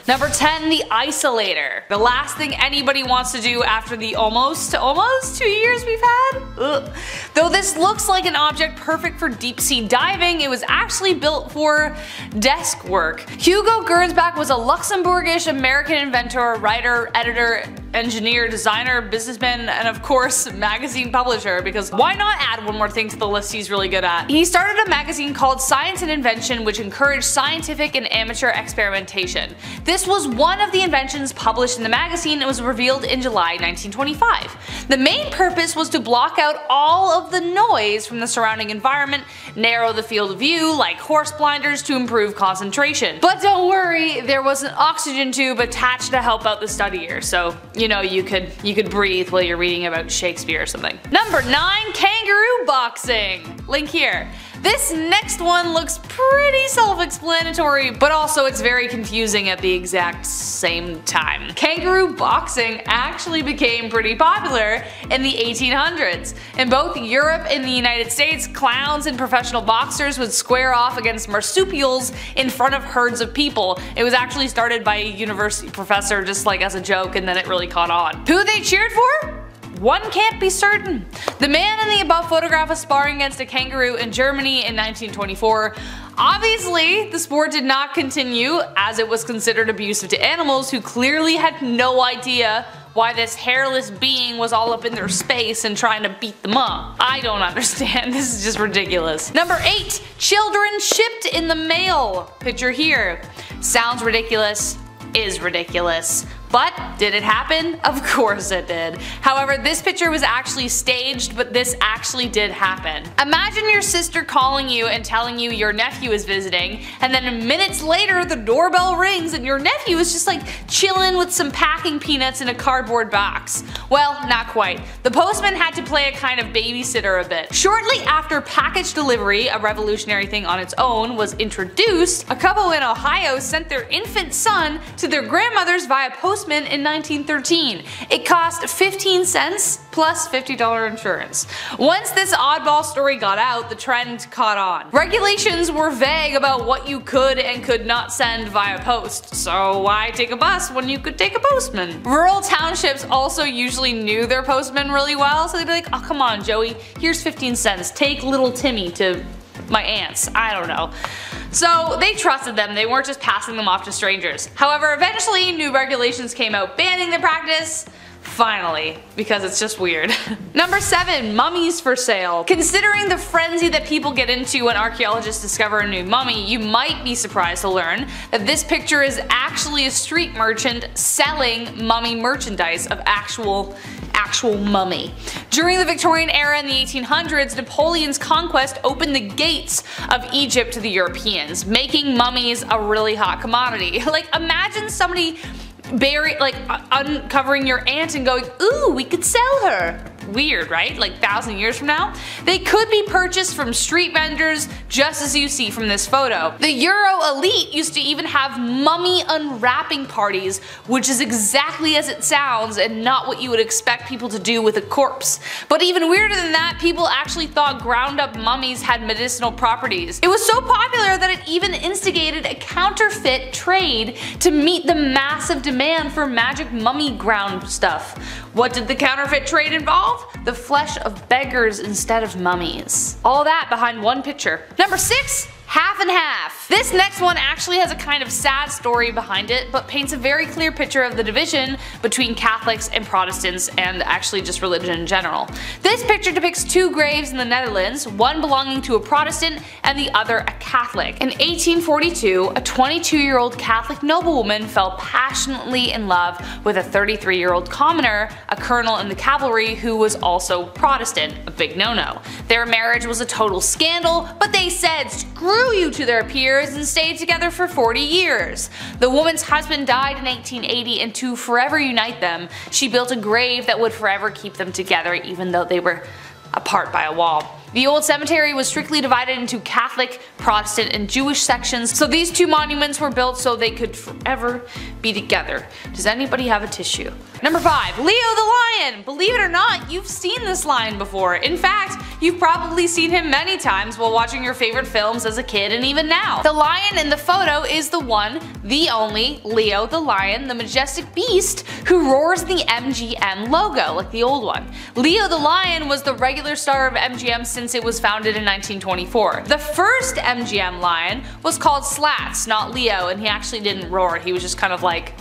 Number 10, the isolator. The last thing anybody wants to do after the almost 2 years we've had. Ugh. Though this looks like an object perfect for deep sea diving, it was actually built for desk work. Hugo Gernsback was a Luxembourgish American inventor, writer, editor, engineer, designer, businessman, and of course magazine publisher, because why not add one more thing to the list he's really good at. He started a magazine called Science and Invention, which encouraged scientific and amateur experimentation. This was one of the inventions published in the magazine and was revealed in July 1925. The main purpose was to block out all of the noise from the surrounding environment, narrow the field of view like horse blinders to improve concentration. But don't worry, there was an oxygen tube attached to help out the studier, so you know you could breathe while you're reading about Shakespeare or something. Number 9, kangaroo boxing. Link here. This next one looks pretty self-explanatory, but also it's very confusing at the exact same time. Kangaroo boxing actually became pretty popular in the 1800s. In both Europe and the United States, clowns and professional boxers would square off against marsupials in front of herds of people. It was actually started by a university professor just like as a joke, and then it really caught on. Who they cheered for? One can't be certain. The man in the above photograph was sparring against a kangaroo in Germany in 1924. Obviously, the sport did not continue as it was considered abusive to animals who clearly had no idea why this hairless being was all up in their space and trying to beat them up. I don't understand, this is just ridiculous. Number 8, children shipped in the mail. Picture here. Sounds ridiculous, is ridiculous. But did it happen? Of course it did. However, this picture was actually staged, but this actually did happen. Imagine your sister calling you and telling you your nephew is visiting, and then minutes later the doorbell rings and your nephew is just like chilling with some packing peanuts in a cardboard box. Well, not quite. The postman had to play a kind of babysitter a bit. Shortly after package delivery, a revolutionary thing on its own, was introduced, a couple in Ohio sent their infant son to their grandmother's via postman in 1913. It cost 15 cents plus $50 insurance. Once this oddball story got out, the trend caught on. Regulations were vague about what you could and could not send via post, so why take a bus when you could take a postman? Rural townships also usually knew their postmen really well, so they'd be like, oh come on Joey, here's 15 cents, take little Timmy to my aunt's, I don't know. So they trusted them, they weren't just passing them off to strangers. However, eventually new regulations came out banning the practice. Finally, because it's just weird. Number 7, mummies for sale. Considering the frenzy that people get into when archaeologists discover a new mummy, you might be surprised to learn that this picture is actually a street merchant selling mummy merchandise of actual mummy. During the Victorian era in the 1800s, Napoleon's conquest opened the gates of Egypt to the Europeans, making mummies a really hot commodity. Like imagine somebody uncovering your aunt and going, ooh, we could sell her. Weird, right? Like 1,000 years from now? They could be purchased from street vendors, just as you see from this photo. The Euro Elite used to even have mummy unwrapping parties, which is exactly as it sounds and not what you would expect people to do with a corpse. But even weirder than that, people actually thought ground up mummies had medicinal properties. It was so popular that it even instigated a counterfeit trade to meet the massive demand for magic mummy ground stuff. What did the counterfeit trade involve? The flesh of beggars instead of mummies. All that behind one picture. Number 6, half and half. This next one actually has a kind of sad story behind it, but paints a very clear picture of the division between Catholics and Protestants, and actually just religion in general. This picture depicts 2 graves in the Netherlands, one belonging to a Protestant and the other a Catholic. In 1842, a 22-year-old Catholic noblewoman fell passionately in love with a 33-year-old commoner, a colonel in the cavalry who was also Protestant, a big no-no. Their marriage was a total scandal, but they said screw you to their peers and stayed together for 40 years. The woman's husband died in 1880, and to forever unite them, she built a grave that would forever keep them together even though they were apart by a wall. The old cemetery was strictly divided into Catholic, Protestant, and Jewish sections, so these two monuments were built so they could forever be together. Does anybody have a tissue? Number 5. Leo the Lion! Believe it or not, you've seen this lion before. In fact, you've probably seen him many times while watching your favorite films as a kid and even now. The lion in the photo is the one, the only, Leo the Lion, the majestic beast who roars the MGM logo, like the old one. Leo the Lion was the regular star of MGM since it was founded in 1924. The first MGM lion was called Slats, not Leo, and he actually didn't roar, he was just kind of like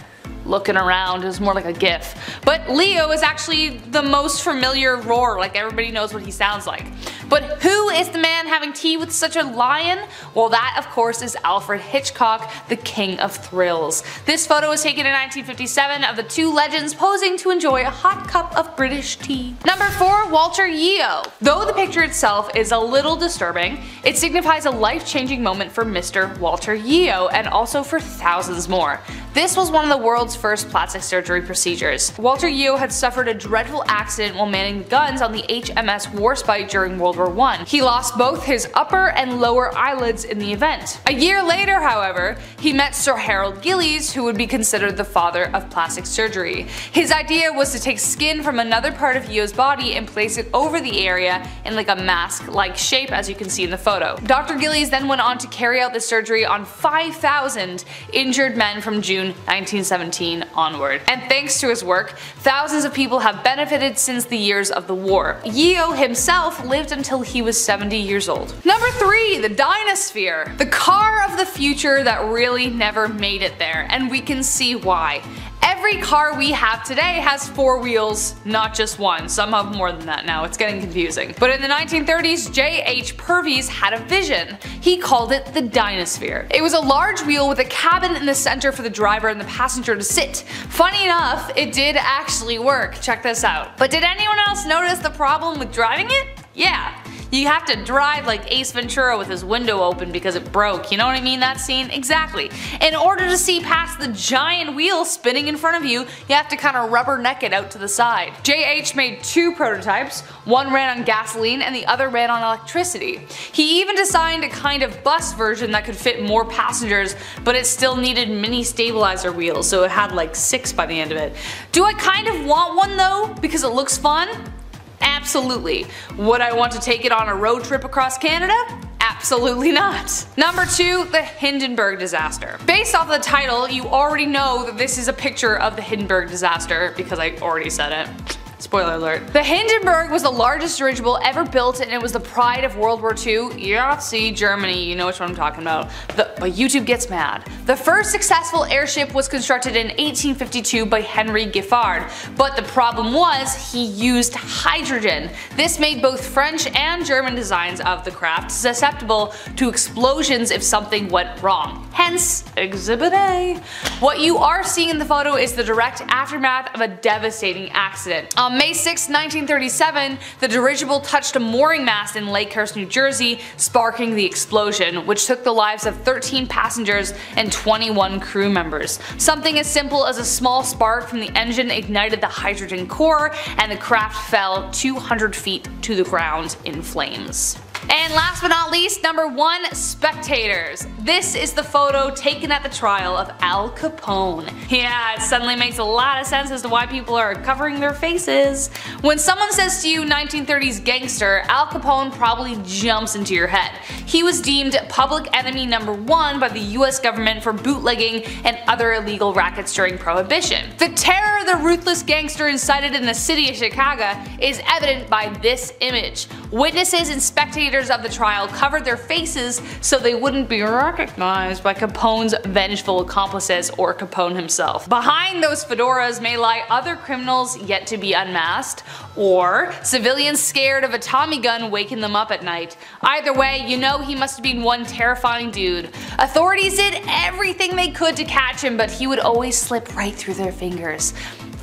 looking around. It was more like a gif. But Leo is actually the most familiar roar, like everybody knows what he sounds like. But who is the man having tea with such a lion? Well, that of course is Alfred Hitchcock, the king of thrills. This photo was taken in 1957 of the two legends posing to enjoy a hot cup of British tea. Number 4. Walter Yeo. Though the picture itself is a little disturbing, it signifies a life-changing moment for Mr. Walter Yeo and also for thousands more. This was one of the world's first plastic surgery procedures. Walter Yeo had suffered a dreadful accident while manning the guns on the HMS Warspite during World War I. He lost both his upper and lower eyelids in the event. A year later, however, he met Sir Harold Gillies, who would be considered the father of plastic surgery. His idea was to take skin from another part of Yeo's body and place it over the area in like a mask-like shape, as you can see in the photo. Dr. Gillies then went on to carry out the surgery on 5,000 injured men from June 1917 onward. And thanks to his work, thousands of people have benefited since the years of the war. Yeo himself lived until he was 70 years old. Number 3. The Dynasphere. The car of the future that really never made it there, and we can see why. Every car we have today has 4 wheels, not just one. Some have more than that now, it's getting confusing. But in the 1930s, J.H. Purvis had a vision. He called it the Dynasphere. It was a large wheel with a cabin in the center for the driver and the passenger to sit. Funny enough, it did actually work. Check this out. But did anyone else notice the problem with driving it? Yeah. You have to drive like Ace Ventura with his window open because it broke, you know what I mean, that scene? Exactly. In order to see past the giant wheel spinning in front of you, you have to kind of rubberneck it out to the side. JH made 2 prototypes, one ran on gasoline and the other ran on electricity. He even designed a kind of bus version that could fit more passengers, but it still needed mini stabilizer wheels, so it had like 6 by the end of it. Do I kind of want one though, because it looks fun? Absolutely. Would I want to take it on a road trip across Canada? Absolutely not. Number 2. The Hindenburg disaster. Based off the title, you already know that this is a picture of the Hindenburg disaster because I already said it. Spoiler alert. The Hindenburg was the largest dirigible ever built and it was the pride of World War II. Yeah, see, Germany, you know which one I'm talking about. But YouTube gets mad. The first successful airship was constructed in 1852 by Henry Giffard, but the problem was he used hydrogen. This made both French and German designs of the craft susceptible to explosions if something went wrong. Hence, Exhibit A. What you are seeing in the photo is the direct aftermath of a devastating accident. On May 6, 1937, the dirigible touched a mooring mast in Lakehurst, New Jersey, sparking the explosion, which took the lives of 13 passengers and 21 crew members. Something as simple as a small spark from the engine ignited the hydrogen core, and the craft fell 200 feet to the ground in flames. And last but not least, number 1, spectators. This is the photo taken at the trial of Al Capone. Yeah, it suddenly makes a lot of sense as to why people are covering their faces. When someone says to you 1930s gangster, Al Capone probably jumps into your head. He was deemed public enemy number 1 by the US government for bootlegging and other illegal rackets during Prohibition. The terror the ruthless gangster incited in the city of Chicago is evident by this image. Witnesses and spectators of the trial covered their faces so they wouldn't be recognized by Capone's vengeful accomplices or Capone himself. Behind those fedoras may lie other criminals yet to be unmasked, or civilians scared of a Tommy gun waking them up at night. Either way, you know he must have been one terrifying dude. Authorities did everything they could to catch him, but he would always slip right through their fingers.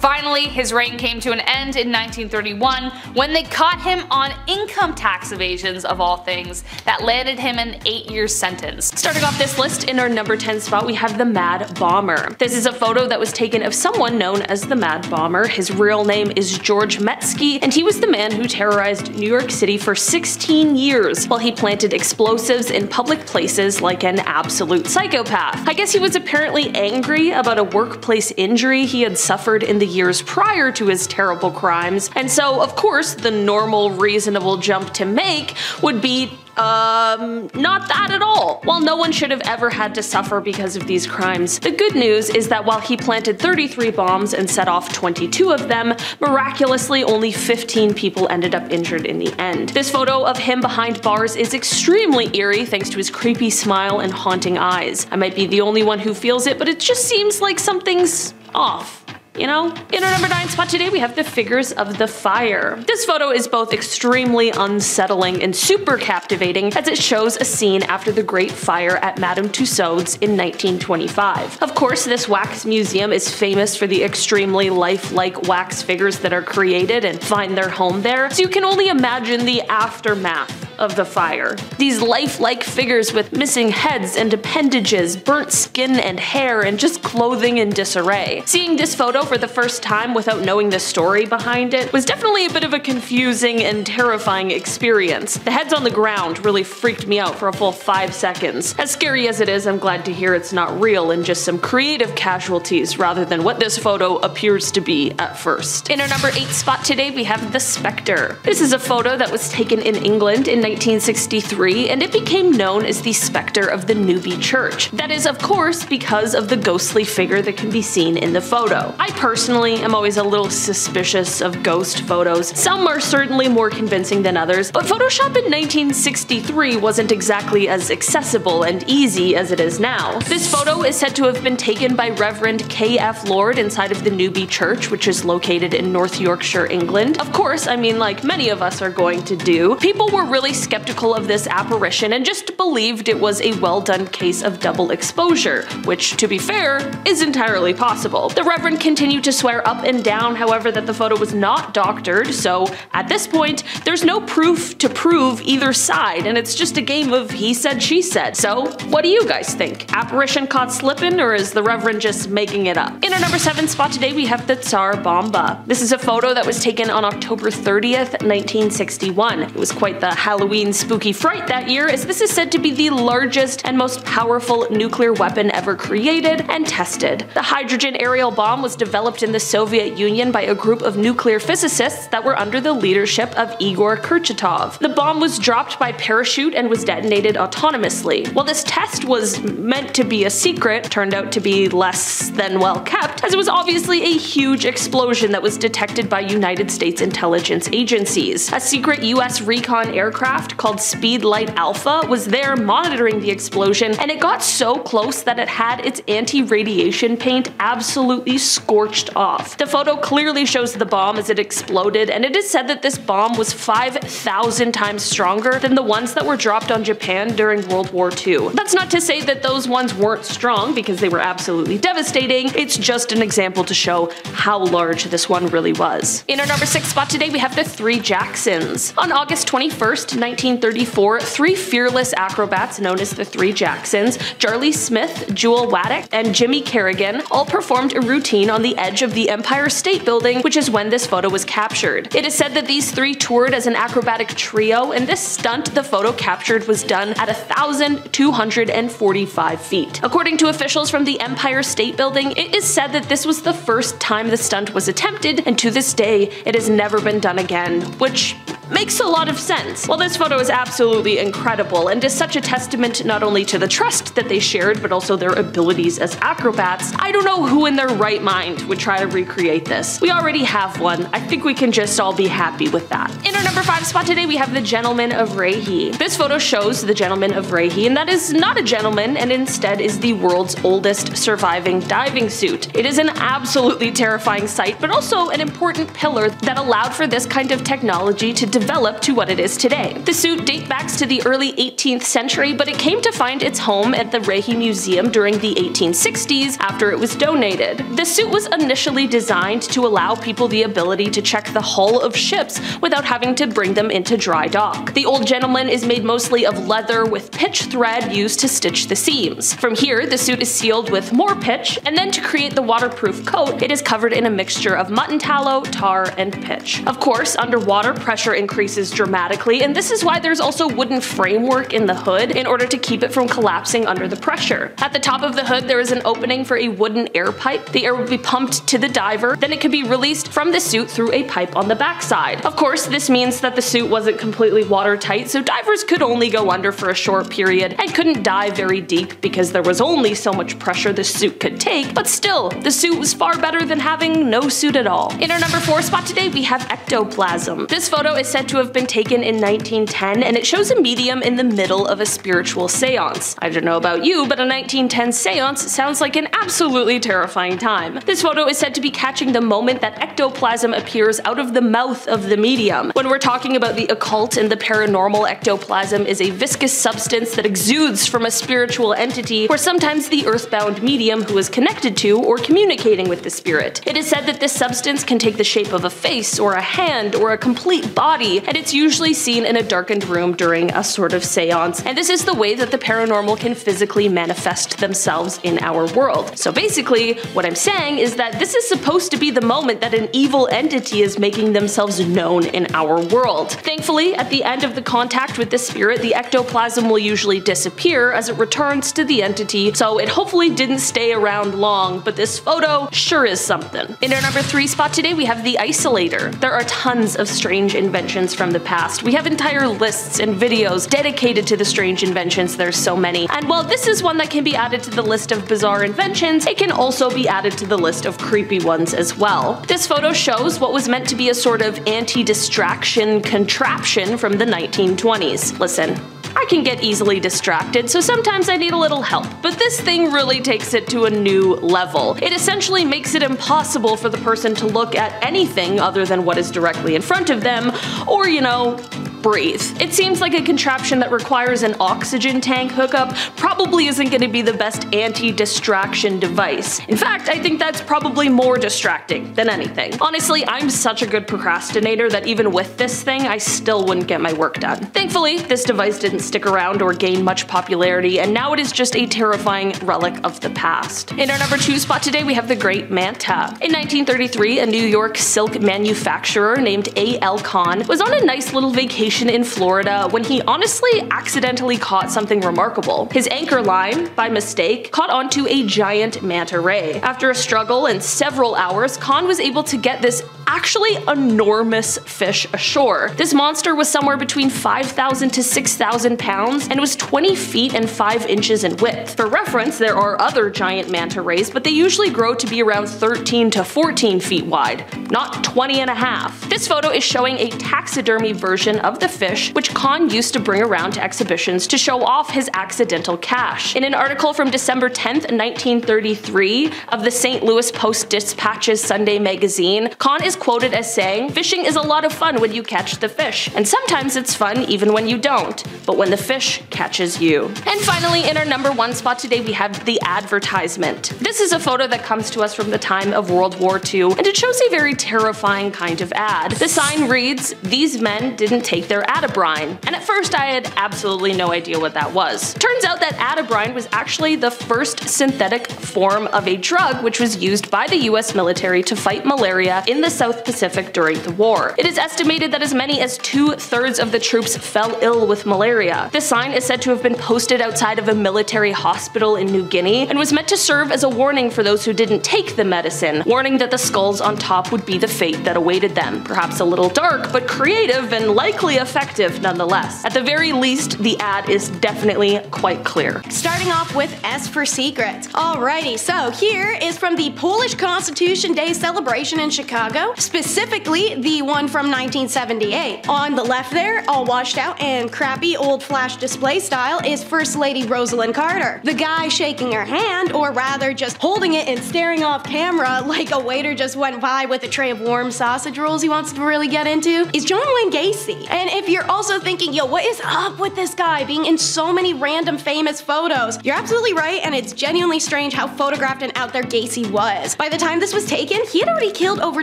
Finally, his reign came to an end in 1931 when they caught him on income tax evasions of all things that landed him an 8-year sentence. Starting off this list, in our number 10 spot we have the Mad Bomber. This is a photo that was taken of someone known as the Mad Bomber. His real name is George Metzke, and he was the man who terrorized New York City for 16 years while he planted explosives in public places like an absolute psychopath. I guess he was apparently angry about a workplace injury he had suffered in the years prior to his terrible crimes, and so of course the normal reasonable jump to make would be not that at all. While no one should have ever had to suffer because of these crimes, the good news is that while he planted 33 bombs and set off 22 of them, miraculously only 15 people ended up injured in the end. This photo of him behind bars is extremely eerie thanks to his creepy smile and haunting eyes. I might be the only one who feels it, but it just seems like something's off. You know? In our number 9 spot today we have the Figures of the Fire. This photo is both extremely unsettling and super captivating as it shows a scene after the Great Fire at Madame Tussauds in 1925. Of course, this wax museum is famous for the extremely lifelike wax figures that are created and find their home there, so you can only imagine the aftermath of the fire. These lifelike figures with missing heads and appendages, burnt skin and hair, and just clothing in disarray. Seeing this photo for the first time without knowing the story behind it was definitely a bit of a confusing and terrifying experience. The heads on the ground really freaked me out for a full 5 seconds. As scary as it is, I'm glad to hear it's not real and just some creative casualties rather than what this photo appears to be at first. In our number 8 spot today we have the Spectre. This is a photo that was taken in England in 1963 and it became known as the Spectre of the Newby Church. That is of course because of the ghostly figure that can be seen in the photo. I personally am always a little suspicious of ghost photos. Some are certainly more convincing than others, but Photoshop in 1963 wasn't exactly as accessible and easy as it is now. This photo is said to have been taken by Reverend K.F. Lord inside of the Newby Church, which is located in North Yorkshire, England. Of course, I mean, like many of us are going to do, people were really skeptical of this apparition and just believed it was a well-done case of double exposure, which, to be fair, is entirely possible. The Reverend continued to swear up and down, however, that the photo was not doctored, so at this point, there's no proof to prove either side, and it's just a game of he said, she said. So, what do you guys think? Apparition caught slippin', or is the Reverend just making it up? In our number 7 spot today, we have the Tsar Bomba. This is a photo that was taken on October 30th, 1961. It was quite the Halloween spooky fright that year, as this is said to be the largest and most powerful nuclear weapon ever created and tested. The hydrogen aerial bomb was developed in the Soviet Union by a group of nuclear physicists that were under the leadership of Igor Kurchatov. The bomb was dropped by parachute and was detonated autonomously. While this test was meant to be a secret, turned out to be less than well kept, as it was obviously a huge explosion that was detected by United States intelligence agencies. A secret US recon aircraft called Speedlight Alpha was there monitoring the explosion, and it got so close that it had its anti-radiation paint absolutely scorched off. The photo clearly shows the bomb as it exploded, and it is said that this bomb was 5,000 times stronger than the ones that were dropped on Japan during World War II. That's not to say that those ones weren't strong, because they were absolutely devastating, it's just an example to show how large this one really was. In our number 6 spot today we have the Three Jacksons. On August 21st, 1934, 3 fearless acrobats known as the Three Jacksons, Charlie Smith, Jewel Waddick, and Jimmy Kerrigan, all performed a routine on the edge of the Empire State Building, which is when this photo was captured. It is said that these 3 toured as an acrobatic trio, and this stunt the photo captured was done at 1,245 feet. According to officials from the Empire State Building, it is said that this was the first time the stunt was attempted, and to this day, it has never been done again, which makes a lot of sense. While this photo is absolutely incredible and is such a testament not only to the trust that they shared but also their abilities as acrobats, I don't know who in their right mind would try to recreate this. We already have one. I think we can just all be happy with that. In our number 5 spot today we have the Gentleman of Rehi. This photo shows the Gentleman of Rehi, and that is not a gentleman and instead is the world's oldest surviving diving suit. It is an absolutely terrifying sight, but also an important pillar that allowed for this kind of technology to develop developed to what it is today. The suit dates back to the early 18th century, but it came to find its home at the Reiche Museum during the 1860s after it was donated. The suit was initially designed to allow people the ability to check the hull of ships without having to bring them into dry dock. The old gentleman is made mostly of leather with pitch thread used to stitch the seams. From here, the suit is sealed with more pitch, and then to create the waterproof coat, it is covered in a mixture of mutton tallow, tar, and pitch. Of course, underwater pressure increases dramatically, and this is why there's also wooden framework in the hood in order to keep it from collapsing under the pressure. At the top of the hood, there is an opening for a wooden air pipe. The air will be pumped to the diver, then it can be released from the suit through a pipe on the backside. Of course, this means that the suit wasn't completely watertight, so divers could only go under for a short period and couldn't dive very deep because there was only so much pressure the suit could take, but still, the suit was far better than having no suit at all. In our number 4 spot today, we have ectoplasm. This photo is said to have been taken in 1910, and it shows a medium in the middle of a spiritual seance. I don't know about you, but a 1910 seance sounds like an absolutely terrifying time. This photo is said to be catching the moment that ectoplasm appears out of the mouth of the medium. When we're talking about the occult and the paranormal, ectoplasm is a viscous substance that exudes from a spiritual entity, or sometimes the earthbound medium who is connected to or communicating with the spirit. It is said that this substance can take the shape of a face, or a hand, or a complete body, and it's usually seen in a darkened room during a sort of seance, and this is the way that the paranormal can physically manifest themselves in our world. So basically, what I'm saying is that this is supposed to be the moment that an evil entity is making themselves known in our world. Thankfully, at the end of the contact with the spirit, the ectoplasm will usually disappear as it returns to the entity, so it hopefully didn't stay around long, but this photo sure is something. In our number 3 spot today, we have the isolator. There are tons of strange inventions from the past. We have entire lists and videos dedicated to the strange inventions. There's so many. And while this is one that can be added to the list of bizarre inventions, it can also be added to the list of creepy ones as well. This photo shows what was meant to be a sort of anti-distraction contraption from the 1920s. Listen, I can get easily distracted, so sometimes I need a little help, but this thing really takes it to a new level. It essentially makes it impossible for the person to look at anything other than what is directly in front of them, or, you know, breathe. It seems like a contraption that requires an oxygen tank hookup probably isn't going to be the best anti-distraction device. In fact, I think that's probably more distracting than anything. Honestly, I'm such a good procrastinator that even with this thing, I still wouldn't get my work done. Thankfully, this device didn't stick around or gain much popularity, and now it is just a terrifying relic of the past. In our number 2 spot today, we have the Great Manta. In 1933, a New York silk manufacturer named A.L. Kahn was on a nice little vacation in Florida when he honestly accidentally caught something remarkable. His anchor line, by mistake, caught onto a giant manta ray. After a struggle and several hours, Kahn was able to get this actually enormous fish ashore. This monster was somewhere between 5,000 to 6,000 pounds and was 20 feet and 5 inches in width. For reference, there are other giant manta rays, but they usually grow to be around 13 to 14 feet wide, not 20 and a half. This photo is showing a taxidermy version of the fish, which Kahn used to bring around to exhibitions to show off his accidental catch. In an article from December 10th, 1933 of the St. Louis Post-Dispatch's Sunday magazine, Kahn is quoted as saying, "Fishing is a lot of fun when you catch the fish, and sometimes it's fun even when you don't, but when the fish catches you." And finally, in our number 1 spot today, we have the advertisement. This is a photo that comes to us from the time of World War II, and it shows a very terrifying kind of ad. The sign reads, "These men didn't take their Atabrine," and at first I had absolutely no idea what that was. Turns out that Atabrine was actually the first synthetic form of a drug which was used by the US military to fight malaria in the South Pacific during the war. It is estimated that as many as 2/3 of the troops fell ill with malaria. This sign is said to have been posted outside of a military hospital in New Guinea and was meant to serve as a warning for those who didn't take the medicine, warning that the skulls on top would be the fate that awaited them. Perhaps a little dark, but creative and likely effective nonetheless. At the very least, the ad is definitely quite clear. Starting off with S for Secret. Alrighty, so here is from the Polish Constitution Day celebration in Chicago. specifically the one from 1978. On the left there, all washed out and crappy old flash display style, is First Lady Rosalind Carter. The guy shaking her hand, or rather just holding it and staring off camera like a waiter just went by with a tray of warm sausage rolls he wants to really get into, is John Wayne Gacy. And if you're also thinking, yo, what is up with this guy being in so many random famous photos? You're absolutely right, and it's genuinely strange how photographed and out there Gacy was. By the time this was taken, he had already killed over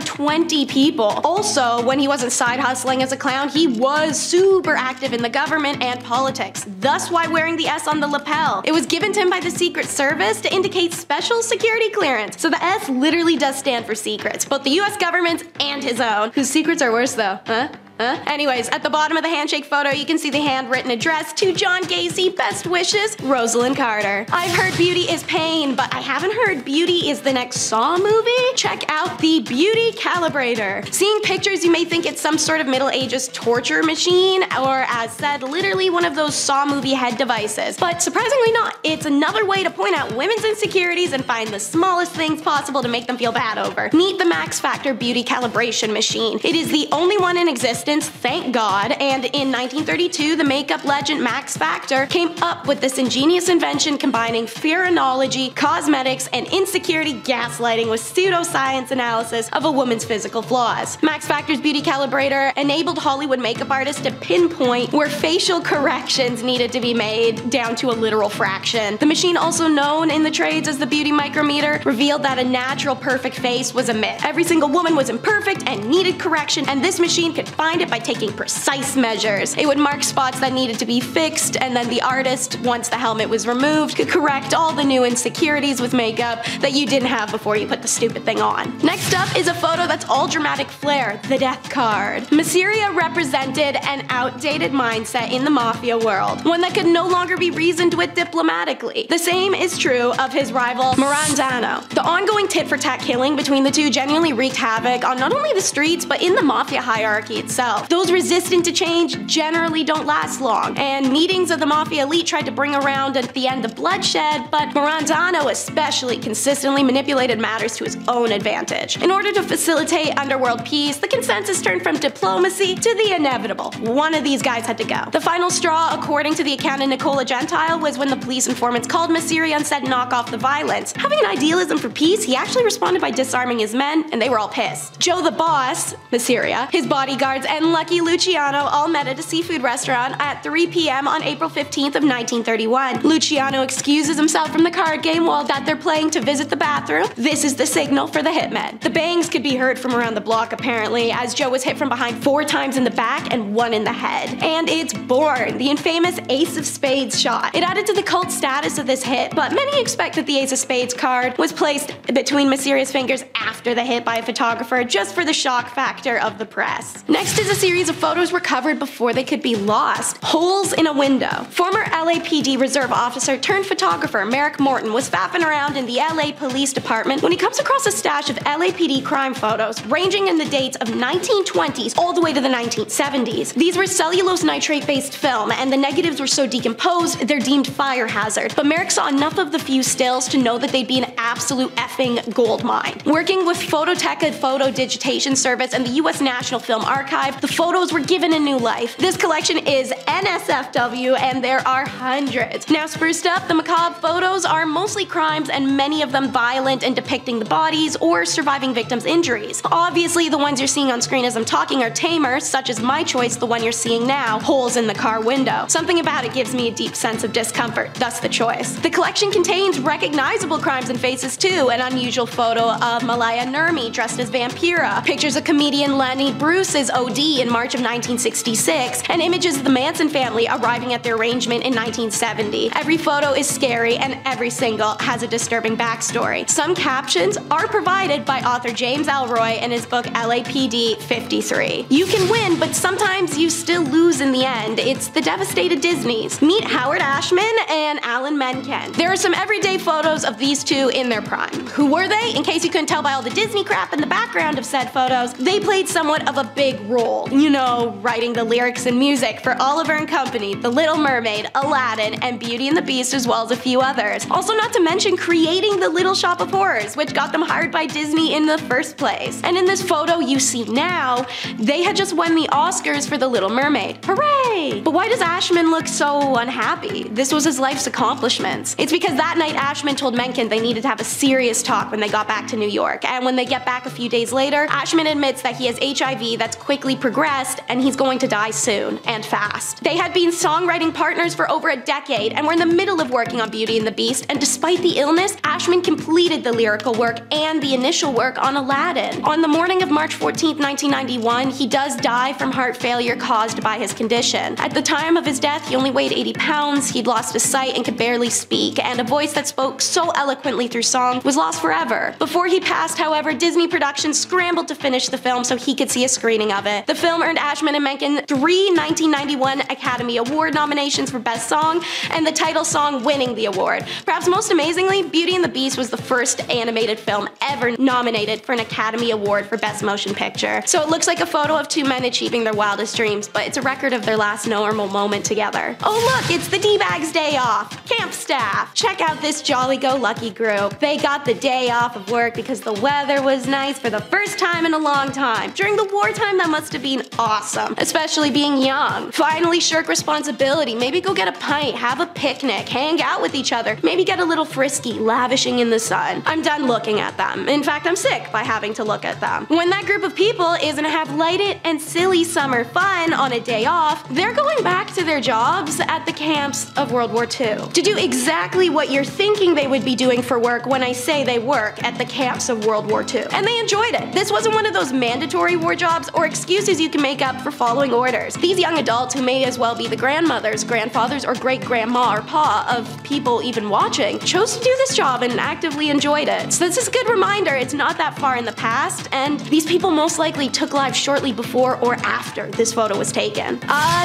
20 people. Also, when he wasn't side hustling as a clown, he was super active in the government and politics, thus why wearing the S on the lapel. It was given to him by the Secret Service to indicate special security clearance. So the S literally does stand for secrets, both the US government's and his own. Whose secrets are worse though, huh? Anyways, at the bottom of the handshake photo, you can see the handwritten address to John Gacy, best wishes, Rosalind Carter. I've heard beauty is pain, but I haven't heard beauty is the next Saw movie? Check out the Beauty Calibrator. Seeing pictures, you may think it's some sort of Middle Ages torture machine, or as said, literally one of those Saw movie head devices. But surprisingly not, it's another way to point out women's insecurities and find the smallest things possible to make them feel bad over. Meet the Max Factor Beauty Calibration Machine. It is the only one in existence, thank God, and in 1932, the makeup legend Max Factor came up with this ingenious invention combining phrenology, cosmetics, and insecurity gaslighting with pseudoscience analysis of a woman's physical flaws. Max Factor's Beauty Calibrator enabled Hollywood makeup artists to pinpoint where facial corrections needed to be made down to a literal fraction. The machine, also known in the trades as the Beauty Micrometer, revealed that a natural perfect face was a myth. Every single woman was imperfect and needed correction, and this machine could find it by taking precise measures. It would mark spots that needed to be fixed, and then the artist, once the helmet was removed, could correct all the new insecurities with makeup that you didn't have before you put the stupid thing on. Next up is a photo that's all dramatic flair, the death card. Masseria represented an outdated mindset in the mafia world, one that could no longer be reasoned with diplomatically. The same is true of his rival Maranzano. The ongoing tit-for-tat killing between the two genuinely wreaked havoc on not only the streets, but in the mafia hierarchy itself. Those resistant to change generally don't last long, and meetings of the Mafia Elite tried to bring around at the end of bloodshed, but Maranzano especially consistently manipulated matters to his own advantage. In order to facilitate underworld peace, the consensus turned from diplomacy to the inevitable. One of these guys had to go. The final straw, according to the account of Nicola Gentile, was when the police informants called Masseria and said knock off the violence. Having an idealism for peace, he actually responded by disarming his men, and they were all pissed. Joe the Boss, Masseria, his bodyguards, and Lucky Luciano all met at a seafood restaurant at 3 p.m. on April 15th of 1931. Luciano excuses himself from the card game while that they're playing to visit the bathroom. This is the signal for the hitmen. The bangs could be heard from around the block apparently, as Joe was hit from behind 4 times in the back and 1 in the head. And it's born, the infamous Ace of Spades shot. It added to the cult status of this hit, but many expect that the Ace of Spades card was placed between Masseria's fingers after the hit by a photographer just for the shock factor of the press. Next is a series of photos recovered before they could be lost. Holes in a window. Former LAPD reserve officer turned photographer Merrick Morton was faffing around in the LA Police Department when he comes across a stash of LAPD crime photos ranging in the dates of 1920s all the way to the 1970s. These were cellulose nitrate based film, and the negatives were so decomposed they're deemed fire hazard, but Merrick saw enough of the few stills to know that they'd be an absolute effing gold mine. Working with Phototeca Photo Digitation Service and the US National Film Archive, the photos were given a new life. This collection is NSFW, and there are hundreds. Now spruced up, the macabre photos are mostly crimes, and many of them violent and depicting the bodies or surviving victims' injuries. Obviously, the ones you're seeing on screen as I'm talking are tamer, such as my choice, the one you're seeing now, Holes in the Car Window. Something about it gives me a deep sense of discomfort, thus the choice. The collection contains recognizable crimes and faces too, an unusual photo of Malaya Nurmi dressed as Vampira, pictures of comedian Lenny Bruce's OD in March of 1966, and images of the Manson family arriving at their arrangement in 1970. Every photo is scary, and every single has a disturbing backstory. Some captions are provided by author James Elroy in his book LAPD 53. You can win, but sometimes you still lose in the end. It's the devastated Disneys. Meet Howard Ashman and Alan Menken. There are some everyday photos of these two in their prime. Who were they? In case you couldn't tell by all the Disney crap in the background of said photos, they played somewhat of a big role. You know, writing the lyrics and music for Oliver and Company, The Little Mermaid, Aladdin, and Beauty and the Beast, as well as a few others. Also, not to mention creating the Little Shop of Horrors, which got them hired by Disney in the first place. And in this photo you see now, they had just won the Oscars for The Little Mermaid. Hooray! But why does Ashman look so unhappy? This was his life's accomplishments. It's because that night Ashman told Menken they needed to have a serious talk when they got back to New York. And when they get back a few days later, Ashman admits that he has HIV that's quickly progressed and he's going to die soon, and fast. They had been songwriting partners for over a decade and were in the middle of working on Beauty and the Beast, and despite the illness, Ashman completed the lyrical work and the initial work on Aladdin. On the morning of March 14, 1991, he does die from heart failure caused by his condition. At the time of his death, he only weighed 80 pounds, he'd lost his sight and could barely speak, and a voice that spoke so eloquently through song was lost forever. Before he passed, however, Disney Productions scrambled to finish the film so he could see a screening of it. The film earned Ashman and Menken 3 1991 Academy Award nominations for Best Song, and the title song winning the award. Perhaps most amazingly, Beauty and the Beast was the first animated film ever nominated for an Academy Award for Best Motion Picture. So it looks like a photo of two men achieving their wildest dreams, but it's a record of their last normal moment together. Oh look, it's the D-Bags day off! Camp staff! Check out this jolly-go-lucky group. They got the day off of work because the weather was nice for the first time in a long time. During the wartime, that must have been awesome, especially being young. Finally shirk responsibility, maybe go get a pint, have a picnic, hang out with each other, maybe get a little frisky, lavishing in the sun. I'm done looking at them. In fact, I'm sick by having to look at them. When that group of people is gonna have lighted and silly summer fun on a day off, they're going back to their jobs at the camps of World War II to do exactly what you're thinking they would be doing for work when I say they work at the camps of World War II. And they enjoyed it. This wasn't one of those mandatory war jobs or excuses you can make up for following orders. These young adults, who may as well be the grandmothers, grandfathers, or great-grandma or pa of people even watching, chose to do this job and actively enjoyed it. So this is a good reminder it's not that far in the past, and these people most likely took lives shortly before or after this photo was taken.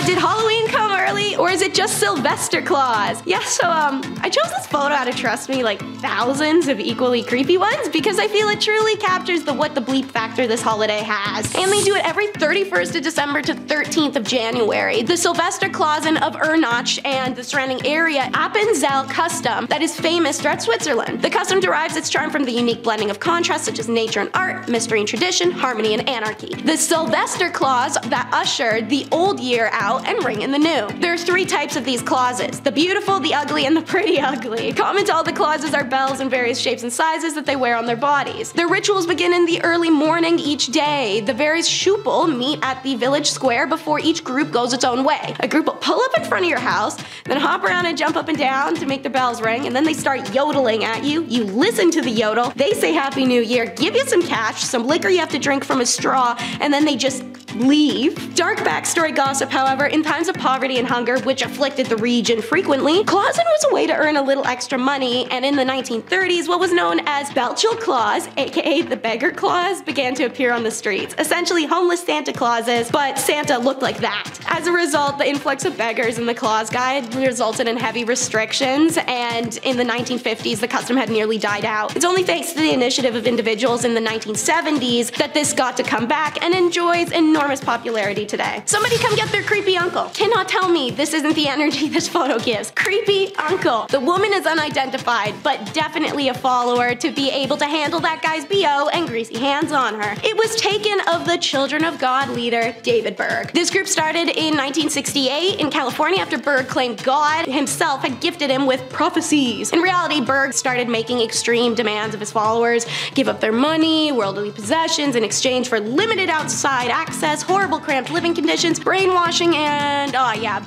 Did Halloween come early, or is it just Sylvester Claus? Yeah, so I chose this photo out of, trust me, like thousands of equally creepy ones because I feel it truly captures the what the bleep factor this holiday has. And they do it every 31st of December to 13th of January. The Sylvester Clausen of Ernach and the surrounding area Appenzell custom that is famous throughout Switzerland. The custom derives its charm from the unique blending of contrasts such as nature and art, mystery and tradition, harmony and anarchy. The Sylvester Claus that ushered the old year out and ring in the new. There are 3 types of these clauses: the beautiful, the ugly, and the pretty ugly. Common to all the clauses are bells in various shapes and sizes that they wear on their bodies. Their rituals begin in the early morning each day. The various Schupel meet at the village square before each group goes its own way. A group will pull up in front of your house, then hop around and jump up and down to make their bells ring, and then they start yodeling at you. You listen to the yodel, they say Happy New Year, give you some cash, some liquor you have to drink from a straw, and then they just leave. Dark backstory gossip, however, in times of poverty and hunger, which afflicted the region frequently, Clausen was a way to earn a little extra money, and in the 1930s, what was known as Belchel Claus, aka the Beggar Claus, began to appear on the streets. Essentially homeless Santa Clauses, but Santa looked like that. As a result, the influx of beggars in the Claus Guide resulted in heavy restrictions, and in the 1950s, the custom had nearly died out. It's only thanks to the initiative of individuals in the 1970s that this got to come back and enjoys enormous popularity today. Somebody come get their creepy uncle. Cannot tell me this isn't the energy this photo gives. Creepy uncle. The woman is unidentified, but definitely a follower to be able to handle that guy's BO and greasy hands on her. It was taken of the Children of God leader, David Berg. This group started in 1968 in California after Berg claimed God himself had gifted him with prophecies. In reality, Berg started making extreme demands of his followers, give up their money, worldly possessions in exchange for limited outside access, horrible cramped living conditions, brainwashing, and oh yeah,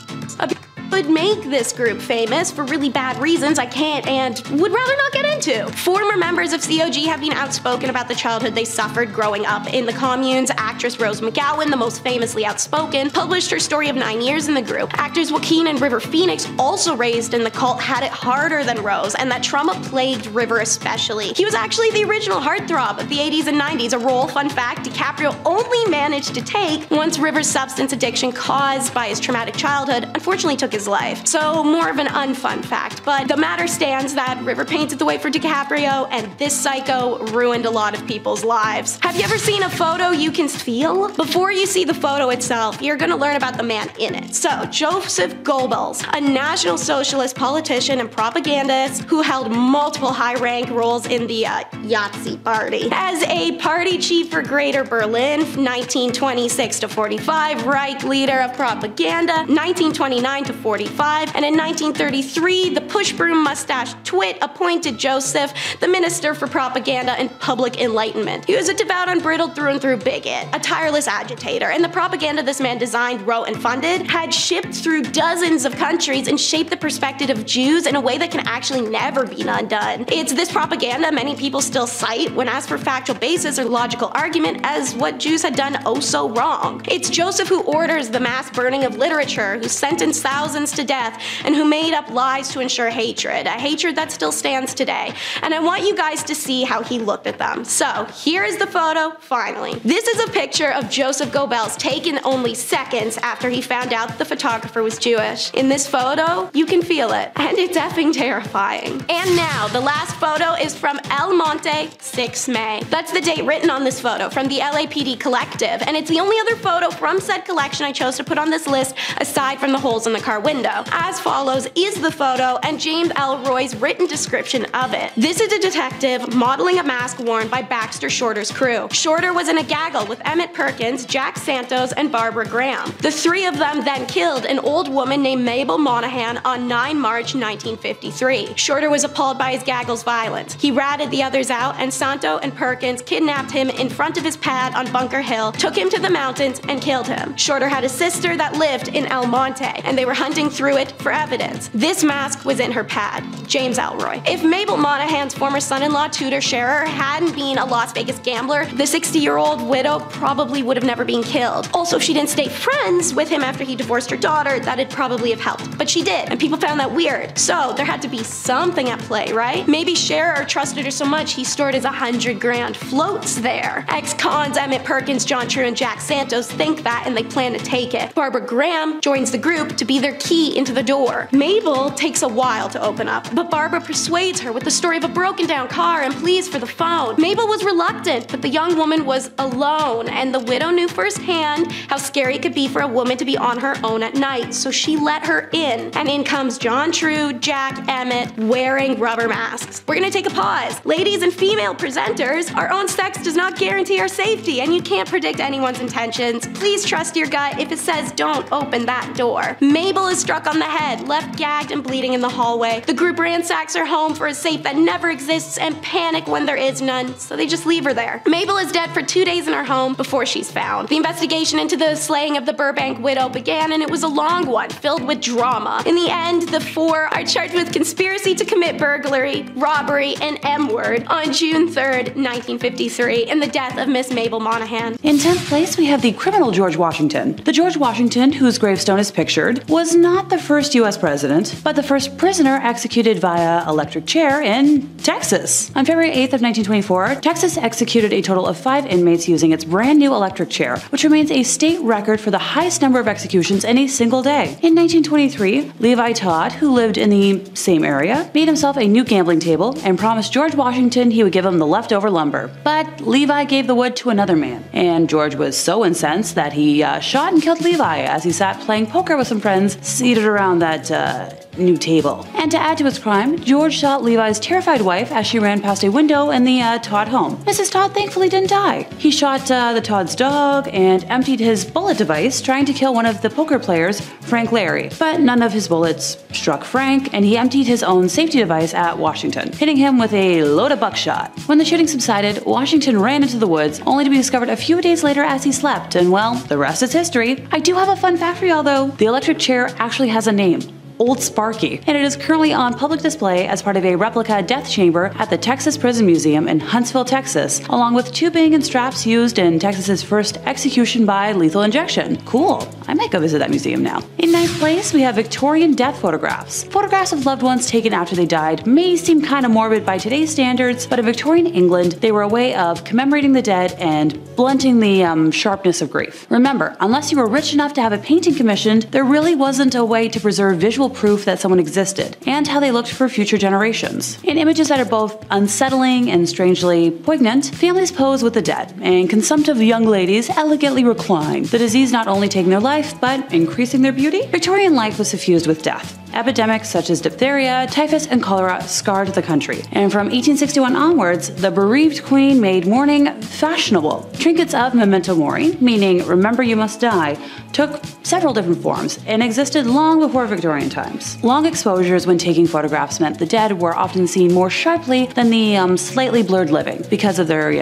would make this group famous for really bad reasons I can't and would rather not get into. Former members of COG have been outspoken about the childhood they suffered growing up in the communes. Actress Rose McGowan, the most famously outspoken, published her story of 9 years in the group. Actors Joaquin and River Phoenix, also raised in the cult, had it harder than Rose, and that trauma plagued River especially. He was actually the original heartthrob of the 80s and 90s, a role, fun fact, DiCaprio only managed to take once River's substance addiction caused by his traumatic childhood unfortunately took his his life. So more of an unfun fact, but the matter stands that River painted the way for DiCaprio, and this psycho ruined a lot of people's lives. Have you ever seen a photo you can feel? Before you see the photo itself, you're gonna learn about the man in it. So, Joseph Goebbels, a National Socialist politician and propagandist who held multiple high-rank roles in the Yahtzee party. As a party chief for Greater Berlin, 1926 to 45, Reich leader of propaganda, 1929 to 45, and in 1933, the push-broom mustache twit appointed Joseph the Minister for Propaganda and Public Enlightenment. He was a devout, unbridled through and through bigot, a tireless agitator, and the propaganda this man designed, wrote, and funded had shipped through dozens of countries and shaped the perspective of Jews in a way that can actually never be undone. It's this propaganda many people still cite when asked for factual basis or logical argument as what Jews had done oh so wrong. It's Joseph who orders the mass burning of literature, who sentenced thousands to death, and who made up lies to ensure hatred, a hatred that still stands today. And I want you guys to see how he looked at them. So here is the photo, finally. This is a picture of Joseph Goebbels taken only seconds after he found out the photographer was Jewish. In this photo, you can feel it, and it's effing terrifying. And now, the last photo is from El Monte, 6 May. That's the date written on this photo from the LAPD Collective, and it's the only other photo from said collection I chose to put on this list aside from the holes in the car window. As follows is the photo and James Elroy's written description of it. This is a detective modeling a mask worn by Baxter Shorter's crew. Shorter was in a gaggle with Emmett Perkins, Jack Santos, and Barbara Graham. The three of them then killed an old woman named Mabel Monahan on 9 March 1953. Shorter was appalled by his gaggle's violence. He ratted the others out, and Santo and Perkins kidnapped him in front of his pad on Bunker Hill, took him to the mountains, and killed him. Shorter had a sister that lived in El Monte, and they were hunting through it for evidence. This mask was in her pad. James Elroy. If Mabel Monahan's former son-in-law Tudor Scherer hadn't been a Las Vegas gambler, the 60-year-old widow probably would have never been killed. Also, if she didn't stay friends with him after he divorced her daughter, that'd probably have helped. But she did, and people found that weird. So there had to be something at play, right? Maybe Scherer trusted her so much he stored his 100 grand floats there. Ex-cons Emmett Perkins, John True, and Jack Santos think that, and they plan to take it. Barbara Graham joins the group to be their key into the door. Mabel takes a while to open up, but Barbara persuades her with the story of a broken down car and pleas for the phone. Mabel was reluctant, but the young woman was alone, and the widow knew firsthand how scary it could be for a woman to be on her own at night, so she let her in. And in comes John True, Jack, Emmett, wearing rubber masks. We're gonna take a pause. Ladies and female presenters, our own sex does not guarantee our safety, and you can't predict anyone's intentions. Please trust your gut if it says don't open that door. Mabel is struck on the head, left gagged and bleeding in the hallway. The group ransacks her home for a safe that never exists and panic when there is none, so they just leave her there. Mabel is dead for 2 days in her home before she's found. The investigation into the slaying of the Burbank widow began, and it was a long one, filled with drama. In the end, the four are charged with conspiracy to commit burglary, robbery, and M-word on June 3rd, 1953, in the death of Miss Mabel Monahan. In 10th place, we have the criminal George Washington. The George Washington, whose gravestone is pictured, was not the first U.S. president, but the first prisoner executed via electric chair in Texas. On February 8th of 1924, Texas executed a total of 5 inmates using its brand new electric chair, which remains a state record for the highest number of executions in a single day. In 1923, Levi Todd, who lived in the same area, made himself a new gambling table and promised George Washington he would give him the leftover lumber. But Levi gave the wood to another man, and George was so incensed that he shot and killed Levi as he sat playing poker with some friends seated around that new table. And to add to his crime, George shot Levi's terrified wife as she ran past a window in the Todd home. Mrs. Todd thankfully didn't die. He shot the Todd's dog and emptied his bullet device trying to kill one of the poker players, Frank Larry. But none of his bullets struck Frank, and he emptied his own safety device at Washington, hitting him with a load of buckshot. When the shooting subsided, Washington ran into the woods, only to be discovered a few days later as he slept, and well, the rest is history. I do have a fun fact for y'all though. The electric chair actually has a name. Old Sparky, and it is currently on public display as part of a replica death chamber at the Texas Prison Museum in Huntsville, Texas, along with tubing and straps used in Texas's first execution by lethal injection. Cool. I might go visit that museum now. In ninth place, we have Victorian death photographs. Photographs of loved ones taken after they died may seem kind of morbid by today's standards, but in Victorian England, they were a way of commemorating the dead and blunting the sharpness of grief. Remember, unless you were rich enough to have a painting commissioned, there really wasn't a way to preserve visual proof that someone existed, and how they looked for future generations. In images that are both unsettling and strangely poignant, families pose with the dead, and consumptive young ladies elegantly recline, the disease not only taking their life, but increasing their beauty. Victorian life was suffused with death. Epidemics such as diphtheria, typhus, and cholera scarred the country, and from 1861 onwards, the bereaved queen made mourning fashionable. Trinkets of memento mori, meaning remember you must die, took several different forms and existed long before Victorian times. Long exposures when taking photographs meant the dead were often seen more sharply than the slightly blurred living because of their,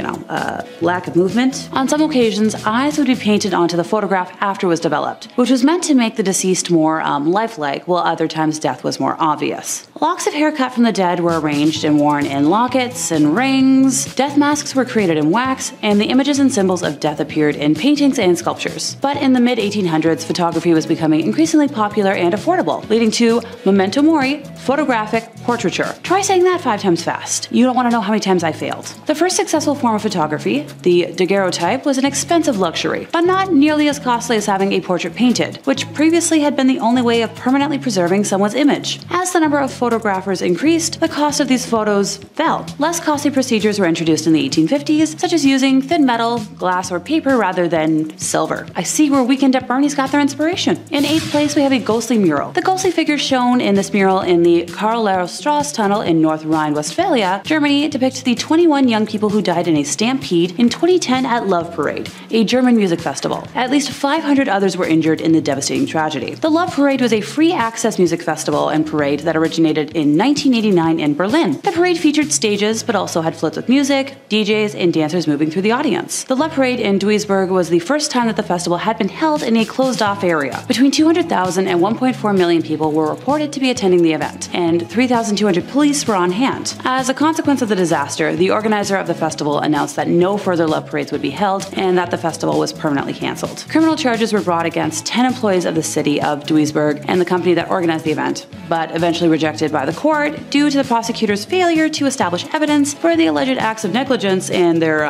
lack of movement. On some occasions, eyes would be painted onto the photograph after it was developed, which was meant to make the deceased more lifelike, while other times death was more obvious. Locks of hair cut from the dead were arranged and worn in lockets and rings, death masks were created in wax, and the images and symbols of death appeared in paintings and sculptures. But in the mid-1800s, photography was becoming increasingly popular and affordable, leading to memento mori, photographic portraiture. Try saying that 5 times fast. You don't want to know how many times I failed. The first successful form of photography, the daguerreotype, was an expensive luxury, but not nearly as costly as having a portrait painted, which previously had been the only way of permanently preserving someone's image. As the number of photographers increased, the cost of these photos fell. Less costly procedures were introduced in the 1850s, such as using thin metal, glass, or paper rather than silver. I see where Weekend at Bernie's got their inspiration. In 8th place, we have a ghostly mural. The ghostly figures shown in this mural in the Karl-Strasse Tunnel in North Rhine-Westphalia, Germany, depict the 21 young people who died in a stampede in 2010 at Love Parade, a German music festival. At least 500 others were injured in the devastating tragedy. The Love Parade was a free-access music festival and parade that originated in 1989 in Berlin. The parade featured stages, but also had floats with music, DJs, and dancers moving through the audience. The Love Parade in Duisburg was the first time that the festival had been held in a closed-off area. Between 200,000 and 1.4 million people were reported to be attending the event, and 3,200 police were on hand. As a consequence of the disaster, the organizer of the festival announced that no further Love Parades would be held and that the festival was permanently cancelled. Criminal charges were brought against 10 employees of the city of Duisburg and the company that organized the event, but eventually rejected by the court due to the prosecutor's failure to establish evidence for the alleged acts of negligence and their,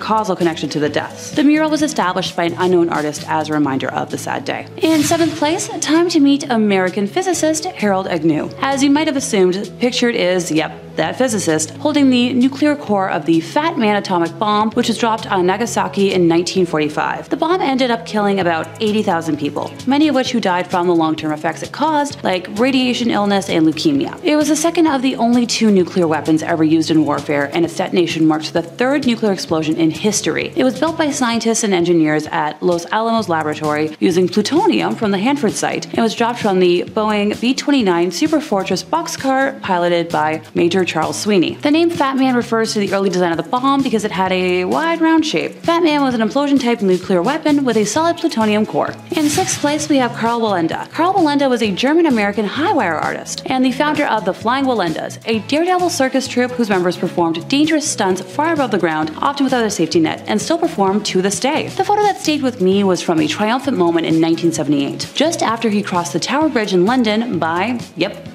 causal connection to the deaths. The mural was established by an unknown artist as a reminder of the sad day. In 7th place, time to meet American physicist Harold Agnew. As you might have assumed, pictured is, that physicist, holding the nuclear core of the Fat Man atomic bomb, which was dropped on Nagasaki in 1945. The bomb ended up killing about 80,000 people, many of which who died from the long-term effects it caused, like radiation illness and leukemia. It was the second of the only 2 nuclear weapons ever used in warfare, and its detonation marked the 3rd nuclear explosion in history. It was built by scientists and engineers at Los Alamos Laboratory using plutonium from the Hanford site, and was dropped from the Boeing B-29 Superfortress boxcar piloted by Major Charles Sweeney. The name Fat Man refers to the early design of the bomb because it had a wide round shape. Fat Man was an implosion-type nuclear weapon with a solid plutonium core. In 6th place, we have Karl Wallenda. Karl Wallenda was a German-American high-wire artist and the founder of the Flying Wallendas, a daredevil circus troupe whose members performed dangerous stunts far above the ground, often without a safety net, and still perform to this day. The photo that stayed with me was from a triumphant moment in 1978, just after he crossed the Tower Bridge in London by,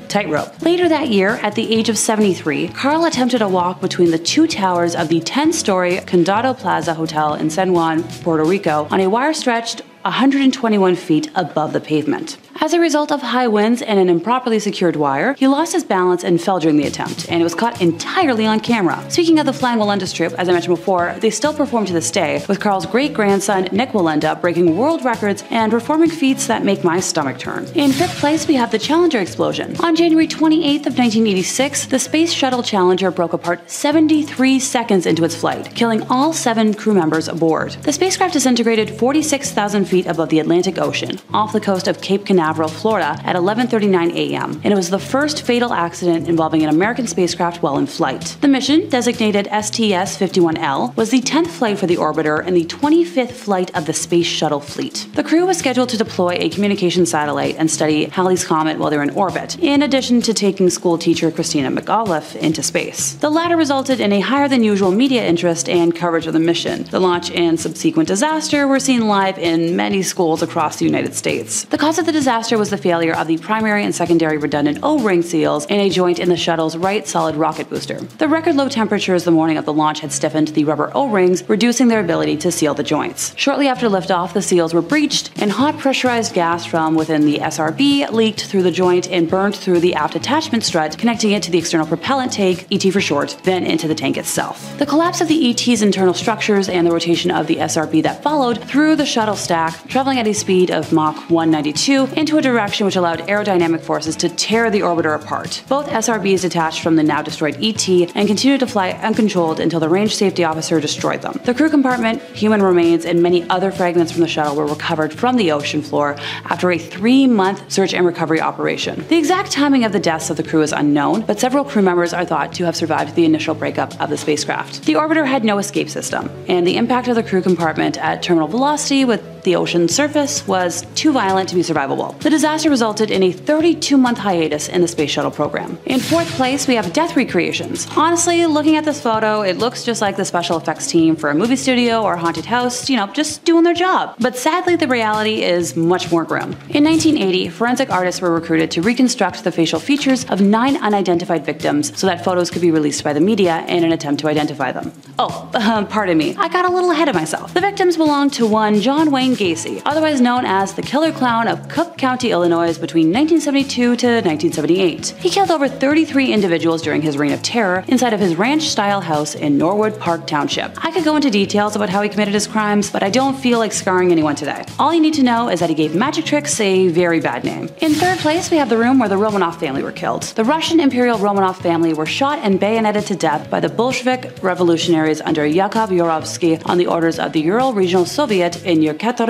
tightrope. Later that year, at the age of 73, Karl attempted a walk between the 2 towers of the 10-story Condado Plaza Hotel in San Juan, Puerto Rico, on a wire stretched 121 feet above the pavement. As a result of high winds and an improperly secured wire, he lost his balance and fell during the attempt, and it was caught entirely on camera. Speaking of the Flying Wallendas troupe, as I mentioned before, they still perform to this day, with Karl's great-grandson Nick Wallenda breaking world records and performing feats that make my stomach turn. In 5th place, we have the Challenger explosion. On January 28th of 1986, the Space Shuttle Challenger broke apart 73 seconds into its flight, killing all 7 crew members aboard. The spacecraft disintegrated 46,000 feet feet above the Atlantic Ocean, off the coast of Cape Canaveral, Florida, at 11:39 a.m., and it was the first fatal accident involving an American spacecraft while in flight. The mission, designated STS-51L, was the 10th flight for the orbiter and the 25th flight of the Space Shuttle fleet. The crew was scheduled to deploy a communication satellite and study Halley's Comet while they were in orbit, in addition to taking school teacher Christina McAuliffe into space. The latter resulted in a higher than usual media interest and coverage of the mission. The launch and subsequent disaster were seen live in many schools across the United States. The cause of the disaster was the failure of the primary and secondary redundant O-ring seals in a joint in the shuttle's right solid rocket booster. The record low temperatures the morning of the launch had stiffened the rubber O-rings, reducing their ability to seal the joints. Shortly after liftoff, the seals were breached, and hot pressurized gas from within the SRB leaked through the joint and burned through the aft attachment strut, connecting it to the external propellant tank, ET for short, then into the tank itself. The collapse of the ET's internal structures and the rotation of the SRB that followed threw the shuttle stack, traveling at a speed of Mach 192, into a direction which allowed aerodynamic forces to tear the orbiter apart. Both SRBs detached from the now destroyed ET and continued to fly uncontrolled until the range safety officer destroyed them. The crew compartment, human remains, and many other fragments from the shuttle were recovered from the ocean floor after a 3-month search and recovery operation. The exact timing of the deaths of the crew is unknown, but several crew members are thought to have survived the initial breakup of the spacecraft. The orbiter had no escape system, and the impact of the crew compartment at terminal velocity with the ocean surface was too violent to be survivable. The disaster resulted in a 32-month hiatus in the space shuttle program. In 4th place, we have death recreations. Honestly, looking at this photo, it looks just like the special effects team for a movie studio or haunted house, just doing their job. But sadly, the reality is much more grim. In 1980, forensic artists were recruited to reconstruct the facial features of 9 unidentified victims so that photos could be released by the media in an attempt to identify them. Pardon me, I got a little ahead of myself. The victims belonged to one John Wayne Gacy, otherwise known as the Killer Clown of Cook County, Illinois between 1972 to 1978. He killed over 33 individuals during his reign of terror inside of his ranch-style house in Norwood Park Township. I could go into details about how he committed his crimes, but I don't feel like scarring anyone today. All you need to know is that he gave magic tricks a very bad name. In 3rd place, we have the room where the Romanov family were killed. The Russian Imperial Romanov family were shot and bayoneted to death by the Bolshevik revolutionaries under Yakov Yurovsky on the orders of the Ural Regional Soviet in Yekaterinburg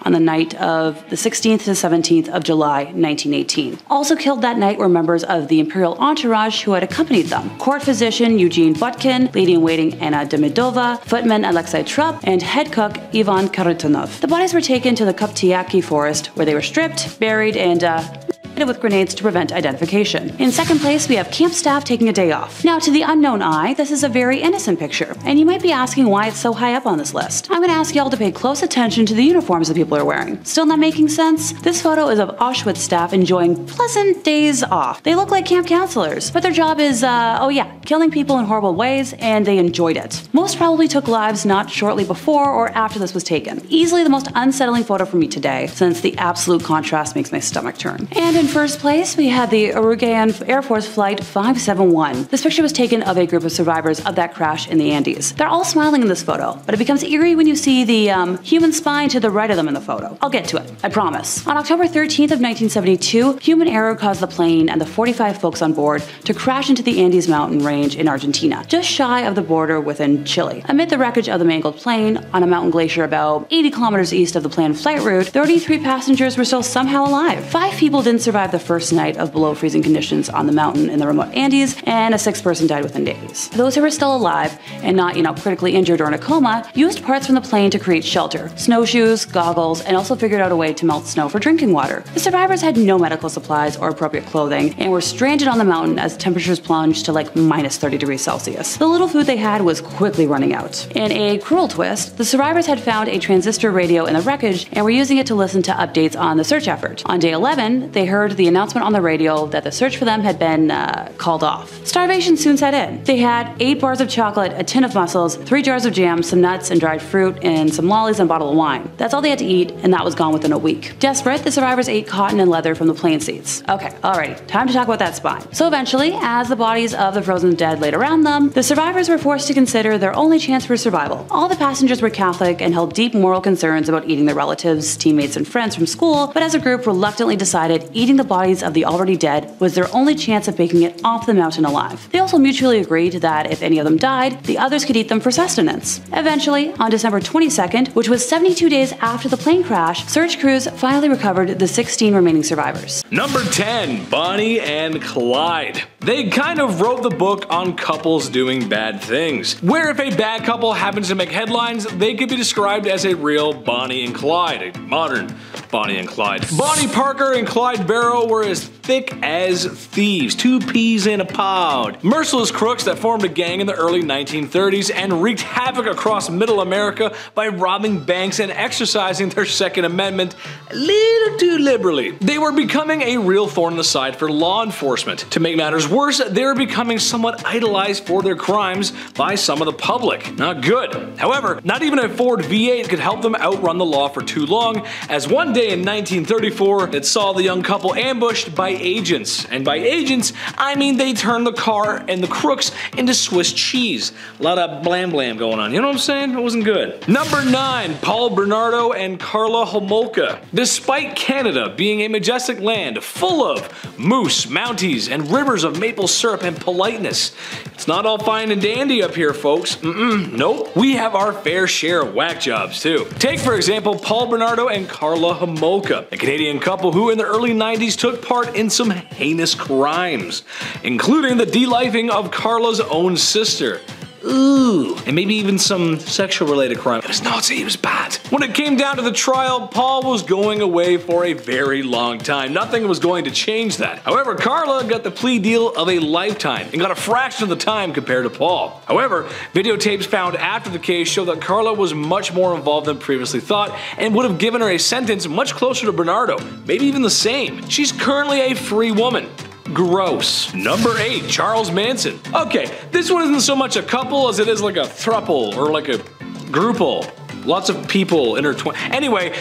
on the night of the 16th to 17th of July, 1918. Also killed that night were members of the imperial entourage who had accompanied them: court physician Eugene Butkin, lady-in-waiting Anna Demidova, footman Alexei Trupp, and head cook Ivan Karitonov. The bodies were taken to the Koptyaki forest, where they were stripped, buried, and with grenades to prevent identification. In 2nd place, we have camp staff taking a day off. Now, to the unknown eye, this is a very innocent picture, and you might be asking why it's so high up on this list. I'm going to ask y'all to pay close attention to the uniforms that people are wearing. Still not making sense? This photo is of Auschwitz staff enjoying pleasant days off. They look like camp counselors, but their job is, killing people in horrible ways, and they enjoyed it. Most probably took lives not shortly before or after this was taken. Easily the most unsettling photo for me today, since the absolute contrast makes my stomach turn. And in 1st place, we had the Uruguayan Air Force Flight 571. This picture was taken of a group of survivors of that crash in the Andes. They're all smiling in this photo, but it becomes eerie when you see the human spine to the right of them in the photo. I'll get to it, I promise. On October 13th of 1972, human error caused the plane and the 45 folks on board to crash into the Andes mountain range in Argentina, just shy of the border within Chile. Amid the wreckage of the mangled plane, on a mountain glacier about 80 kilometers east of the planned flight route, 33 passengers were still somehow alive. 5 people didn't survive the first night of below freezing conditions on the mountain in the remote Andes, and a 6th person died within days. Those who were still alive and not, critically injured or in a coma, used parts from the plane to create shelter, snowshoes, goggles, and also figured out a way to melt snow for drinking water. The survivors had no medical supplies or appropriate clothing and were stranded on the mountain as temperatures plunged to like minus 30 degrees Celsius. The little food they had was quickly running out. In a cruel twist, the survivors had found a transistor radio in the wreckage and were using it to listen to updates on the search effort. On day 11, they heard the announcement on the radio that the search for them had been called off. Starvation soon set in. They had 8 bars of chocolate, a tin of mussels, 3 jars of jam, some nuts and dried fruit, and some lollies and a bottle of wine. That's all they had to eat, and that was gone within a week. Desperate, the survivors ate cotton and leather from the plane seats. Okay, alrighty, time to talk about that spine. So eventually, as the bodies of the frozen dead laid around them, the survivors were forced to consider their only chance for survival. All the passengers were Catholic and held deep moral concerns about eating their relatives, teammates, and friends from school, but as a group reluctantly decided eating the bodies of the already dead was their only chance of making it off the mountain alive. They also mutually agreed that if any of them died, the others could eat them for sustenance. Eventually, on December 22nd, which was 72 days after the plane crash, search crews finally recovered the 16 remaining survivors. Number 10. Bonnie and Clyde. They kind of wrote the book on couples doing bad things, where if a bad couple happens to make headlines, they could be described as a real Bonnie and Clyde, a modern Bonnie and Clyde. Bonnie Parker and Clyde Barrow were as thick as thieves, 2 peas in a pod. Merciless crooks that formed a gang in the early 1930s and wreaked havoc across middle America by robbing banks and exercising their Second Amendment a little too liberally. They were becoming a real thorn in the side for law enforcement. To make matters worse, they were becoming somewhat idolized for their crimes by some of the public. Not good. However, not even a Ford V8 could help them outrun the law for too long, as one day in 1934, it saw the young couple ambushed by agents. And by agents, I mean they turned the car and the crooks into Swiss cheese. A lot of blam blam going on, you know what I'm saying? It wasn't good. Number 9. Paul Bernardo and Carla Homolka. Despite Canada being a majestic land full of moose, mounties, and rivers of maple syrup and politeness, it's not all fine and dandy up here, folks. Nope. We have our fair share of whack jobs, too. Take, for example, Paul Bernardo and Carla Homolka, a Canadian couple who in the early 90s took part in some heinous crimes, including the de-lifing of Carla's own sister. Ooh, and maybe even some sexual related crime. It was naughty, it was bad. When it came down to the trial, Paul was going away for a very long time. Nothing was going to change that. However, Carla got the plea deal of a lifetime and got a fraction of the time compared to Paul. However, videotapes found after the case show that Carla was much more involved than previously thought and would have given her a sentence much closer to Bernardo, maybe even the same. She's currently a free woman. Gross. Number 8. Charles Manson. Okay, this one isn't so much a couple as it is like a throuple or like a grouple. Lots of people intertwined. Anyway,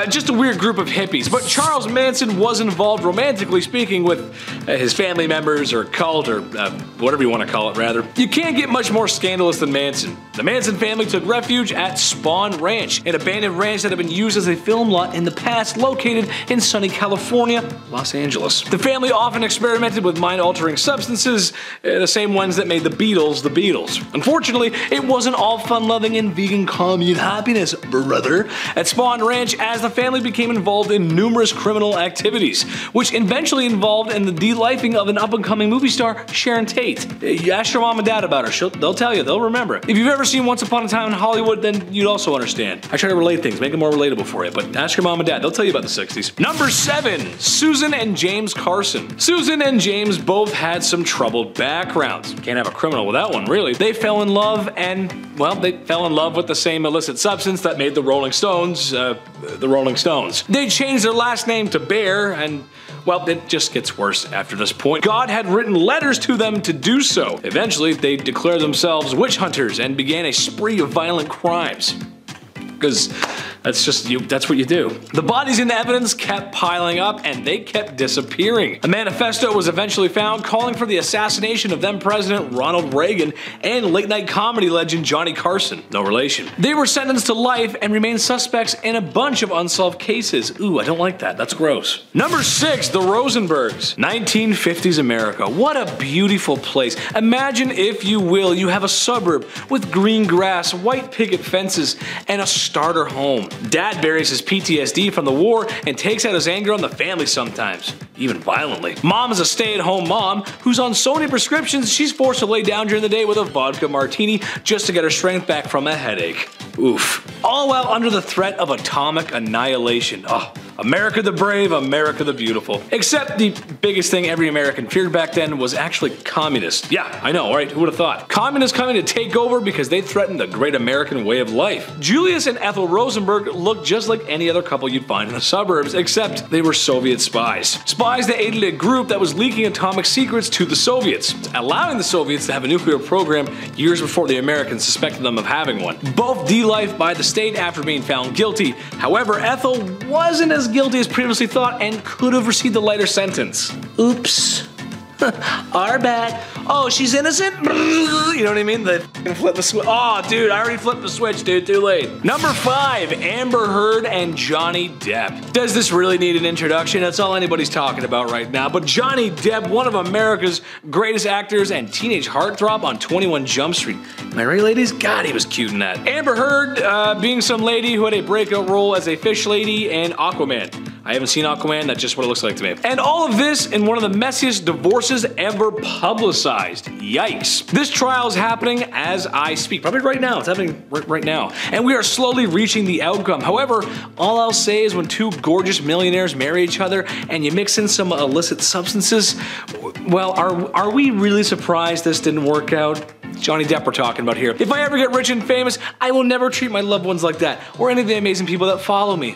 just a weird group of hippies. But Charles Manson was involved, romantically speaking, with his family members or cult or whatever you want to call it, rather. You can't get much more scandalous than Manson. The Manson family took refuge at Spawn Ranch, an abandoned ranch that had been used as a film lot in the past, located in sunny California, Los Angeles. The family often experimented with mind-altering substances, the same ones that made the Beatles the Beatles. Unfortunately, it wasn't all fun-loving and vegan commune happiness, brother. At Spawn Ranch, as the family became involved in numerous criminal activities, which eventually involved in the de-lifing of an up-and-coming movie star, Sharon Tate. You ask your mom and dad about her, they'll tell you, they'll remember. If you've ever seen Once Upon a Time in Hollywood, then you'd also understand. I try to relate things, make it more relatable for you, but ask your mom and dad, they'll tell you about the 60s. Number 7. Susan and James Carson. Susan and James both had some troubled backgrounds. Can't have a criminal with that one, really. They fell in love and, well, they fell in love with the same illicit substance that made the Rolling Stones, the Rolling Stones. They changed their last name to Bear, and, well, it just gets worse after this point. God had written letters to them to do so. Eventually, they declared themselves witch hunters and began a spree of violent crimes. Because that's just that's what you do. The bodies and evidence kept piling up and they kept disappearing. A manifesto was eventually found calling for the assassination of then President Ronald Reagan and late night comedy legend Johnny Carson. No relation. They were sentenced to life and remained suspects in a bunch of unsolved cases. Ooh, I don't like that. That's gross. Number 6. The Rosenbergs. 1950s America. What a beautiful place. Imagine, if you will, you have a suburb with green grass, white picket fences, and a starter home. Dad buries his PTSD from the war and takes out his anger on the family sometimes, even violently. Mom is a stay-at-home mom who's on so many prescriptions she's forced to lay down during the day with a vodka martini just to get her strength back from a headache. Oof. All while under the threat of atomic annihilation. Oh, America the brave, America the beautiful. Except the biggest thing every American feared back then was actually communists. Yeah, I know, right? Who would have thought? Communists coming to take over because they threatened the great American way of life. Julius and Ethel Rosenberg looked just like any other couple you'd find in the suburbs, except they were Soviet spies. Spies that aided a group that was leaking atomic secrets to the Soviets, allowing the Soviets to have a nuclear program years before the Americans suspected them of having one. Both de-lifed by the state after being found guilty. However, Ethel wasn't as guilty as previously thought and could have received a lighter sentence. Oops. Our bad. Oh, she's innocent? You know what I mean? Flip the switch. Oh, dude, I already flipped the switch, dude. Too late. Number 5, Amber Heard and Johnny Depp. Does this really need an introduction? That's all anybody's talking about right now. But Johnny Depp, one of America's greatest actors and teenage heartthrob on 21 Jump Street. Am I right, ladies? God, he was cute in that. Amber Heard, being some lady who had a breakout role as a fish lady in Aquaman. I haven't seen Aquaman, that's just what it looks like to me. And all of this in one of the messiest divorces ever publicized. Yikes. This trial is happening as I speak. Probably right now. It's happening right now. And we are slowly reaching the outcome. However, all I'll say is when two gorgeous millionaires marry each other and you mix in some illicit substances, well, are we really surprised this didn't work out? Johnny Depp we're talking about here. If I ever get rich and famous, I will never treat my loved ones like that, or any of the amazing people that follow me.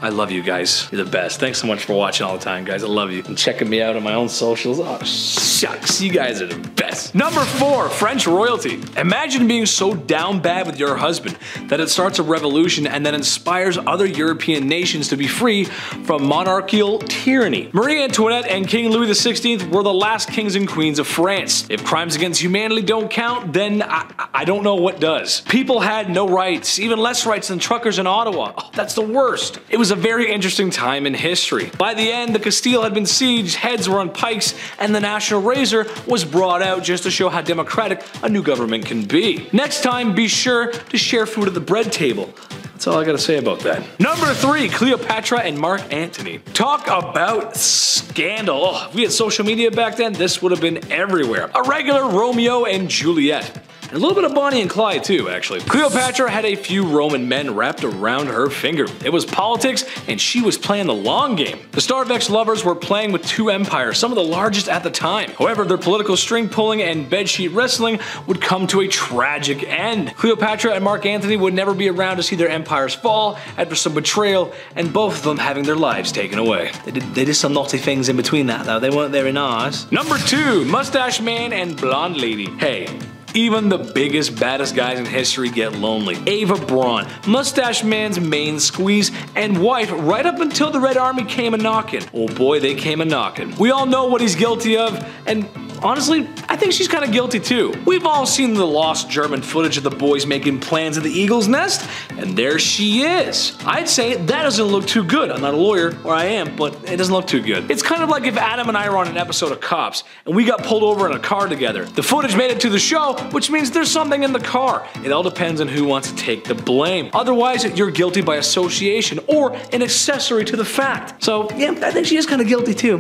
I love you guys. You're the best. Thanks so much for watching all the time, guys. I love you. And checking me out on my own socials. Oh, shucks. You guys are the best. Number 4, French royalty. Imagine being so down bad with your husband that it starts a revolution and then inspires other European nations to be free from monarchical tyranny. Marie Antoinette and King Louis XVI were the last kings and queens of France. If crimes against humanity don't count, then I don't know what does. People had no rights, even less rights than truckers in Ottawa. Oh, that's the worst. It was a very interesting time in history. By the end, the Castile had been sieged, heads were on pikes, and the national razor was brought out just to show how democratic a new government can be. Next time, be sure to share food at the bread table. That's all I gotta say about that. Number 3, Cleopatra and Mark Antony. Talk about scandal. Oh, if we had social media back then, this would have been everywhere. A regular Romeo and Juliet. And a little bit of Bonnie and Clyde too, actually. Cleopatra had a few Roman men wrapped around her finger. It was politics, and she was playing the long game. The star-vexed lovers were playing with two empires, some of the largest at the time. However, their political string-pulling and bedsheet wrestling would come to a tragic end. Cleopatra and Mark Antony would never be around to see their empires fall after some betrayal, and both of them having their lives taken away. They did some naughty things in between that, though. They weren't very nice. Number 2, Mustache Man and Blonde Lady. Hey. Even the biggest, baddest guys in history get lonely. Ava Braun, Mustache Man's main squeeze and wife right up until the Red Army came a-knockin'. Oh boy, they came a-knockin'. We all know what he's guilty of, and honestly, I think she's kind of guilty too. We've all seen the lost German footage of the boys making plans at the Eagle's Nest, and there she is. I'd say that doesn't look too good. I'm not a lawyer, or I am, but it doesn't look too good. It's kind of like if Adam and I were on an episode of Cops, and we got pulled over in a car together. The footage made it to the show, which means there's something in the car. It all depends on who wants to take the blame. Otherwise, you're guilty by association, or an accessory to the fact. So, yeah, I think she is kind of guilty too.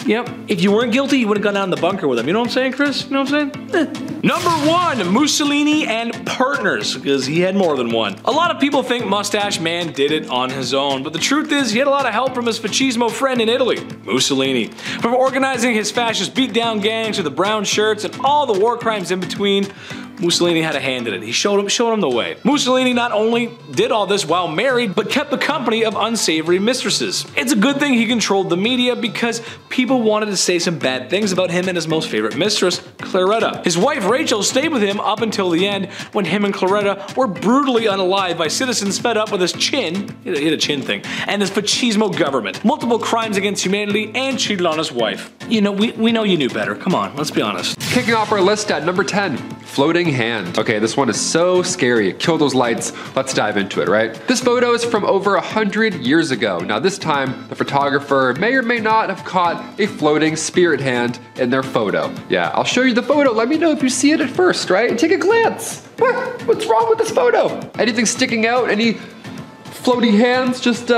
Yep. If you weren't guilty, you would have gone down in the bunker with him. You know what I'm saying, Chris? You know what I'm saying? Number 1, Mussolini and partners, because he had more than one. A lot of people think Mustache Man did it on his own, but the truth is he had a lot of help from his fascismo friend in Italy, Mussolini. From organizing his fascist beatdown gangs to the brown shirts and all the war crimes in between, Mussolini had a hand in it. He showed him the way. Mussolini not only did all this while married, but kept the company of unsavory mistresses. It's a good thing he controlled the media because people wanted to say some bad things about him and his most favorite mistress, Claretta. His wife Rachel stayed with him up until the end when him and Claretta were brutally unalived by citizens fed up with his chin, he had a chin thing, and his fascismo government. Multiple crimes against humanity and cheated on his wife. You know, we know you knew better. Come on, let's be honest. Kicking off our list at number 10, floating hand. Okay, this one is so scary. Kill those lights. Let's dive into it, right? This photo is from over 100 years ago. Now this time, the photographer may or may not have caught a floating spirit hand in their photo. Yeah, I'll show you the photo. Let me know if you see it at first, right? Take a glance. What's wrong with this photo? Anything sticking out? Any floating hands just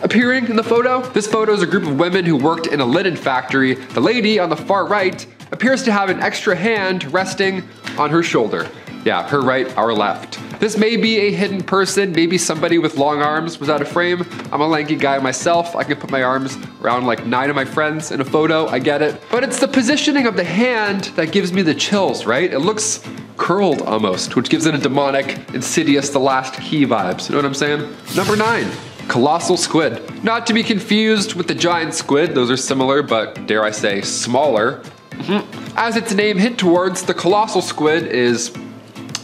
appearing in the photo? This photo is a group of women who worked in a linen factory. The lady on the far right appears to have an extra hand resting on her shoulder. Yeah, her right, our left. This may be a hidden person, maybe somebody with long arms was out of frame. I'm a lanky guy myself. I can put my arms around like 9 of my friends in a photo, I get it. But it's the positioning of the hand that gives me the chills, right? It looks curled almost, which gives it a demonic, insidious, the last key vibes. You know what I'm saying? Number 9. Colossal squid. Not to be confused with the giant squid, those are similar, but dare I say, smaller. As its name hint towards, the colossal squid is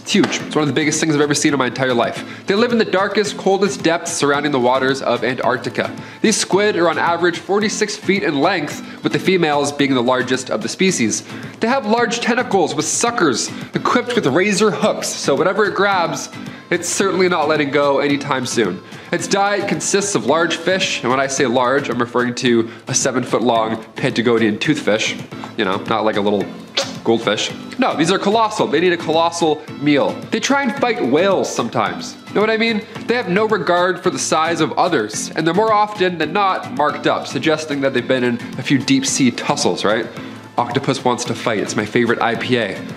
It's huge. It's one of the biggest things I've ever seen in my entire life. They live in the darkest, coldest depths surrounding the waters of Antarctica. These squid are on average 46 feet in length, with the females being the largest of the species. They have large tentacles with suckers equipped with razor hooks, so whatever it grabs, it's certainly not letting go anytime soon. Its diet consists of large fish, and when I say large, I'm referring to a 7-foot-long Patagonian toothfish. You know, not like a little goldfish. No, these are colossal. They need a colossal meal. They try and fight whales sometimes. Know what I mean? They have no regard for the size of others, and they're more often than not marked up, suggesting that they've been in a few deep sea tussles, right? Octopus wants to fight. It's my favorite IPA.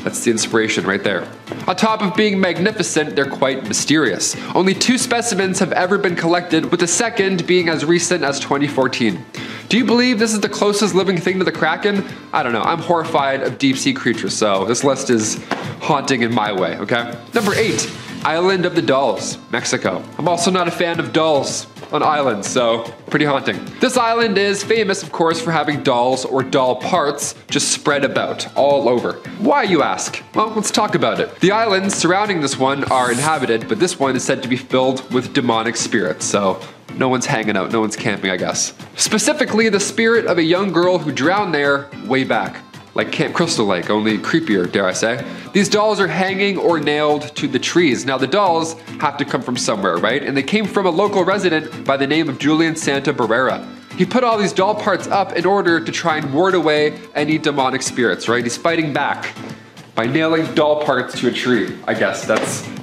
That's the inspiration right there. On top of being magnificent, they're quite mysterious. Only 2 specimens have ever been collected, with the second being as recent as 2014. Do you believe this is the closest living thing to the Kraken? I don't know. I'm horrified of deep sea creatures, so this list is haunting in my way, okay? Number 8, Island of the Dolls, Mexico. I'm also not a fan of dolls on islands, so pretty haunting. This island is famous, of course, for having dolls or doll parts just spread about all over. Why, you ask? Well, let's talk about it. The islands surrounding this one are inhabited, but this one is said to be filled with demonic spirits, so no one's hanging out, no one's camping, I guess. Specifically, the spirit of a young girl who drowned there way back. Like Camp Crystal Lake, only creepier, dare I say. These dolls are hanging or nailed to the trees. Now the dolls have to come from somewhere, right? And they came from a local resident by the name of Julian Santa Barrera. He put all these doll parts up in order to try and ward away any demonic spirits, right? He's fighting back by nailing doll parts to a tree. I guess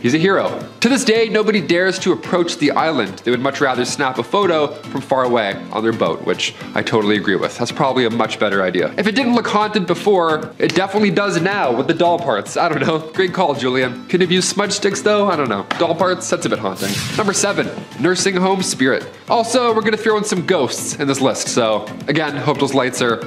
he's a hero. To this day, nobody dares to approach the island. They would much rather snap a photo from far away on their boat, which I totally agree with. That's probably a much better idea. If it didn't look haunted before, it definitely does now with the doll parts. I don't know. Great call, Julian. Could have used smudge sticks though? I don't know. Doll parts, that's a bit haunting. Number 7, nursing home spirit. Also, we're gonna throw in some ghosts in this list, so again, hope those lights are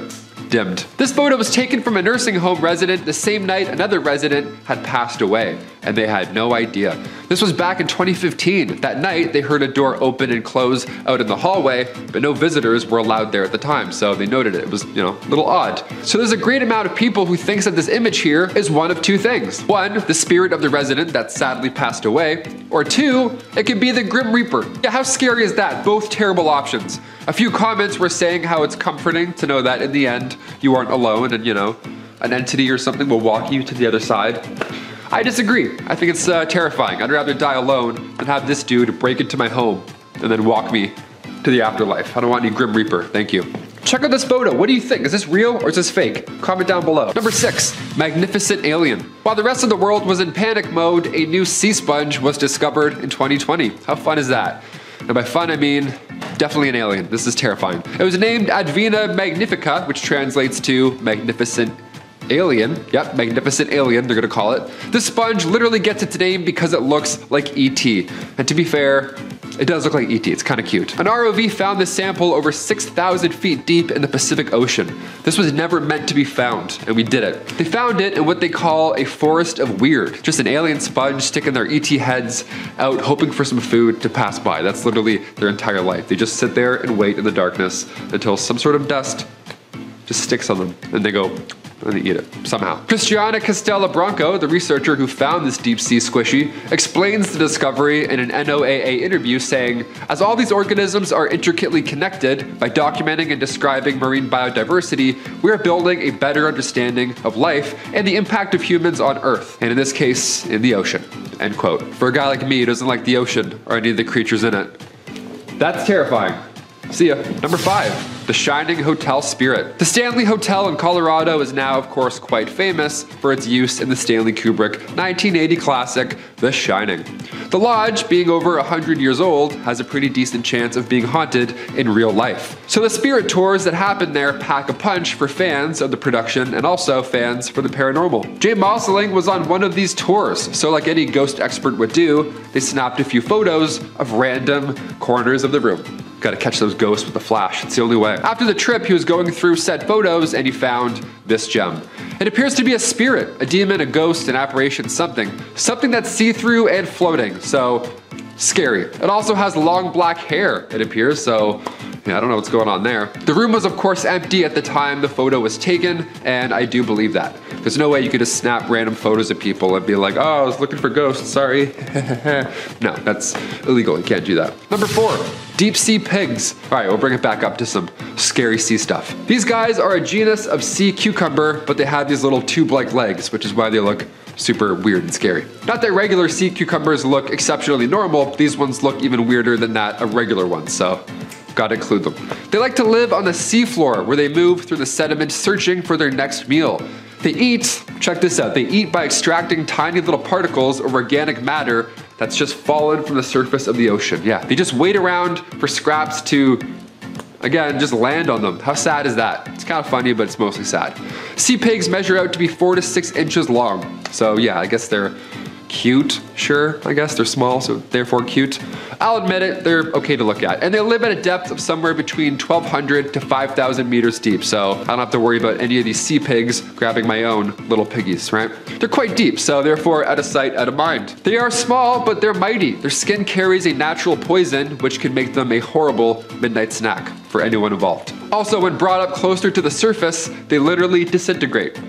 dimmed. This photo was taken from a nursing home resident the same night another resident had passed away, and they had no idea. This was back in 2015. That night, they heard a door open and close out in the hallway, but no visitors were allowed there at the time, so they noted it. It was, a little odd. So there's a great amount of people who thinks that this image here is one of 2 things. 1, the spirit of the resident that sadly passed away, or 2, it could be the Grim Reaper. Yeah, how scary is that? Both terrible options. A few comments were saying how it's comforting to know that in the end, you aren't alone and, an entity or something will walk you to the other side. I disagree. I think it's terrifying. I'd rather die alone than have this dude break into my home and then walk me to the afterlife. I don't want any Grim Reaper. Thank you. Check out this photo. What do you think? Is this real or is this fake? Comment down below. Number 6, magnificent alien. While the rest of the world was in panic mode, a new sea sponge was discovered in 2020. How fun is that? And by fun, I mean definitely an alien. This is terrifying. It was named Advena magnifica, which translates to magnificent alien. Yep, magnificent alien, they're gonna call it. This sponge literally gets its name because it looks like E.T. And to be fair, it does look like E.T., it's kind of cute. An ROV found this sample over 6,000 feet deep in the Pacific Ocean. This was never meant to be found, and we did it. They found it in what they call a forest of weird. Just an alien sponge sticking their E.T. heads out, hoping for some food to pass by. That's literally their entire life. They just sit there and wait in the darkness until some sort of dust just sticks on them, and they go, and they eat it, somehow. Cristiana Castella Branco, the researcher who found this deep sea squishy, explains the discovery in an NOAA interview saying, as all these organisms are intricately connected, by documenting and describing marine biodiversity, we are building a better understanding of life and the impact of humans on Earth, and in this case, in the ocean, end quote. For a guy like me who doesn't like the ocean or any of the creatures in it, that's terrifying. See ya. Number 5, the Shining Hotel Spirit. The Stanley Hotel in Colorado is now, of course, quite famous for its use in the Stanley Kubrick 1980 classic, The Shining. The lodge, being over 100 years old, has a pretty decent chance of being haunted in real life. So the spirit tours that happen there pack a punch for fans of the production and also fans for the paranormal. Jay Mosling was on one of these tours, so like any ghost expert would do, they snapped a few photos of random corners of the room. Gotta catch those ghosts with the flash, it's the only way. After the trip, he was going through said photos and he found this gem. It appears to be a spirit, a demon, a ghost, an apparition, something that's see-through and floating, so scary. It also has long black hair, it appears, so Yeah, I don't know what's going on there. The room was of course empty at the time the photo was taken, and I do believe that. There's no way you could just snap random photos of people and be like, oh, I was looking for ghosts, sorry. No, that's illegal, you can't do that. Number 4, deep sea pigs. All right, we'll bring it back up to some scary sea stuff. These guys are a genus of sea cucumber, but they have these little tube-like legs, which is why they look super weird and scary. Not that regular sea cucumbers look exceptionally normal, these ones look even weirder than that of regular ones, so gotta include them. They like to live on the seafloor where they move through the sediment searching for their next meal. They eat, check this out, they eat by extracting tiny little particles of organic matter that's just fallen from the surface of the ocean. Yeah, they just wait around for scraps to, again, just land on them. How sad is that? It's kind of funny, but it's mostly sad. Sea pigs measure out to be 4 to 6 inches long. So yeah, I guess they're cute, sure, I guess. They're small, so therefore cute. I'll admit it, they're okay to look at. And they live at a depth of somewhere between 1,200 to 5,000 meters deep, so I don't have to worry about any of these sea pigs grabbing my own little piggies, right? They're quite deep, so therefore out of sight, out of mind. They are small, but they're mighty. Their skin carries a natural poison, which can make them a horrible midnight snack for anyone involved. Also, when brought up closer to the surface, they literally disintegrate.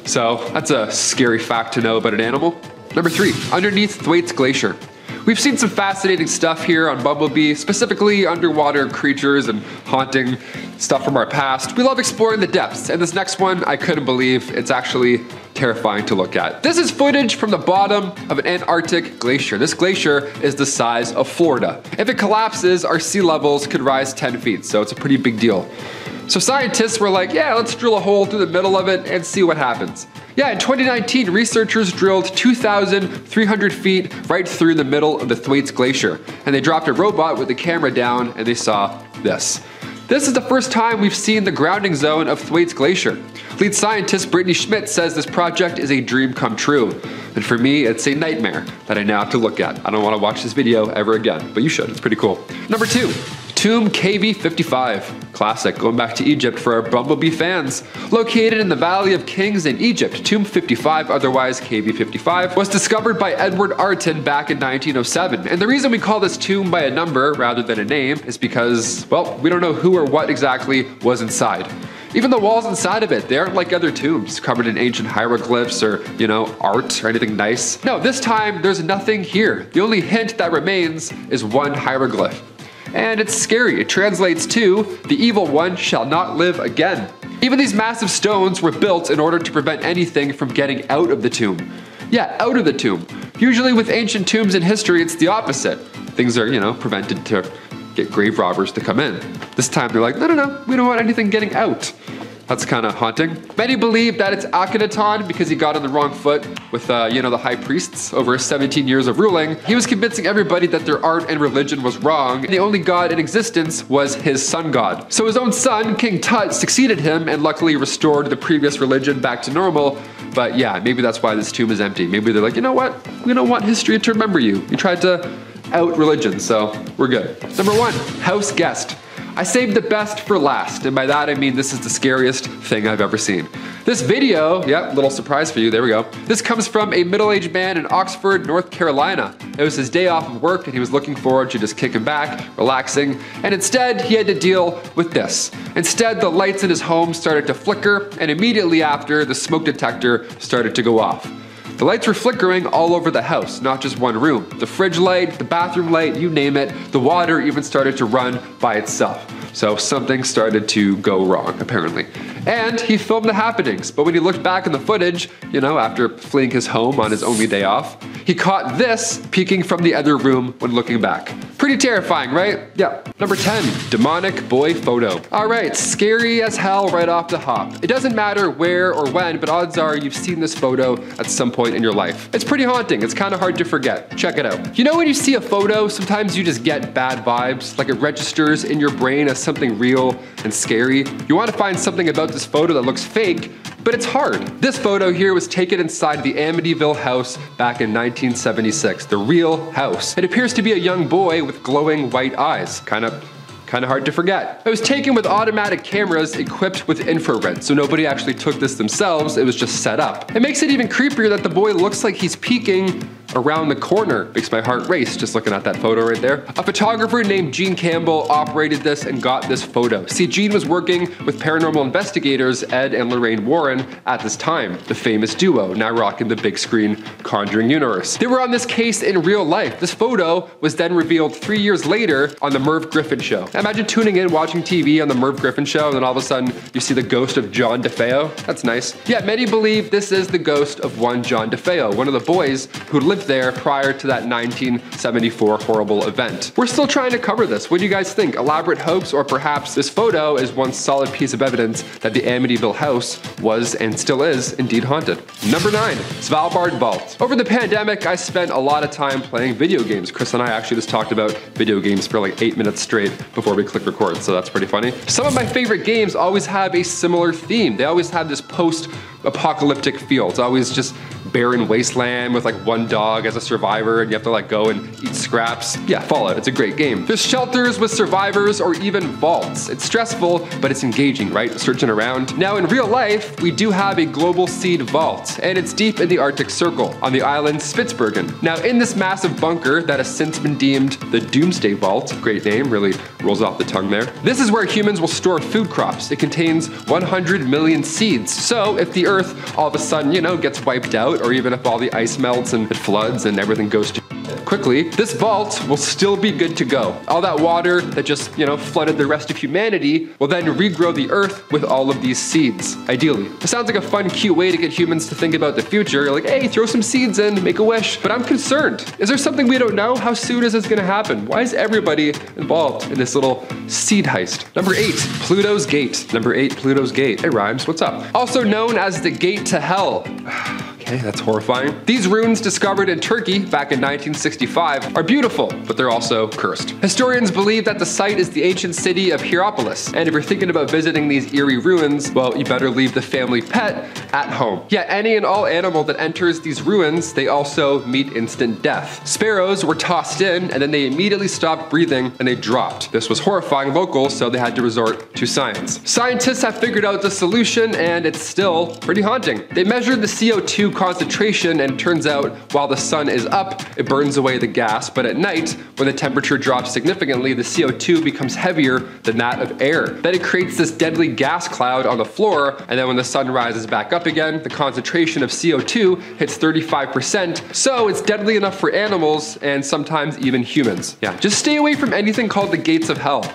So that's a scary fact to know about an animal. Number 3, underneath Thwaites Glacier. We've seen some fascinating stuff here on Bumblebee, specifically underwater creatures and haunting stuff from our past. We love exploring the depths, and this next one, I couldn't believe. It's actually terrifying to look at. This is footage from the bottom of an Antarctic glacier. This glacier is the size of Florida. If it collapses, our sea levels could rise 10 feet, so it's a pretty big deal. So scientists were like, yeah, let's drill a hole through the middle of it and see what happens. Yeah, in 2019, researchers drilled 2,300 feet right through the middle of the Thwaites Glacier, and they dropped a robot with the camera down and they saw this. This is the first time we've seen the grounding zone of Thwaites Glacier. Lead scientist Brittany Schmidt says this project is a dream come true. And for me, it's a nightmare that I now have to look at. I don't want to watch this video ever again, but you should, it's pretty cool. Number 2, Tomb KV55. Classic, going back to Egypt for our Bumblebee fans. Located in the Valley of Kings in Egypt, Tomb 55, otherwise KV55, was discovered by Edward Arton back in 1907. And the reason we call this tomb by a number rather than a name is because, well, we don't know who or what exactly was inside. Even the walls inside of it, they aren't like other tombs covered in ancient hieroglyphs or, you know, art or anything nice. No, this time there's nothing here. The only hint that remains is one hieroglyph. And it's scary. It translates to, the evil one shall not live again. Even these massive stones were built in order to prevent anything from getting out of the tomb. Yeah, out of the tomb. Usually with ancient tombs in history, it's the opposite. Things are, you know, prevented to get grave robbers to come in. This time they're like, no, we don't want anything getting out. That's kind of haunting. Many believe that it's Akhenaton because he got on the wrong foot with, you know, the high priests over his 17 years of ruling. He was convincing everybody that their art and religion was wrong, and the only god in existence was his sun god. So his own son, King Tut, succeeded him and luckily restored the previous religion back to normal. But yeah, maybe that's why this tomb is empty. Maybe they're like, you know what? We don't want history to remember you. You tried to out religion, so we're good. Number 1, house guest. I saved the best for last, and by that I mean this is the scariest thing I've ever seen. This video, yep, little surprise for you, there we go. This comes from a middle-aged man in Oxford, North Carolina. It was his day off of work and he was looking forward to just kicking back, relaxing, and instead he had to deal with this. Instead, the lights in his home started to flicker, and immediately after, the smoke detector started to go off. The lights were flickering all over the house, not just one room. The fridge light, the bathroom light, you name it. The water even started to run by itself. So something started to go wrong, apparently. And he filmed the happenings, but when he looked back in the footage, you know, after fleeing his home on his only day off, he caught this peeking from the other room when looking back. Pretty terrifying, right? Yeah. Number 10, demonic boy photo. All right, scary as hell right off the hop. It doesn't matter where or when, but odds are you've seen this photo at some point in your life. It's pretty haunting. It's kind of hard to forget. Check it out. You know when you see a photo, sometimes you just get bad vibes, like it registers in your brain as something real and scary. You want to find something about this photo that looks fake, but it's hard. This photo here was taken inside the Amityville house back in 1976, the real house. It appears to be a young boy with glowing white eyes. Kind of hard to forget. It was taken with automatic cameras equipped with infrared, so nobody actually took this themselves, it was just set up. It makes it even creepier that the boy looks like he's peeking around the corner. Makes my heart race just looking at that photo right there. A photographer named Gene Campbell operated this and got this photo. See, Gene was working with paranormal investigators Ed and Lorraine Warren at this time, the famous duo, now rocking the big screen Conjuring universe. They were on this case in real life. This photo was then revealed 3 years later on the Merv Griffin Show. Imagine tuning in, watching TV on the Merv Griffin Show, and then all of a sudden you see the ghost of John DeFeo. That's nice. Yeah, many believe this is the ghost of one John DeFeo, one of the boys who lived there prior to that 1974 horrible event. We're still trying to cover this. What do you guys think? Elaborate hoax, or perhaps this photo is one solid piece of evidence that the Amityville house was and still is indeed haunted? Number 9, Svalbard Vault. Over the pandemic, I spent a lot of time playing video games. Chris and I actually just talked about video games for like 8 minutes straight before we click record, so that's pretty funny. Some of my favorite games always have a similar theme. They always have this post-apocalyptic feel. It's always just barren wasteland with like one dog as a survivor, and you have to like go and eat scraps. Yeah, Fallout, it's a great game. There's shelters with survivors or even vaults. It's stressful, but it's engaging, right? Searching around. Now in real life, we do have a global seed vault, and it's deep in the Arctic Circle on the island Spitsbergen. Now in this massive bunker that has since been deemed the Doomsday Vault, great name, really rolls off the tongue there. This is where humans will store food crops. It contains 100 million seeds. So if the earth all of a sudden, gets wiped out, or even if all the ice melts and it floods and everything goes to quickly, this vault will still be good to go. All that water that just, flooded the rest of humanity will then regrow the earth with all of these seeds, ideally. It sounds like a fun, cute way to get humans to think about the future. You're like, hey, throw some seeds in, make a wish. But I'm concerned. Is there something we don't know? How soon is this gonna happen? Why is everybody involved in this little seed heist? Number 8, Pluto's Gate. Number 8, Pluto's Gate. It rhymes, what's up? Also known as the Gate to Hell. Okay, that's horrifying. These ruins discovered in Turkey back in 1965 are beautiful, but they're also cursed. Historians believe that the site is the ancient city of Hierapolis, and if you're thinking about visiting these eerie ruins, well, you better leave the family pet at home. Yeah, any and all animal that enters these ruins, they also meet instant death. Sparrows were tossed in, and then they immediately stopped breathing and they dropped. This was horrifying locals, so they had to resort to science. Scientists have figured out the solution, and it's still pretty haunting. They measured the CO2 concentration, and turns out while the sun is up, it burns away the gas, but at night, when the temperature drops significantly, the CO2 becomes heavier than that of air. Then it creates this deadly gas cloud on the floor, and then when the sun rises back up again, the concentration of CO2 hits 35%, so it's deadly enough for animals and sometimes even humans. Yeah, just stay away from anything called the Gates of Hell.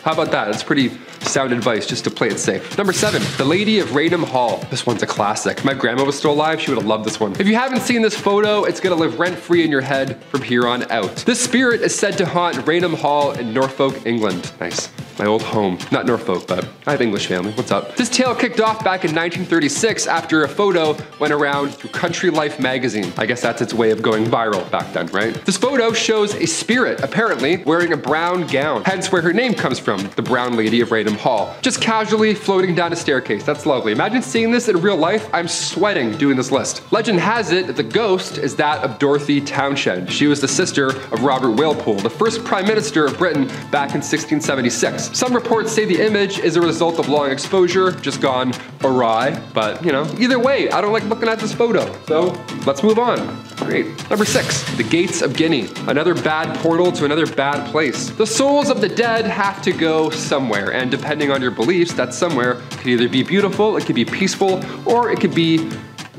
How about that? It's pretty sound advice just to play it safe. Number 7, The Lady of Raynham Hall. This one's a classic. If my grandma was still alive, she would have loved this one. If you haven't seen this photo, it's gonna live rent-free in your head from here on out. This spirit is said to haunt Raynham Hall in Norfolk, England. Nice. My old home. Not Norfolk, but I have English family. What's up? This tale kicked off back in 1936 after a photo went around through Country Life magazine. I guess that's its way of going viral back then, right? This photo shows a spirit, apparently, wearing a brown gown, hence where her name comes from, the Brown Lady of Raynham Hall. Just casually floating down a staircase. That's lovely. Imagine seeing this in real life. I'm sweating doing this list. Legend has it that the ghost is that of Dorothy Townshend. She was the sister of Robert Walpole, the first Prime Minister of Britain back in 1676. Some reports say the image is a result of long exposure, just gone awry, but either way, I don't like looking at this photo, so let's move on. Great. Number 6, The Gates of Guinea. Another bad portal to another bad place. The souls of the dead have to go somewhere, and depending on your beliefs, that somewhere could either be beautiful, it could be peaceful, or it could be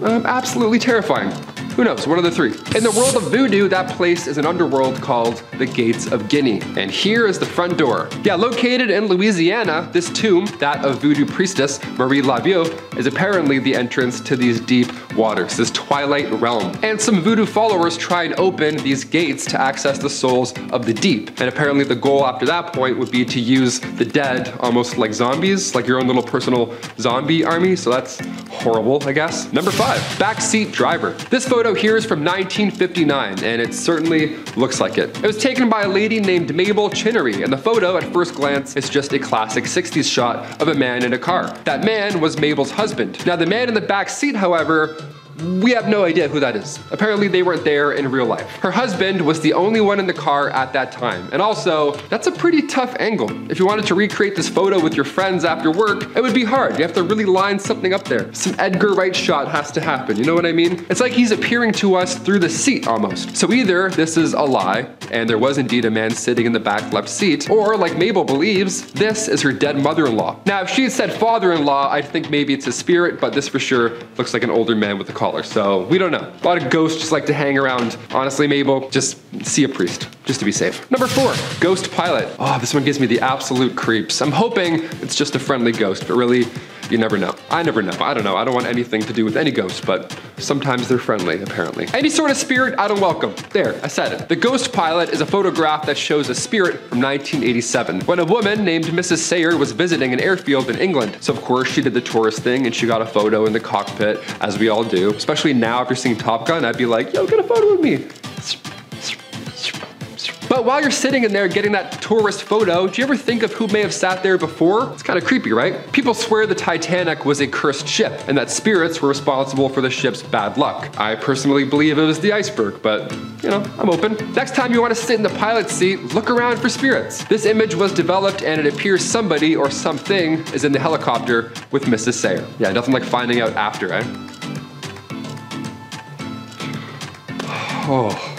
absolutely terrifying. Who knows, one of the three. In the world of voodoo, that place is an underworld called the Gates of Guinea. And here is the front door. Yeah, located in Louisiana, this tomb, that of voodoo priestess Marie Laveau, is apparently the entrance to these deep waters, this twilight realm. And some voodoo followers try and open these gates to access the souls of the deep. And apparently the goal after that point would be to use the dead almost like zombies, like your own little personal zombie army. So that's horrible, I guess. Number 5, Backseat Driver. This photo here is from 1959, and it certainly looks like it. It was taken by a lady named Mabel Chinnery, and the photo at first glance is just a classic 60s shot of a man in a car. That man was Mabel's husband. Now the man in the back seat, however, We have no idea who that is. Apparently they weren't there in real life. Her husband was the only one in the car at that time. And also, that's a pretty tough angle. If you wanted to recreate this photo with your friends after work, it would be hard. You have to really line something up there. Some Edgar Wright shot has to happen, you know what I mean? It's like he's appearing to us through the seat almost. So either this is a lie, and there was indeed a man sitting in the back left seat, or like Mabel believes, this is her dead mother-in-law. Now, if she had said father-in-law, I'd think maybe it's a spirit, but this for sure looks like an older man with a collar, so we don't know. A lot of ghosts just like to hang around. Honestly, Mabel, just see a priest, just to be safe. Number 4, ghost pilot. Oh, this one gives me the absolute creeps. I'm hoping it's just a friendly ghost, but really, you never know. I never know. I don't know. I don't want anything to do with any ghost, but sometimes they're friendly, apparently. Any sort of spirit, I don't welcome. There, I said it. The ghost pilot is a photograph that shows a spirit from 1987, when a woman named Mrs. Sayer was visiting an airfield in England. So of course she did the tourist thing and she got a photo in the cockpit, as we all do. Especially now after seeing Top Gun, I'd be like, yo, get a photo with me. But while you're sitting in there getting that tourist photo, do you ever think of who may have sat there before? It's kind of creepy, right? People swear the Titanic was a cursed ship and that spirits were responsible for the ship's bad luck. I personally believe it was the iceberg, but you know, I'm open. Next time you want to sit in the pilot's seat, look around for spirits. This image was developed and it appears somebody or something is in the helicopter with Mrs. Sayer. Yeah, nothing like finding out after, eh? Oh.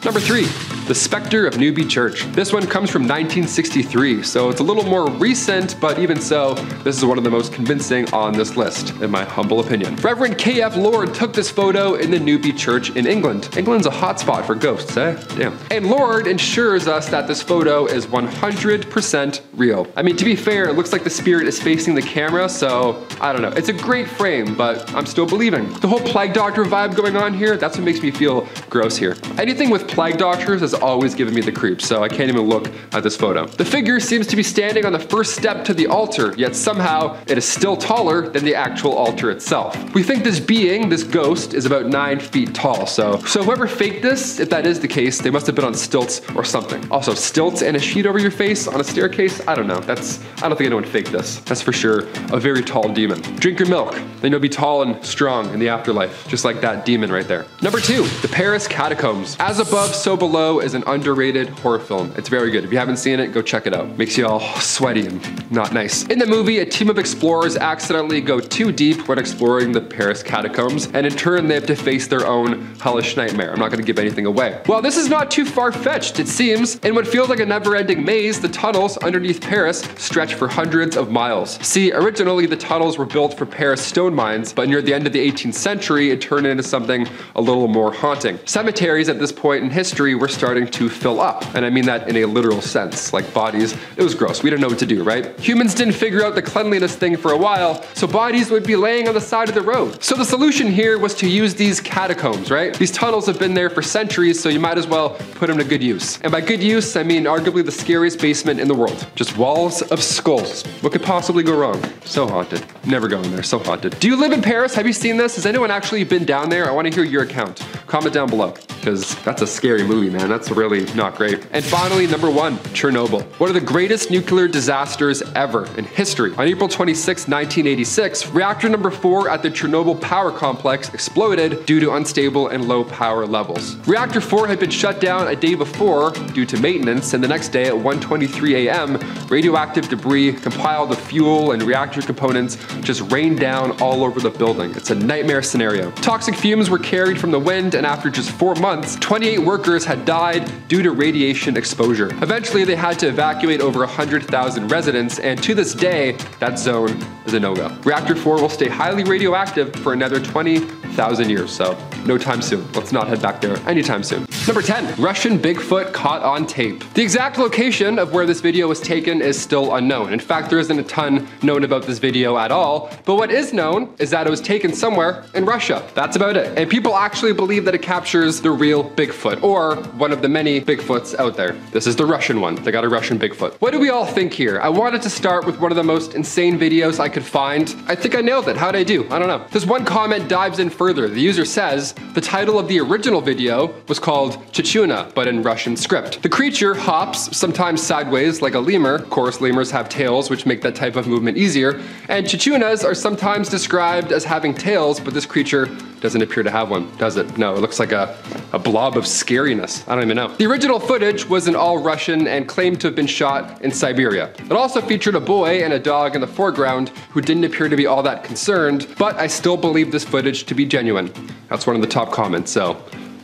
Number 3. The Spectre of Newby Church. This one comes from 1963, so it's a little more recent, but even so, this is one of the most convincing on this list, in my humble opinion. Reverend K.F. Lord took this photo in the Newby Church in England. England's a hotspot for ghosts, eh? Damn. And Lord ensures us that this photo is 100% real. I mean, to be fair, it looks like the spirit is facing the camera, so I don't know. It's a great frame, but I'm still believing. The whole Plague Doctor vibe going on here, that's what makes me feel gross here. Anything with Plague Doctors is always given me the creeps, so I can't even look at this photo. The figure seems to be standing on the first step to the altar, yet somehow it is still taller than the actual altar itself. We think this being, this ghost, is about 9 feet tall, so whoever faked this, if that is the case, they must have been on stilts or something. Also, stilts and a sheet over your face on a staircase? I don't know. I don't think anyone faked this. That's for sure a very tall demon. Drink your milk, then you'll be tall and strong in the afterlife, just like that demon right there. Number 2, the Paris Catacombs. As Above, So Below is an underrated horror film. It's very good. If you haven't seen it, go check it out. Makes you all sweaty and not nice. In the movie, a team of explorers accidentally go too deep when exploring the Paris catacombs, and in turn, they have to face their own hellish nightmare. I'm not going to give anything away. Well, this is not too far-fetched, it seems. In what feels like a never-ending maze, the tunnels underneath Paris stretch for hundreds of miles. See, originally, the tunnels were built for Paris stone mines, but near the end of the 18th century, it turned into something a little more haunting. Cemeteries at this point in history were starting to fill up, and I mean that in a literal sense, like bodies. It was gross. We didn't know what to do, right? Humans didn't figure out the cleanliness thing for a while, so bodies would be laying on the side of the road. So the solution here was to use these catacombs, right? These tunnels have been there for centuries, so you might as well put them to good use. And by good use, I mean arguably the scariest basement in the world. Just walls of skulls. What could possibly go wrong? So haunted. Never go in there, so haunted. Do you live in Paris? Have you seen this? Has anyone actually been down there? I want to hear your account. Comment down below, because that's a scary movie, man. That's really not great. And finally, number 1, Chernobyl. One of the greatest nuclear disasters ever in history. On April 26, 1986, reactor number 4 at the Chernobyl power complex exploded due to unstable and low power levels. Reactor 4 had been shut down a day before due to maintenance, and the next day at 1:23 a.m., radioactive debris compiled of fuel and reactor components just rained down all over the building. It's a nightmare scenario. Toxic fumes were carried from the wind, and after just 4 months, 28 workers had died due to radiation exposure. Eventually, they had to evacuate over 100,000 residents, and to this day, that zone is a no-go. Reactor 4 will stay highly radioactive for another 20,000 years, so no time soon. Let's not head back there anytime soon. Number 10, Russian Bigfoot caught on tape. The exact location of where this video was taken is still unknown. In fact, there isn't a ton known about this video at all, but what is known is that it was taken somewhere in Russia. That's about it. And people actually believe that it captures the real Bigfoot, or one of the many Bigfoots out there. This is the Russian one. They got a Russian Bigfoot. What do we all think here? I wanted to start with one of the most insane videos I could find. I think I nailed it. How'd I do? I don't know. This one comment dives in further. The user says the title of the original video was called called Chichuna, but in Russian script. The creature hops, sometimes sideways like a lemur. Of course, lemurs have tails, which make that type of movement easier. And Chichunas are sometimes described as having tails, but this creature doesn't appear to have one, does it? No, it looks like a blob of scariness. I don't even know. The original footage was in all Russian and claimed to have been shot in Siberia. It also featured a boy and a dog in the foreground who didn't appear to be all that concerned, but I still believe this footage to be genuine. That's one of the top comments, so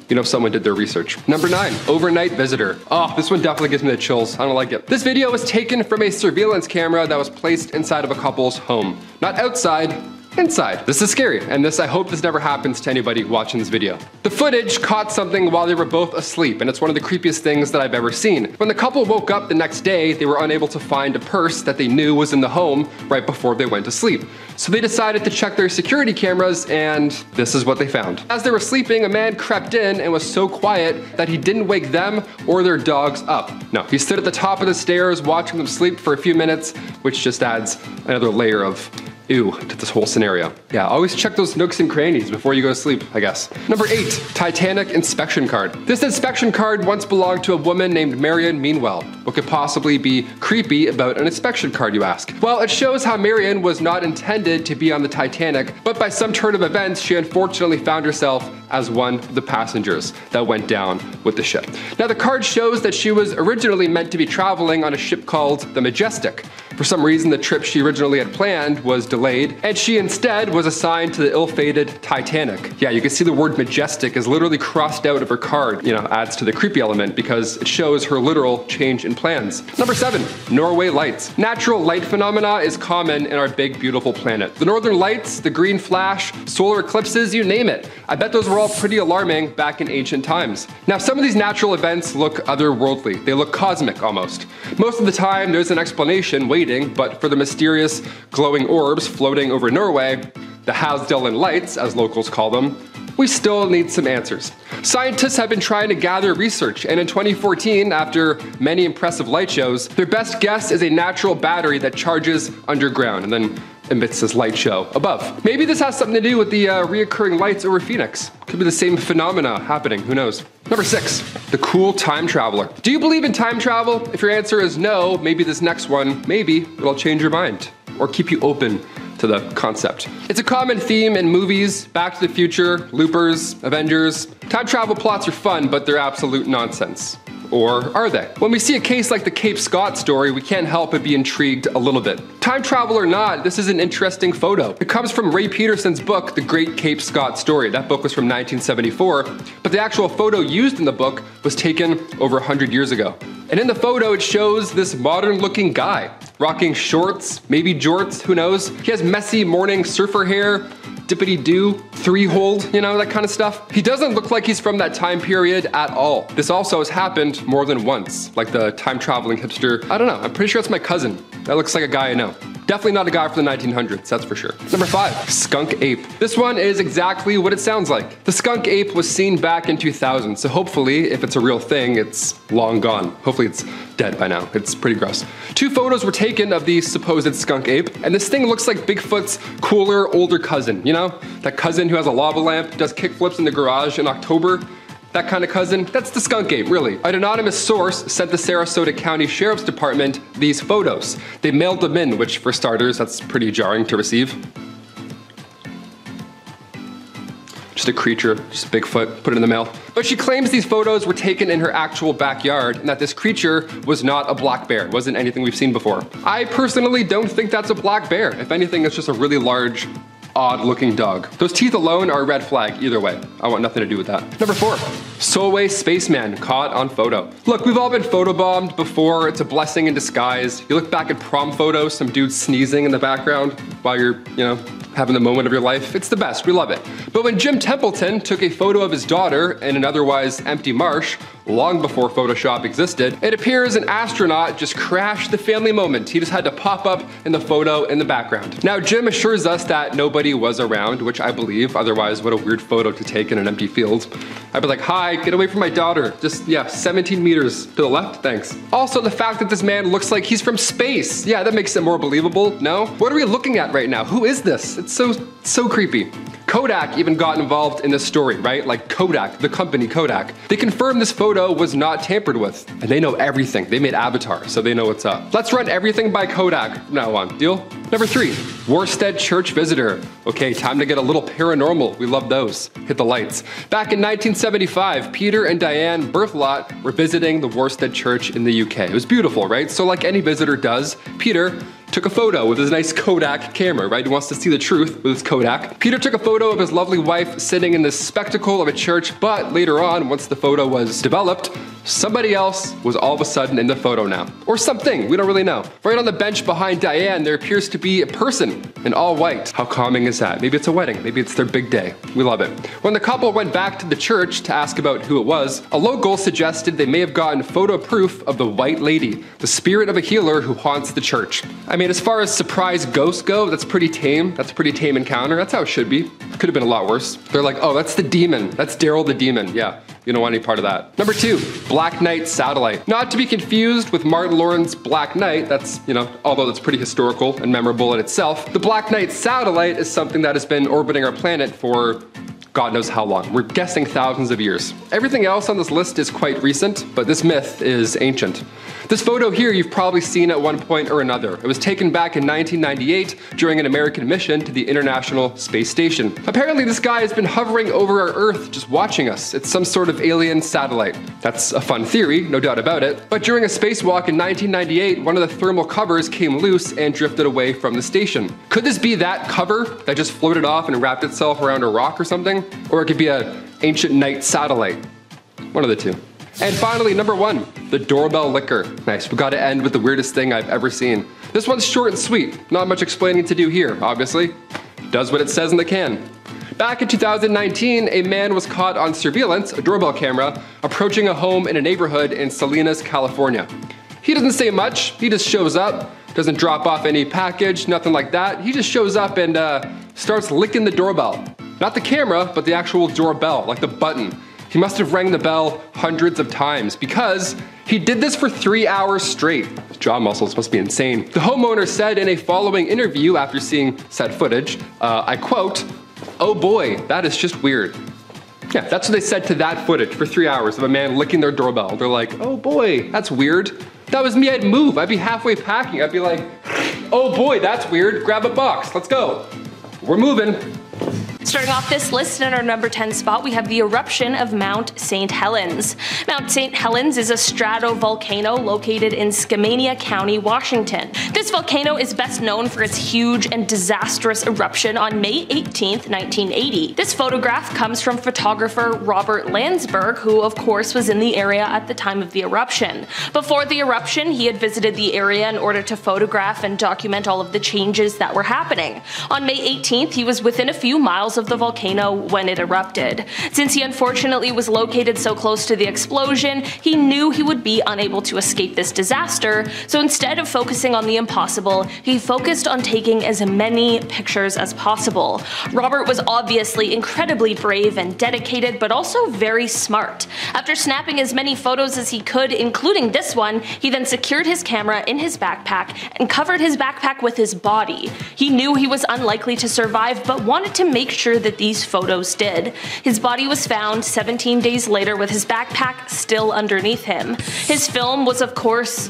you know someone did their research. Number 9, overnight visitor. Oh, this one definitely gives me the chills. I don't like it. This video was taken from a surveillance camera that was placed inside of a couple's home. Not outside, inside. This is scary, and I hope this never happens to anybody watching this video. The footage caught something while they were both asleep, and it's one of the creepiest things that I've ever seen. When the couple woke up the next day, they were unable to find a purse that they knew was in the home right before they went to sleep. So they decided to check their security cameras, and this is what they found. As they were sleeping, a man crept in and was so quiet that he didn't wake them or their dogs up. No, he stood at the top of the stairs watching them sleep for a few minutes, which just adds another layer of ew to this whole scenario. Yeah, always check those nooks and crannies before you go to sleep, I guess. Number 8, Titanic inspection card. This inspection card once belonged to a woman named Marion Meanwell. What could possibly be creepy about an inspection card, you ask? Well, it shows how Marion was not intended to be on the Titanic, but by some turn of events, she unfortunately found herself as one of the passengers that went down with the ship. Now, the card shows that she was originally meant to be traveling on a ship called the Majestic. For some reason, the trip she originally had planned was delayed, and she instead was assigned to the ill-fated Titanic. Yeah, you can see the word Majestic is literally crossed out of her card. You know, adds to the creepy element because it shows her literal change in plans. Number 7, Norway Lights. Natural light phenomena is common in our big, beautiful planet. The northern lights, the green flash, solar eclipses, you name it. I bet those were all pretty alarming back in ancient times. Now, some of these natural events look otherworldly. They look cosmic almost. Most of the time, there's an explanation waiting, but for the mysterious glowing orbs floating over Norway, the Hasdalen lights, as locals call them, we still need some answers. Scientists have been trying to gather research, and in 2014, after many impressive light shows, their best guess is a natural battery that charges underground and then emits this light show above. Maybe this has something to do with the reoccurring lights over Phoenix. Could be the same phenomena happening, who knows? Number 6, the cool time traveler. Do you believe in time travel? If your answer is no, maybe this next one, maybe it'll change your mind or keep you open to the concept. It's a common theme in movies, Back to the Future, Loopers, Avengers. Time travel plots are fun, but they're absolute nonsense. Or are they? When we see a case like the Cape Scott story, we can't help but be intrigued a little bit. Time travel or not, this is an interesting photo. It comes from Ray Peterson's book, The Great Cape Scott Story. That book was from 1974, but the actual photo used in the book was taken over 100 years ago. And in the photo, it shows this modern-looking guy, rocking shorts, maybe jorts, who knows? He has messy morning surfer hair, dippity-doo, three-hold, you know, that kind of stuff. He doesn't look like he's from that time period at all. This also has happened more than once, like the time-traveling hipster. I don't know, I'm pretty sure it's my cousin. That looks like a guy I know. Definitely not a guy from the 1900s, that's for sure. Number 5, skunk ape. This one is exactly what it sounds like. The skunk ape was seen back in 2000, so hopefully, if it's a real thing, it's long gone. Hopefully it's dead by now. It's pretty gross. 2 photos were taken of the supposed skunk ape, and this thing looks like Bigfoot's cooler, older cousin, you know? That cousin who has a lava lamp, does kickflips in the garage in October. That kind of cousin, that's the skunk ape, really. An anonymous source sent the Sarasota County Sheriff's Department these photos. They mailed them in, which for starters, that's pretty jarring to receive. Just a creature, just Bigfoot, put it in the mail. But she claims these photos were taken in her actual backyard and that this creature was not a black bear, wasn't anything we've seen before. I personally don't think that's a black bear. If anything, it's just a really large, odd-looking dog. Those teeth alone are a red flag either way. I want nothing to do with that. Number 4, Solway spaceman caught on photo. Look, we've all been photobombed before. It's a blessing in disguise. You look back at prom photos, some dude sneezing in the background while you're, you know, having the moment of your life. It's the best, we love it. But when Jim Templeton took a photo of his daughter in an otherwise empty marsh, long before Photoshop existed, it appears an astronaut just crashed the family moment. He just had to pop up in the photo in the background. Now, Jim assures us that nobody was around, which I believe, otherwise what a weird photo to take in an empty field. I'd be like, hi, get away from my daughter. Just, yeah, 17 meters to the left, thanks. Also, the fact that this man looks like he's from space. Yeah, that makes it more believable, no? What are we looking at right now? Who is this? It's so creepy. Kodak even got involved in this story, right? Like Kodak, the company Kodak. They confirmed this photo was not tampered with, and they know everything. They made Avatar, so they know what's up. Let's run everything by Kodak from now on. Deal? Number 3, Worstead Church visitor. Okay, time to get a little paranormal. We love those. Hit the lights. Back in 1975, Peter and Diane Berthelot were visiting the Worstead Church in the UK. It was beautiful, right? So like any visitor does, Peter took a photo with his nice Kodak camera, right? He wants to see the truth with his Kodak. Peter took a photo of his lovely wife sitting in the spectacle of a church, but later on, once the photo was developed, somebody else was all of a sudden in the photo now. Or something, we don't really know. Right on the bench behind Diane, there appears to be a person in all white. How calming is that? Maybe it's a wedding, maybe it's their big day. We love it. When the couple went back to the church to ask about who it was, a local suggested they may have gotten photo proof of the White Lady, the spirit of a healer who haunts the church. I mean, as far as surprise ghosts go, that's pretty tame. That's a pretty tame encounter. That's how it should be. Could have been a lot worse. They're like, oh, that's the demon. That's Daryl the demon. Yeah. You don't want any part of that. Number 2, Black Knight satellite. Not to be confused with Martin Lawrence's Black Knight. That's, although that's pretty historical and memorable in itself. The Black Knight satellite is something that has been orbiting our planet for God knows how long. We're guessing thousands of years. Everything else on this list is quite recent, but this myth is ancient. This photo here you've probably seen at one point or another. It was taken back in 1998 during an American mission to the International Space Station. Apparently this guy has been hovering over our Earth just watching us. It's some sort of alien satellite. That's a fun theory, no doubt about it. But during a spacewalk in 1998, one of the thermal covers came loose and drifted away from the station. Could this be that cover that just floated off and wrapped itself around a rock or something? Or it could be an ancient night satellite. One of the two. And finally, number 1, the doorbell licker. Nice, we gotta end with the weirdest thing I've ever seen. This one's short and sweet. Not much explaining to do here, obviously. Does what it says in the can. Back in 2019, a man was caught on surveillance, a doorbell camera, approaching a home in a neighborhood in Salinas, California. He doesn't say much, he just shows up, doesn't drop off any package, nothing like that. He just shows up and starts licking the doorbell. Not the camera, but the actual doorbell, like the button. He must have rang the bell hundreds of times because he did this for 3 hours straight. His jaw muscles must be insane. The homeowner said in a following interview after seeing said footage, I quote, "Oh boy, that is just weird." Yeah, that's what they said to that footage for 3 hours of a man licking their doorbell. They're like, oh boy, that's weird. If that was me, I'd move. I'd be halfway packing. I'd be like, oh boy, that's weird. Grab a box, let's go. We're moving. Starting off this list in our number 10 spot, we have the eruption of Mount St. Helens. Mount St. Helens is a stratovolcano located in Skamania County, Washington. This volcano is best known for its huge and disastrous eruption on May 18, 1980. This photograph comes from photographer Robert Landsberg, who of course was in the area at the time of the eruption. Before the eruption, he had visited the area in order to photograph and document all of the changes that were happening. On May 18th, he was within a few miles of the volcano when it erupted. Since he unfortunately was located so close to the explosion, he knew he would be unable to escape this disaster, so instead of focusing on the impossible, he focused on taking as many pictures as possible. Robert was obviously incredibly brave and dedicated, but also very smart. After snapping as many photos as he could, including this one, he then secured his camera in his backpack and covered his backpack with his body. He knew he was unlikely to survive, but wanted to make sure that these photos did. His body was found 17 days later with his backpack still underneath him. His film was of course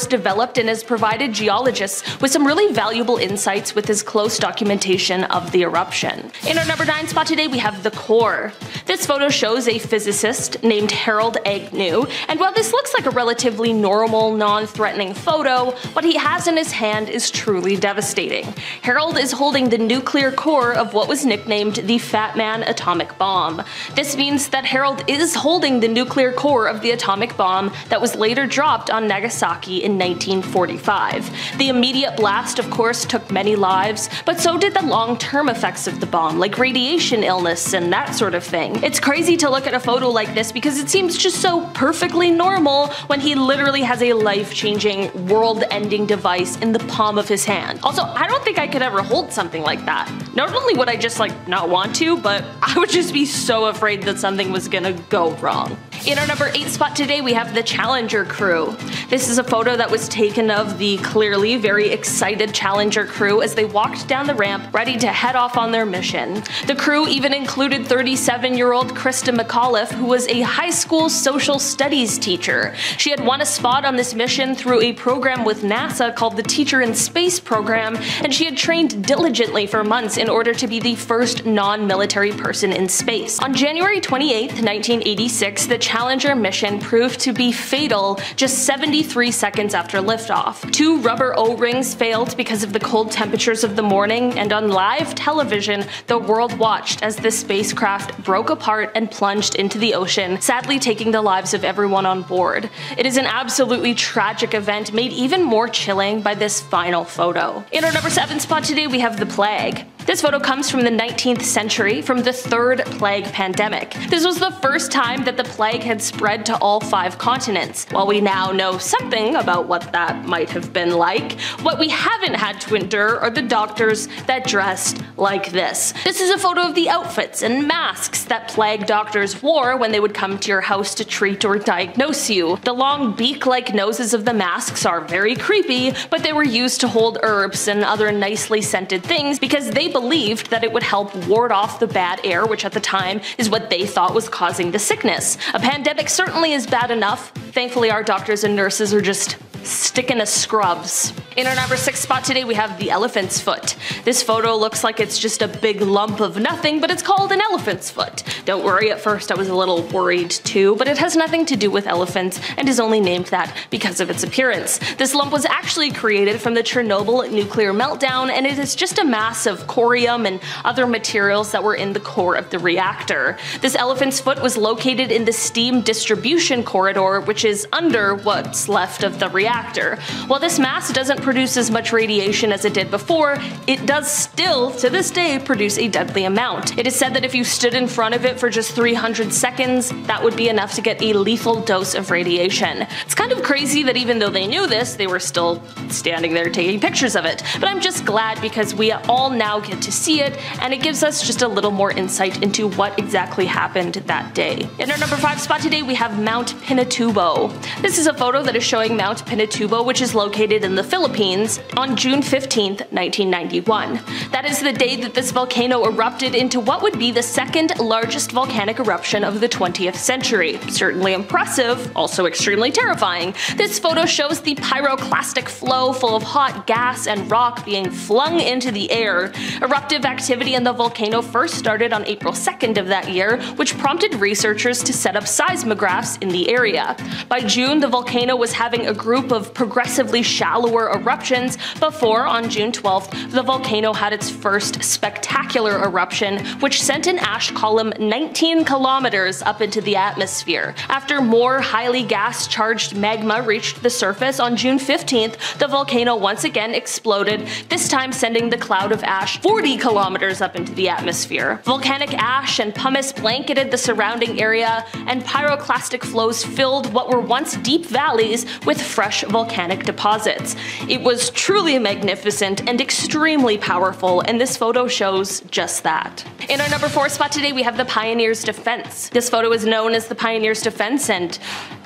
developed and has provided geologists with some really valuable insights with his close documentation of the eruption. In our number 9 spot today, we have the core. This photo shows a physicist named Harold Agnew, and while this looks like a relatively normal, non-threatening photo, what he has in his hand is truly devastating. Harold is holding the nuclear core of what was nicknamed the Fat Man atomic bomb. This means that Harold is holding the nuclear core of the atomic bomb that was later dropped on Nagasaki in 1945. The immediate blast, of course, took many lives, but so did the long-term effects of the bomb, like radiation illness and that sort of thing. It's crazy to look at a photo like this because it seems just so perfectly normal when he literally has a life-changing, world-ending device in the palm of his hand. Also, I don't think I could ever hold something like that. Not only would I just not want to, but I would just be so afraid that something was gonna go wrong. In our number 8 spot today, we have the Challenger crew. This is a photo that was taken of the clearly very excited Challenger crew as they walked down the ramp ready to head off on their mission. The crew even included 37-year-old Krista McAuliffe, who was a high school social studies teacher. She had won a spot on this mission through a program with NASA called the Teacher in Space program, and she had trained diligently for months in order to be the first non-military person in space. On January 28, 1986, the Challenger mission proved to be fatal just 73 seconds after liftoff. 2 rubber O-rings failed because of the cold temperatures of the morning, and on live television, the world watched as the spacecraft broke apart and plunged into the ocean, sadly taking the lives of everyone on board. It is an absolutely tragic event made even more chilling by this final photo. In our number 7 spot today, we have the plague. This photo comes from the 19th century, from the 3rd plague pandemic. This was the first time that the plague had spread to all 5 continents. While we now know something about what that might have been like, what we haven't had to endure are the doctors that dressed like this. This is a photo of the outfits and masks that plague doctors wore when they would come to your house to treat or diagnose you. The long beak-like noses of the masks are very creepy, but they were used to hold herbs and other nicely scented things because they believed that it would help ward off the bad air, which at the time is what they thought was causing the sickness. A pandemic certainly is bad enough. Thankfully, our doctors and nurses are just sticking to scrubs. In our number 6 spot today, we have the elephant's foot. This photo looks like it's just a big lump of nothing, but it's called an elephant's foot. Don't worry, at first I was a little worried too, but it has nothing to do with elephants and is only named that because of its appearance. This lump was actually created from the Chernobyl nuclear meltdown, and it is just a mass of corium and other materials that were in the core of the reactor. This elephant's foot was located in the steam distribution corridor, which is under what's left of the reactor. While this mass doesn't produce as much radiation as it did before, it does still, to this day, produce a deadly amount. It is said that if you stood in front of it for just 300 seconds, that would be enough to get a lethal dose of radiation. It's kind of crazy that even though they knew this, they were still standing there taking pictures of it. But I'm just glad because we all now get to see it, and it gives us just a little more insight into what exactly happened that day. In our number 5 spot today, we have Mount Pinatubo. This is a photo that is showing Mount Pinatubo, which is located in the Philippines, on June 15, 1991. That is the day that this volcano erupted into what would be the 2nd largest volcanic eruption of the 20th century. Certainly impressive, also extremely terrifying. This photo shows the pyroclastic flow full of hot gas and rock being flung into the air. Eruptive activity in the volcano first started on April 2nd of that year, which prompted researchers to set up seismographs in the area. By June, the volcano was having a group of progressively shallower eruptions before, on June 12th, the volcano had its first spectacular eruption, which sent an ash column 19 kilometers up into the atmosphere. After more highly gas-charged magma reached the surface on June 15th, the volcano once again exploded, this time sending the cloud of ash 40 kilometers up into the atmosphere. Volcanic ash and pumice blanketed the surrounding area, and pyroclastic flows filled what were once deep valleys with fresh volcanic deposits. It was truly magnificent and extremely powerful, and this photo shows just that. In our number 4 spot today, we have the Pioneer's Defense. This photo is known as the Pioneer's Defense, and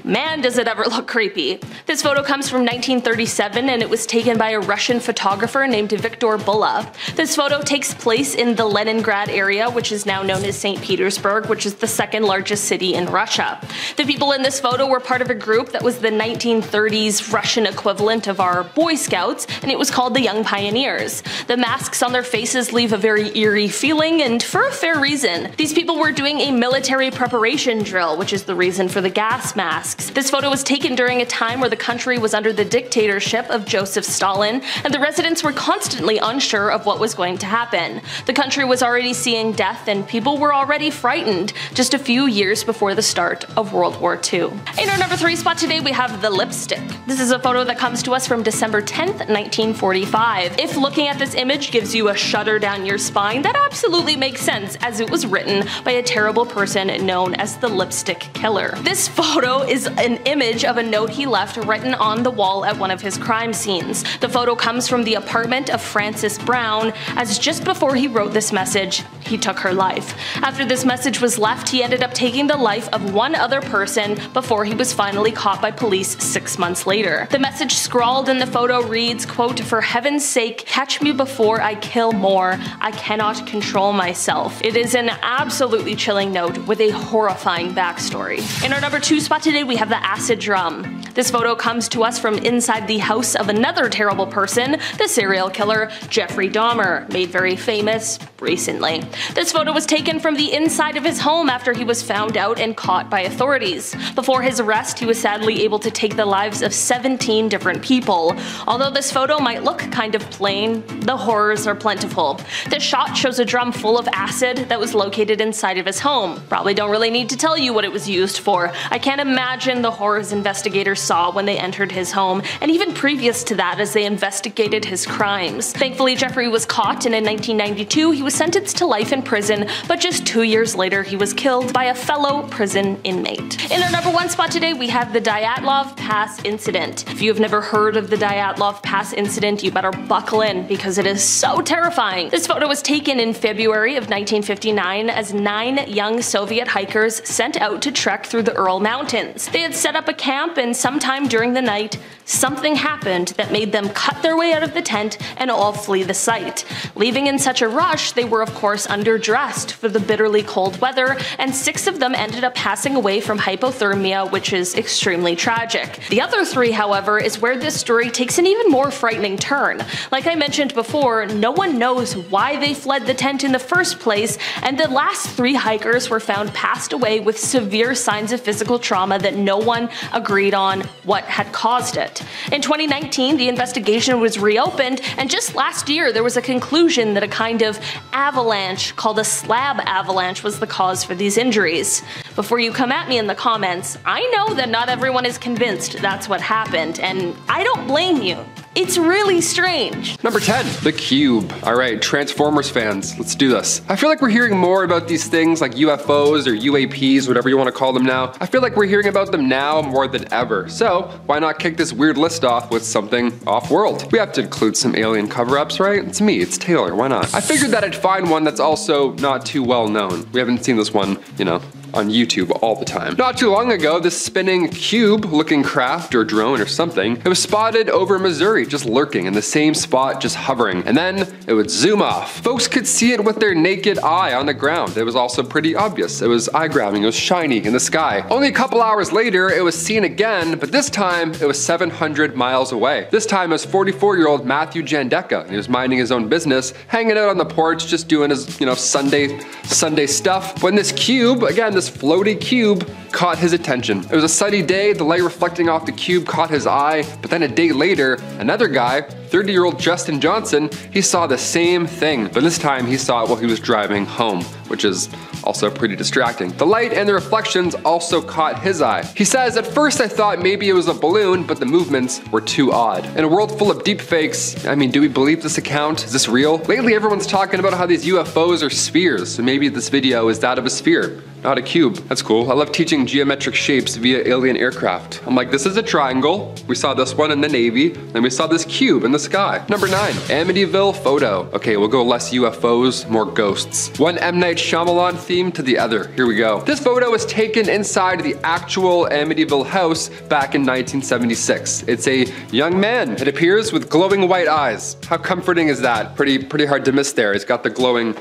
man does it ever look creepy. This photo comes from 1937 and it was taken by a Russian photographer named Viktor Bulla. This photo takes place in the Leningrad area, which is now known as St. Petersburg, which is the 2nd largest city in Russia. The people in this photo were part of a group that was the 1930s Russian equivalent of our Boy Scouts, and it was called the Young Pioneers. The masks on their faces leave a very eerie feeling, and for a fair reason. These people were doing a military preparation drill, which is the reason for the gas masks. This photo was taken during a time where the country was under the dictatorship of Joseph Stalin, and the residents were constantly unsure of what was going to happen. The country was already seeing death, and people were already frightened just a few years before the start of World War II. In our number 3 spot today, we have the lipstick. This is a photo that comes to us from December 10th, 1945. If looking at this image gives you a shudder down your spine, that absolutely makes sense, as it was written by a terrible person known as the Lipstick Killer. This photo is an image of a note he left written on the wall at one of his crime scenes. The photo comes from the apartment of Francis Brown, as just before he wrote this message, he took her life. After this message was left, he ended up taking the life of one other person before he was finally caught by police 6 months later. The message scrawled in the photo reads, quote, "For heaven's sake, catch me before I kill more. I cannot control myself." It is an absolutely chilling note with a horrifying backstory. In our number 2 spot today, we have the acid drum. This photo comes to us from inside the house of another terrible person, the serial killer Jeffrey Dahmer, made very famous recently. This photo was taken from the inside of his home after he was found out and caught by authorities. Before his arrest, he was sadly able to take the lives of 17 different people. Although this photo might look kind of plain, the horrors are plentiful. This shot shows a drum full of acid that was located inside of his home. Probably don't really need to tell you what it was used for. I can't imagine the horrors investigators saw when they entered his home, and even previous to that as they investigated his crimes. Thankfully, Jeffrey was caught, and in 1992 he was sentenced to life in prison, but just 2 years later he was killed by a fellow prison inmate. In our number 1 spot today, we have the Dyatlov Pass incident. If you have never heard of the Dyatlov Pass incident, you better buckle in because it is so terrifying. This photo was taken in February of 1959 as 9 young Soviet hikers sent out to trek through the Ural Mountains. They had set up a camp, and sometime during the night, something happened that made them cut their way out of the tent and all flee the site. Leaving in such a rush, they were of course underdressed for the bitterly cold weather, and 6 of them ended up passing away from hypothermia, which is extremely tragic. The other 3, however, is where this story takes an even more frightening turn. Like I mentioned before, no one knows why they fled the tent in the first place, and the last 3 hikers were found passed away with severe signs of physical trauma that no one agreed on what had caused it. In 2019, the investigation was reopened, and just last year there was a conclusion that a kind of avalanche called a slab avalanche was the cause for these injuries. Before you come at me in the comments, I know that not everyone is convinced that's what happened, and I don't blame you. It's really strange. Number 10, the cube. All right, Transformers fans, let's do this. I feel like we're hearing more about these things like UFOs or UAPs, whatever you want to call them now. I feel like we're hearing about them now more than ever. So why not kick this weird list off with something off-world? We have to include some alien cover-ups, right? It's me, it's Taylor, why not? I figured that I'd find one that's also not too well known. We haven't seen this one, you know, on YouTube all the time. Not too long ago, this spinning cube-looking craft or drone or something, it was spotted over Missouri, just lurking in the same spot, just hovering, and then it would zoom off. Folks could see it with their naked eye on the ground. It was also pretty obvious. It was eye-grabbing, it was shiny in the sky. Only a couple hours later, it was seen again, but this time it was 700 miles away. This time it was 44-year-old Matthew Jandeka. He was minding his own business, hanging out on the porch, just doing his, you know, Sunday stuff, when this cube, again, this floaty cube, caught his attention. It was a sunny day, the light reflecting off the cube caught his eye, but then a day later, another guy, 30-year-old Justin Johnson, he saw the same thing, but this time he saw it while he was driving home, which is also pretty distracting. The light and the reflections also caught his eye. He says, "At first I thought maybe it was a balloon, but the movements were too odd." In a world full of deep fakes, I mean, do we believe this account? Is this real? Lately everyone's talking about how these UFOs are spheres, so maybe this video is that of a sphere, not a cube. That's cool. I love teaching geometric shapes via alien aircraft. I'm like, this is a triangle. We saw this one in the Navy, and we saw this cube in the sky. Number 9, Amityville photo. Okay, we'll go less UFOs, more ghosts. One M. Night Shyamalan theme to the other. Here we go. This photo was taken inside the actual Amityville house back in 1976. It's a young man, it appears, with glowing white eyes. How comforting is that? Pretty hard to miss there. He's got the glowing.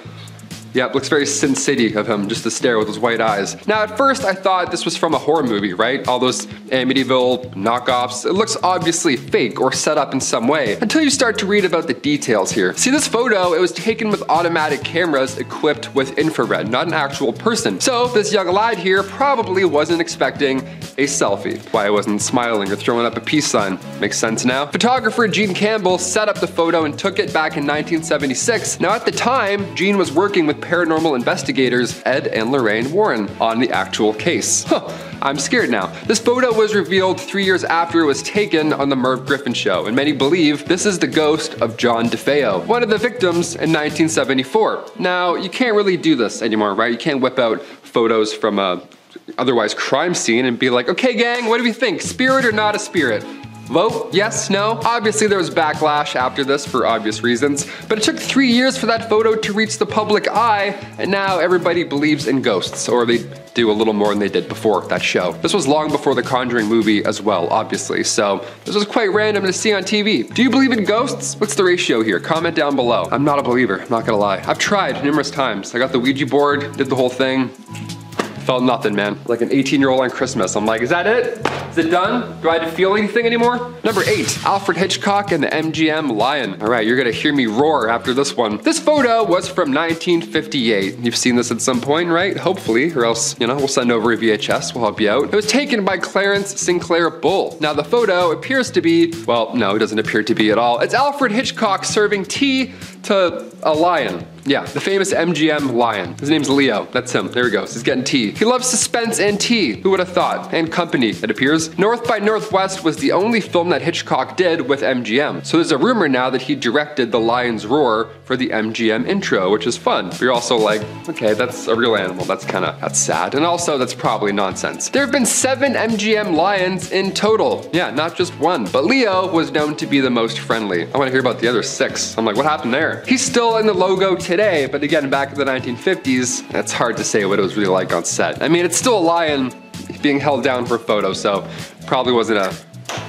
Yeah, it looks very Sin City of him, just to stare with his white eyes. Now, at first, I thought this was from a horror movie, right? All those Amityville knockoffs. It looks obviously fake or set up in some way, until you start to read about the details here. See, this photo, it was taken with automatic cameras equipped with infrared, not an actual person. So, this young lad here probably wasn't expecting a selfie. Why I wasn't smiling or throwing up a peace sign. Makes sense now? Photographer Gene Campbell set up the photo and took it back in 1976. Now, at the time, Gene was working with paranormal investigators Ed and Lorraine Warren on the actual case. I'm scared now. This photo was revealed 3 years after it was taken on the Merv Griffin show, and many believe this is the ghost of John DeFeo, one of the victims in 1974. Now, you can't really do this anymore, right? You can't whip out photos from a otherwise crime scene and be like, okay gang, what do we think? Spirit or not a spirit? Vote? Yes? No? Obviously there was backlash after this for obvious reasons, but it took 3 years for that photo to reach the public eye, and now everybody believes in ghosts, or they do a little more than they did before that show. This was long before the Conjuring movie as well, obviously, so this was quite random to see on TV. Do you believe in ghosts? What's the ratio here? Comment down below. I'm not a believer, I'm not gonna lie. I've tried numerous times. I got the Ouija board, did the whole thing. Felt nothing, man. Like an 18-year-old on Christmas. I'm like, is that it? Is it done? Do I have to feel anything anymore? Number 8, Alfred Hitchcock and the MGM Lion. All right, you're gonna hear me roar after this one. This photo was from 1958. You've seen this at some point, right? Hopefully, or else, you know, we'll send over a VHS, we'll help you out. It was taken by Clarence Sinclair Bull. Now the photo appears to be, well, no, it doesn't appear to be at all. It's Alfred Hitchcock serving tea to a lion. Yeah, the famous MGM lion. His name's Leo. That's him. There he goes. He's getting tea. He loves suspense and tea. Who would have thought? And company, it appears. North by Northwest was the only film that Hitchcock did with MGM. So there's a rumor now that he directed The Lion's Roar for the MGM intro, which is fun. But you're also like, okay, that's a real animal. That's sad. And also, that's probably nonsense. There have been 7 MGM lions in total. Yeah, not just one. But Leo was known to be the most friendly. I want to hear about the other 6. I'm like, what happened there? He's still in the logo today, but again, back in the 1950s, it's hard to say what it was really like on set. I mean, it's still a lion being held down for a photo, so probably wasn't a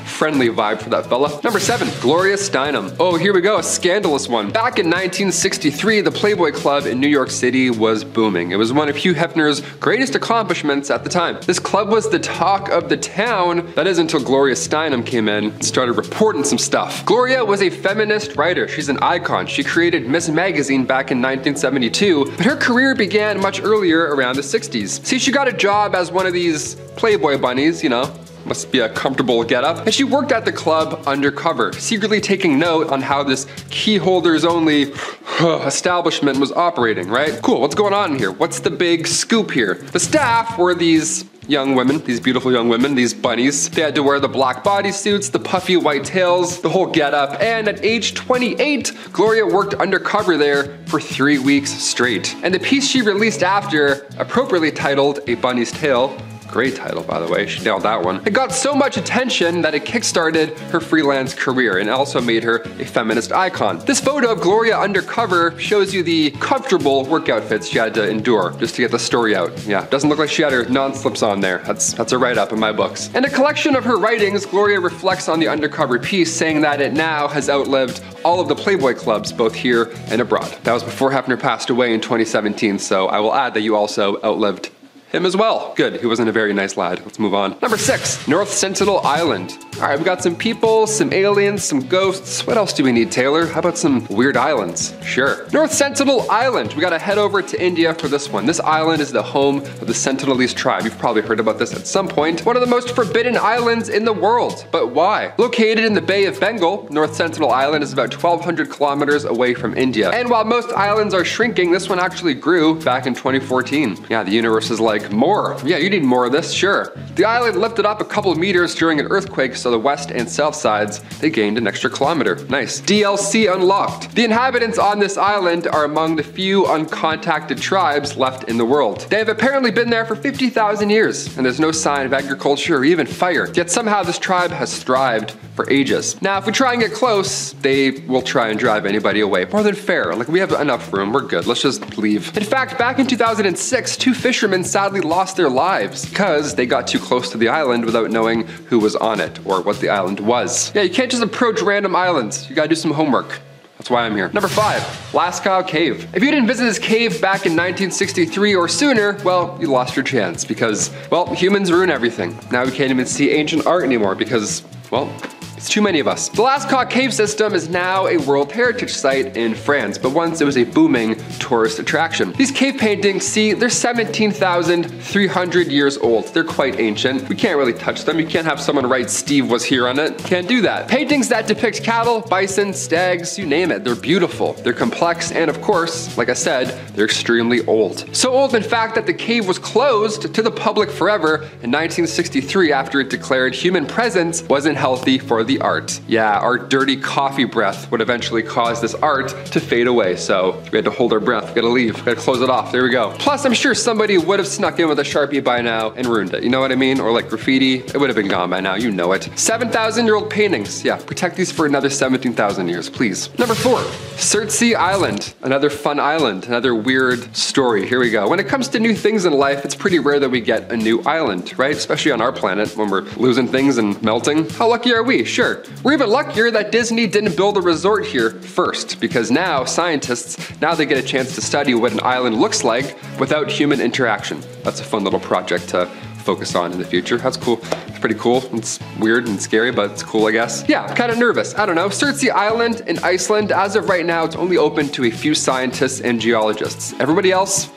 friendly vibe for that fella. Number 7, Gloria Steinem. Oh, here we go, a scandalous one. Back in 1963, the Playboy Club in New York City was booming. It was one of Hugh Hefner's greatest accomplishments at the time. This club was the talk of the town. That is until Gloria Steinem came in and started reporting some stuff. Gloria was a feminist writer. She's an icon. She created Miss Magazine back in 1972, but her career began much earlier, around the 60s. See, she got a job as one of these Playboy bunnies, you know, must be a comfortable getup. And she worked at the club undercover, secretly taking note on how this key holders only establishment was operating, right? Cool, what's going on here? What's the big scoop here? The staff were these young women, these beautiful young women, these bunnies. They had to wear the black bodysuits, the puffy white tails, the whole getup. And at age 28, Gloria worked undercover there for 3 weeks straight. And the piece she released after, appropriately titled A Bunny's Tale, great title, by the way, she nailed that one. It got so much attention that it kickstarted her freelance career and also made her a feminist icon. This photo of Gloria undercover shows you the comfortable work outfits she had to endure just to get the story out. Yeah, doesn't look like she had her non-slips on there. That's a write-up in my books. In a collection of her writings, Gloria reflects on the undercover piece, saying that it now has outlived all of the Playboy clubs, both here and abroad. That was before Hefner passed away in 2017, so I will add that you also outlived him as well. Good, he wasn't a very nice lad. Let's move on. Number 6, North Sentinel Island. All right, we got some people, some aliens, some ghosts. What else do we need, Taylor? How about some weird islands? Sure. North Sentinel Island. We gotta head over to India for this one. This island is the home of the Sentinelese tribe. You've probably heard about this at some point. One of the most forbidden islands in the world. But why? Located in the Bay of Bengal, North Sentinel Island is about 1,200 kilometers away from India. And while most islands are shrinking, this one actually grew back in 2014. Yeah, the universe is like, more. Yeah, you need more of this, sure. The island lifted up a couple of meters during an earthquake, so the west and south sides, they gained an extra kilometer. Nice. DLC unlocked. The inhabitants on this island are among the few uncontacted tribes left in the world. They have apparently been there for 50,000 years, and there's no sign of agriculture or even fire. Yet somehow this tribe has thrived for ages. Now, if we try and get close, they will try and drive anybody away. More than fair. Like, we have enough room. We're good. Let's just leave. In fact, back in 2006, 2 fishermen sadly lost their lives because they got too close to the island without knowing who was on it or what the island was. Yeah, you can't just approach random islands. You gotta do some homework. That's why I'm here. Number 5, Lascaux Cave. If you didn't visit this cave back in 1963 or sooner, well, you lost your chance because, well, humans ruin everything. Now we can't even see ancient art anymore because, well, it's too many of us. The Lascaux cave system is now a World Heritage Site in France, but once it was a booming tourist attraction. These cave paintings, see, they're 17,300 years old. They're quite ancient. We can't really touch them. You can't have someone write Steve was here on it. Can't do that. Paintings that depict cattle, bison, stags, you name it. They're beautiful. They're complex, and of course, like I said, they're extremely old. So old, in fact, that the cave was closed to the public forever in 1963 after it declared human presence wasn't healthy for the the art. Yeah, our dirty coffee breath would eventually cause this art to fade away, so we had to hold our breath. We gotta leave, we gotta close it off. There we go. Plus, I'm sure somebody would have snuck in with a Sharpie by now and ruined it. You know what I mean? Or like graffiti, it would have been gone by now. You know it. 7,000-year-old paintings. Yeah, protect these for another 17,000 years, please. Number 4, Surtsey Island. Another fun island, another weird story. Here we go. When it comes to new things in life, it's pretty rare that we get a new island, right? Especially on our planet when we're losing things and melting. How lucky are we? Sure. We're even luckier that Disney didn't build a resort here first, because now scientists, now they get a chance to study what an island looks like without human interaction. That's a fun little project to focus on in the future. That's cool. It's pretty cool. It's weird and scary, but it's cool, I guess. Yeah, I'm kind of nervous. I don't know. Surtsey Island in Iceland, as of right now, it's only open to a few scientists and geologists. Everybody else,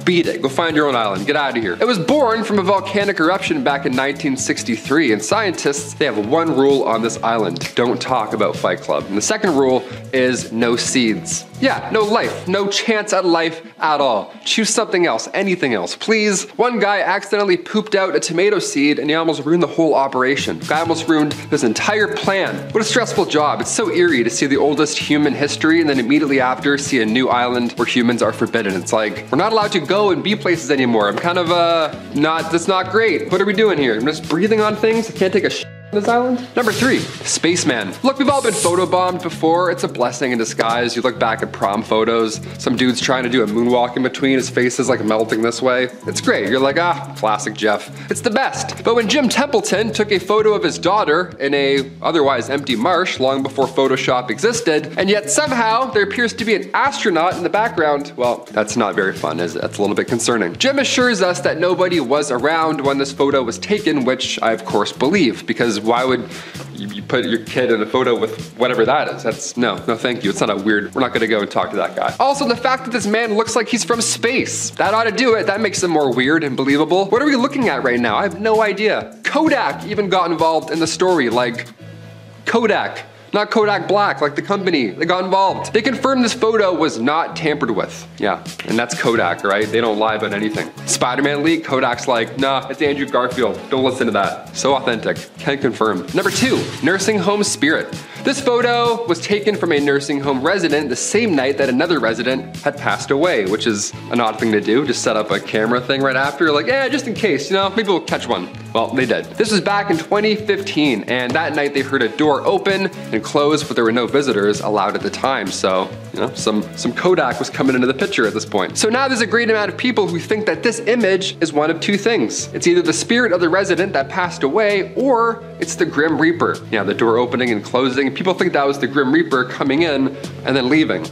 beat it. Go find your own island. Get out of here. It was born from a volcanic eruption back in 1963, and scientists, they have one rule on this island. Don't talk about Fight Club. And the second rule is no seeds. Yeah, no life, no chance at life at all. Choose something else, anything else, please. One guy accidentally pooped out a tomato seed and he almost ruined the whole operation. Guy almost ruined his entire plan. What a stressful job. It's so eerie to see the oldest human history and then immediately after see a new island where humans are forbidden. It's like, we're not allowed to go and be places anymore. I'm kind of, that's not great. What are we doing here? I'm just breathing on things? I can't take a shit on this island? Number 3, Spaceman. Look, we've all been photobombed before. It's a blessing in disguise. You look back at prom photos, some dude's trying to do a moonwalk in between, his face is like melting this way. It's great. You're like, classic Jeff. It's the best. But when Jim Templeton took a photo of his daughter in a otherwise empty marsh long before Photoshop existed, and yet somehow there appears to be an astronaut in the background, well, that's not very fun, is it? That's a little bit concerning. Jim assures us that nobody was around when this photo was taken, which I of course believe, because why would you put your kid in a photo with whatever that is? That's, no thank you. It's not a weird, we're not gonna go and talk to that guy. Also, the fact that this man looks like he's from space, that ought to do it. That makes him more weird and believable. What are we looking at right now? I have no idea. Kodak even got involved in the story, like Kodak. Not Kodak Black, like the company. They got involved. They confirmed this photo was not tampered with. Yeah, and that's Kodak, right? They don't lie about anything. Spider-Man leak, Kodak's like, nah, it's Andrew Garfield. Don't listen to that. So authentic. Can confirm. Number 2, nursing home spirit. This photo was taken from a nursing home resident the same night that another resident had passed away, which is an odd thing to do. Just set up a camera thing right after, like, yeah, just in case, you know, maybe we'll catch one. Well, they did. This was back in 2015, and that night they heard a door open and close, but there were no visitors allowed at the time. So, you know, some Kodak was coming into the picture at this point. So now there's a great amount of people who think that this image is one of two things. It's either the spirit of the resident that passed away, or it's the Grim Reaper. Yeah, the door opening and closing. People think that was the Grim Reaper coming in and then leaving,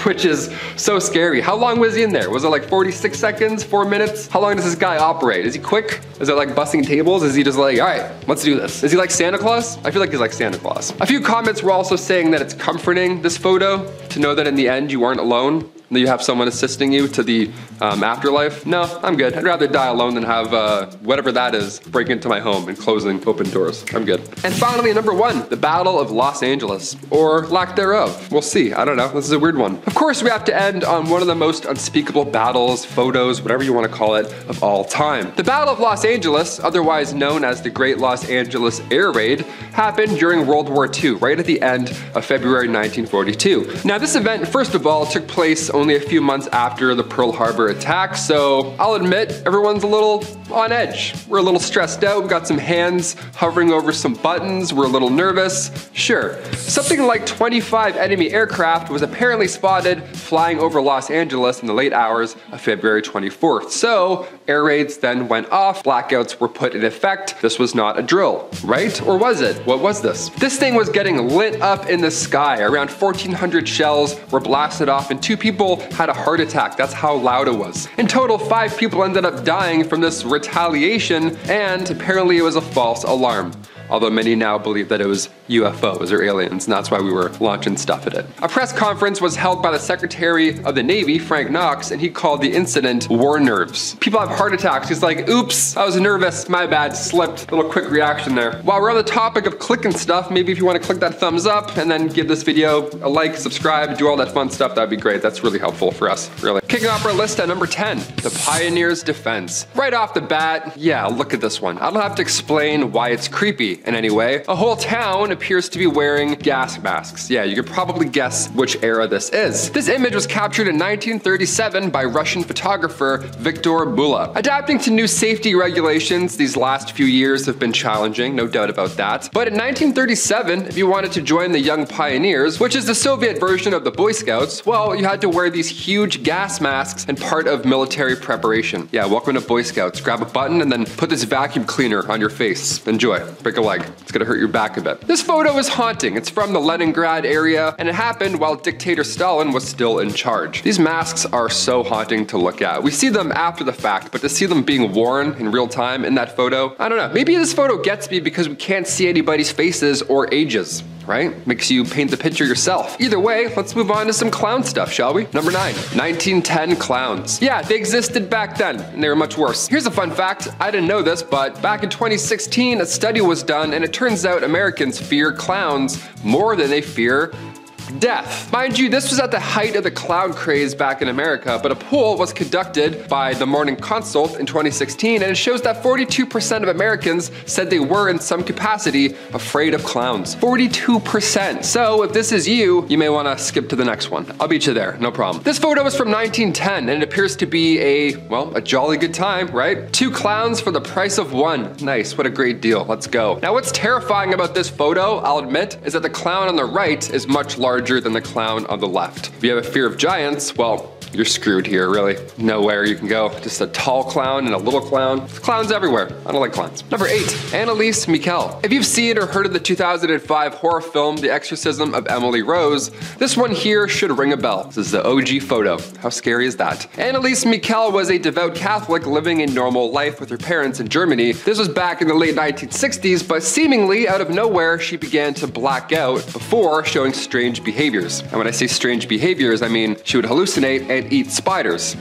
which is so scary. How long was he in there? Was it like 46 seconds, 4 minutes? How long does this guy operate? Is he quick? Is it like bussing tables? Is he just like, all right, let's do this? Is he like Santa Claus? I feel like he's like Santa Claus. A few comments were also saying that it's comforting, this photo, to know that in the end you aren't alone, that you have someone assisting you to the afterlife. No, I'm good. I'd rather die alone than have whatever that is break into my home and closing open doors. I'm good. And finally, number 1, the Battle of Los Angeles, or lack thereof. We'll see. I don't know. This is a weird one. Of course, we have to end on one of the most unspeakable battles, photos, whatever you want to call it, of all time. The Battle of Los Angeles, otherwise known as the Great Los Angeles Air Raid, happened during World War II, right at the end of February 1942. Now, this event, first of all, took place only a few months after the Pearl Harbor attack, so I'll admit everyone's a little on edge. We're a little stressed out, we've got some hands hovering over some buttons, we're a little nervous. Sure, something like 25 enemy aircraft was apparently spotted flying over Los Angeles in the late hours of February 24th. So air raids then went off, blackouts were put in effect. This was not a drill, right? Or was it? What was this? This thing was getting lit up in the sky. Around 1,400 shells were blasted off and 2 people had a heart attack. That's how loud it was. In total, 5 people ended up dying from this retaliation, and apparently it was a false alarm. Although many now believe that it was UFOs or aliens, and that's why we were launching stuff at it. A press conference was held by the Secretary of the Navy, Frank Knox, and he called the incident war nerves. People have heart attacks. He's like, oops, I was nervous, my bad, slipped. Little quick reaction there. While we're on the topic of clicking stuff, maybe if you want to click that thumbs up and then give this video a like, subscribe, do all that fun stuff, that'd be great. That's really helpful for us, really. Kicking off our list at number 10, the Pioneer's Defense. Right off the bat, yeah, look at this one. I don't have to explain why it's creepy. in any way. A whole town appears to be wearing gas masks. Yeah, you could probably guess which era this is. This image was captured in 1937 by Russian photographer Viktor Bula. Adapting to new safety regulations these last few years have been challenging, no doubt about that. But in 1937, if you wanted to join the Young Pioneers, which is the Soviet version of the Boy Scouts, well, you had to wear these huge gas masks and part of military preparation. Yeah, welcome to Boy Scouts. Grab a button and then put this vacuum cleaner on your face. Enjoy. Break a leg. It's gonna hurt your back a bit. This photo is haunting. It's from the Leningrad area, and it happened while dictator Stalin was still in charge. These masks are so haunting to look at. We see them after the fact, but to see them being worn in real time in that photo, I don't know. Maybe this photo gets me because we can't see anybody's faces or ages, right? Makes you paint the picture yourself. Either way, let's move on to some clown stuff, shall we? Number 9, 1910 clowns. Yeah, they existed back then, and they were much worse. Here's a fun fact. I didn't know this, but back in 2016, a study was done, and it turns out Americans fear clowns more than they fear death. Mind you, this was at the height of the clown craze back in America, but a poll was conducted by the Morning Consult in 2016, and it shows that 42% of Americans said they were in some capacity afraid of clowns. 42%. So if this is you, you may want to skip to the next one. I'll beat you there, no problem. This photo is from 1910, and it appears to be a jolly good time, right? 2 clowns for the price of 1. Nice, what a great deal. Let's go. Now what's terrifying about this photo, I'll admit, is that the clown on the right is much larger than the clown on the left. If you have a fear of giants, well, you're screwed here, really. Nowhere you can go. Just a tall clown and a little clown. There's clowns everywhere. I don't like clowns. Number 8, Anneliese Michel. If you've seen or heard of the 2005 horror film, The Exorcism of Emily Rose, this one here should ring a bell. This is the OG photo. How scary is that? Anneliese Michel was a devout Catholic living a normal life with her parents in Germany. This was back in the late 1960s, but seemingly out of nowhere, she began to black out before showing strange behaviors. And when I say strange behaviors, I mean she would hallucinate and eat spiders.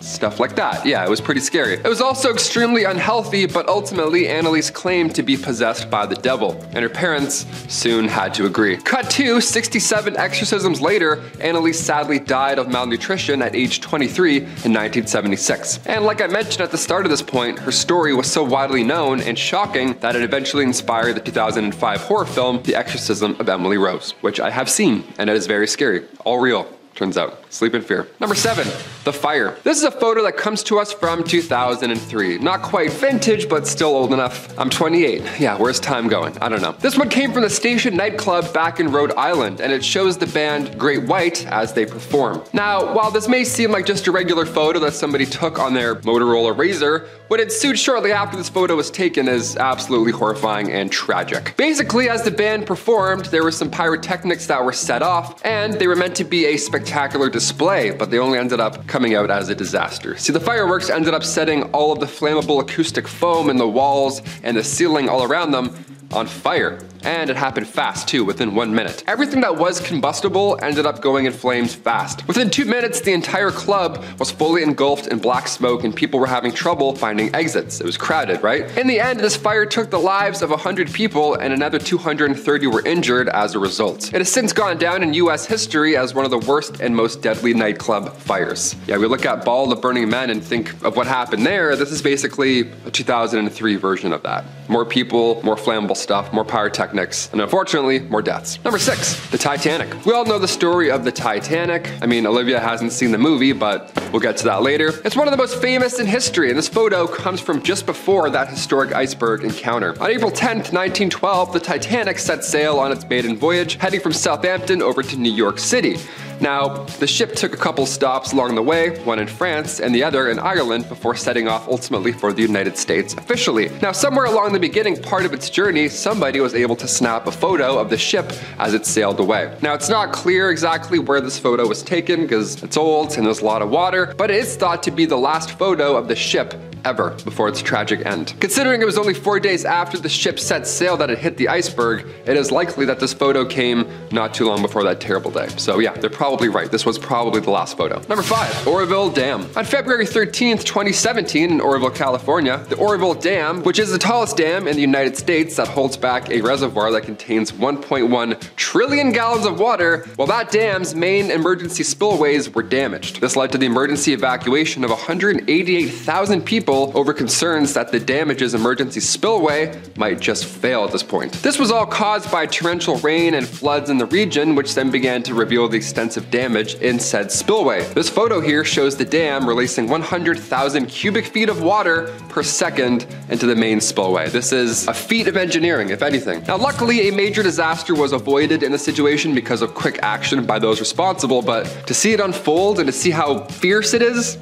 Stuff like that. Yeah, it was pretty scary. It was also extremely unhealthy, but ultimately Anneliese claimed to be possessed by the devil, and her parents soon had to agree. Cut to 67 exorcisms later, Anneliese sadly died of malnutrition at age 23 in 1976. And like I mentioned at the start of this point, her story was so widely known and shocking that it eventually inspired the 2005 horror film, The Exorcism of Emily Rose, which I have seen, and it is very scary. All real. Turns out. Sleep in fear. Number 7, the fire. This is a photo that comes to us from 2003. Not quite vintage, but still old enough. I'm 28. Yeah, where's time going? I don't know. This one came from the Station nightclub back in Rhode Island, and it shows the band Great White as they perform. Now, while this may seem like just a regular photo that somebody took on their Motorola Razr, what ensued shortly after this photo was taken is absolutely horrifying and tragic. Basically, as the band performed, there were some pyrotechnics that were set off, and they were meant to be a spectacular display, but they only ended up coming out as a disaster. See, the fireworks ended up setting all of the flammable acoustic foam in the walls and the ceiling all around them on fire. And it happened fast too, within 1 minute. Everything that was combustible ended up going in flames fast. Within 2 minutes, the entire club was fully engulfed in black smoke and people were having trouble finding exits. It was crowded, right? In the end, this fire took the lives of 100 people and another 230 were injured as a result. It has since gone down in US history as one of the worst and most deadly nightclub fires. Yeah, we look at Ball of Burning Men and think of what happened there. This is basically a 2003 version of that. More people, more flammable stuff, more pyrotechnics, and unfortunately, more deaths. Number 6, the Titanic. We all know the story of the Titanic. I mean, Olivia hasn't seen the movie, but we'll get to that later. It's one of the most famous in history, and this photo comes from just before that historic iceberg encounter. On April 10th, 1912, the Titanic set sail on its maiden voyage, heading from Southampton over to New York City. Now, the ship took a couple stops along the way, one in France and the other in Ireland, before setting off ultimately for the United States officially. Now, somewhere along the beginning part of its journey, somebody was able to snap a photo of the ship as it sailed away. Now, it's not clear exactly where this photo was taken because it's old and there's a lot of water, but it is thought to be the last photo of the ship ever before its tragic end. Considering it was only 4 days after the ship set sail that it hit the iceberg, it is likely that this photo came not too long before that terrible day. So yeah, there probably probably right. This was probably the last photo. Number 5, Oroville Dam. On February 13th, 2017 in Oroville, California, the Oroville Dam, which is the tallest dam in the United States that holds back a reservoir that contains 1.1 trillion gallons of water, well, that dam's main emergency spillways were damaged. This led to the emergency evacuation of 188,000 people over concerns that the damage's emergency spillway might just fail at this point. This was all caused by torrential rain and floods in the region, which then began to reveal the extensive damage in said spillway. This photo here shows the dam releasing 100,000 cubic feet of water per second into the main spillway. This is a feat of engineering, if anything. Now, luckily, a major disaster was avoided in the situation because of quick action by those responsible, but to see it unfold and to see how fierce it is,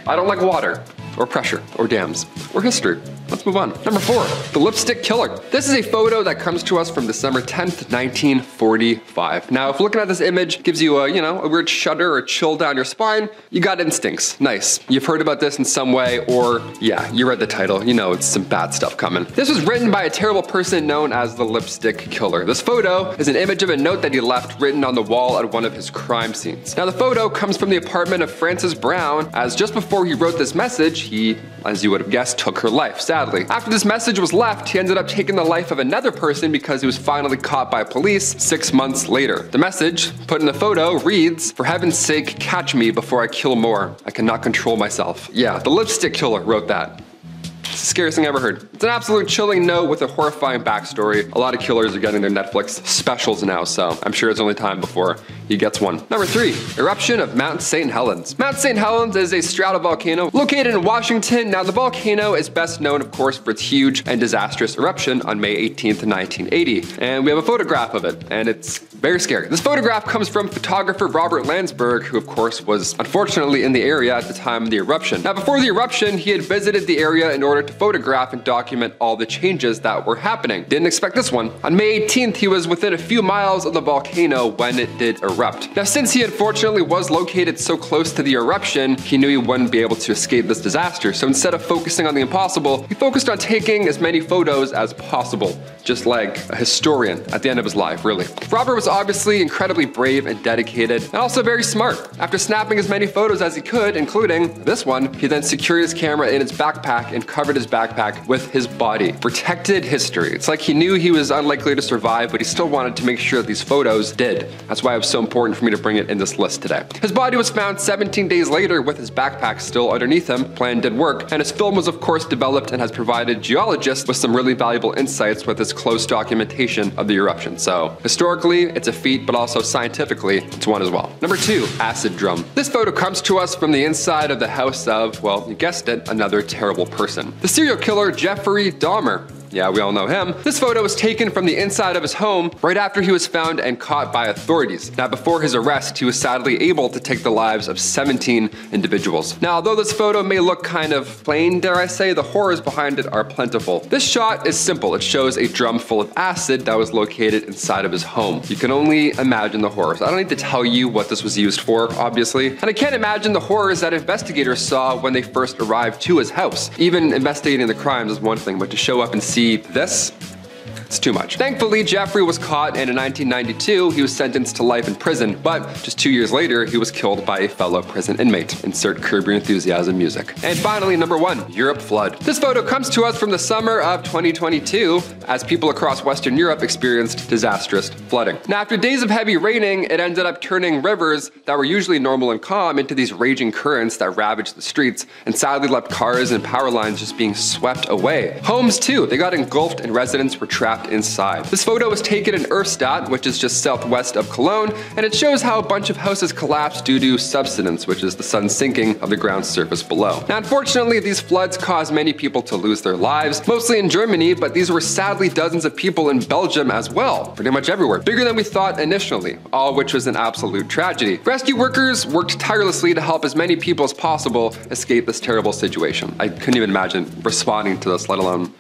I don't like water, or pressure, or dams, or history. Let's move on. Number 4, the lipstick killer. This is a photo that comes to us from December 10th, 1945. Now, if looking at this image gives you a weird shudder or chill down your spine, you got instincts. Nice. You've heard about this in some way, or yeah, you read the title. You know it's some bad stuff coming. This was written by a terrible person known as the lipstick killer. This photo is an image of a note that he left written on the wall at one of his crime scenes. Now, the photo comes from the apartment of Frances Brown, as just before he wrote this message, he, as you would have guessed, took her life, sadly. After this message was left, he ended up taking the life of another person because he was finally caught by police 6 months later. The message, put in the photo, reads, "For heaven's sake, catch me before I kill more. I cannot control myself." Yeah, the lipstick killer wrote that. It's the scariest thing I ever heard. It's an absolute chilling note with a horrifying backstory. A lot of killers are getting their Netflix specials now, so I'm sure it's only time before he gets one. Number 3, eruption of Mount St. Helens. Mount St. Helens is a stratovolcano located in Washington. Now, the volcano is best known, of course, for its huge and disastrous eruption on May 18th, 1980. And we have a photograph of it, and it's very scary. This photograph comes from photographer Robert Landsberg, who of course was unfortunately in the area at the time of the eruption. Now, before the eruption, he had visited the area in order to photograph and document all the changes that were happening. Didn't expect this one. On May 18th, he was within a few miles of the volcano when it did erupt. Now, since he unfortunately was located so close to the eruption, he knew he wouldn't be able to escape this disaster. So instead of focusing on the impossible, he focused on taking as many photos as possible. Just like a historian at the end of his life, really. Robert was obviously incredibly brave and dedicated, and also very smart. After snapping as many photos as he could, including this one, he then secured his camera in his backpack and covered his backpack with his body. Protected history. It's like he knew he was unlikely to survive, but he still wanted to make sure that these photos did. That's why it was so important for me to bring it in this list today. His body was found 17 days later with his backpack still underneath him. Plan did work, and his film was of course developed and has provided geologists with some really valuable insights with his close documentation of the eruption. So historically, it's a feat, but also scientifically, it's one as well. Number 2, acid drum. This photo comes to us from the inside of the house of, well, you guessed it, another terrible person. The serial killer Jeffrey Dahmer. Yeah, we all know him. This photo was taken from the inside of his home right after he was found and caught by authorities. Now, before his arrest, he was sadly able to take the lives of 17 individuals. Now, although this photo may look kind of plain, dare I say, the horrors behind it are plentiful. This shot is simple. It shows a drum full of acid that was located inside of his home. You can only imagine the horrors. I don't need to tell you what this was used for, obviously. And I can't imagine the horrors that investigators saw when they first arrived to his house. Even investigating the crimes is one thing, but to show up and see this, it's too much. Thankfully, Jeffrey was caught, and in 1992, he was sentenced to life in prison, but just 2 years later, he was killed by a fellow prison inmate. Insert Curb Your Enthusiasm music. And finally, number 1, Europe flood. This photo comes to us from the summer of 2022, as people across Western Europe experienced disastrous flooding. Now, after days of heavy raining, it ended up turning rivers that were usually normal and calm into these raging currents that ravaged the streets, and sadly left cars and power lines just being swept away. Homes too, they got engulfed and residents were trapped inside. This photo was taken in Erstadt, which is just southwest of Cologne, and it shows how a bunch of houses collapsed due to subsidence, which is the sun sinking of the ground surface below. Now, unfortunately, these floods caused many people to lose their lives, mostly in Germany, but these were sadly dozens of people in Belgium as well, pretty much everywhere. Bigger than we thought initially, all of which was an absolute tragedy. Rescue workers worked tirelessly to help as many people as possible escape this terrible situation. I couldn't even imagine responding to this, let alone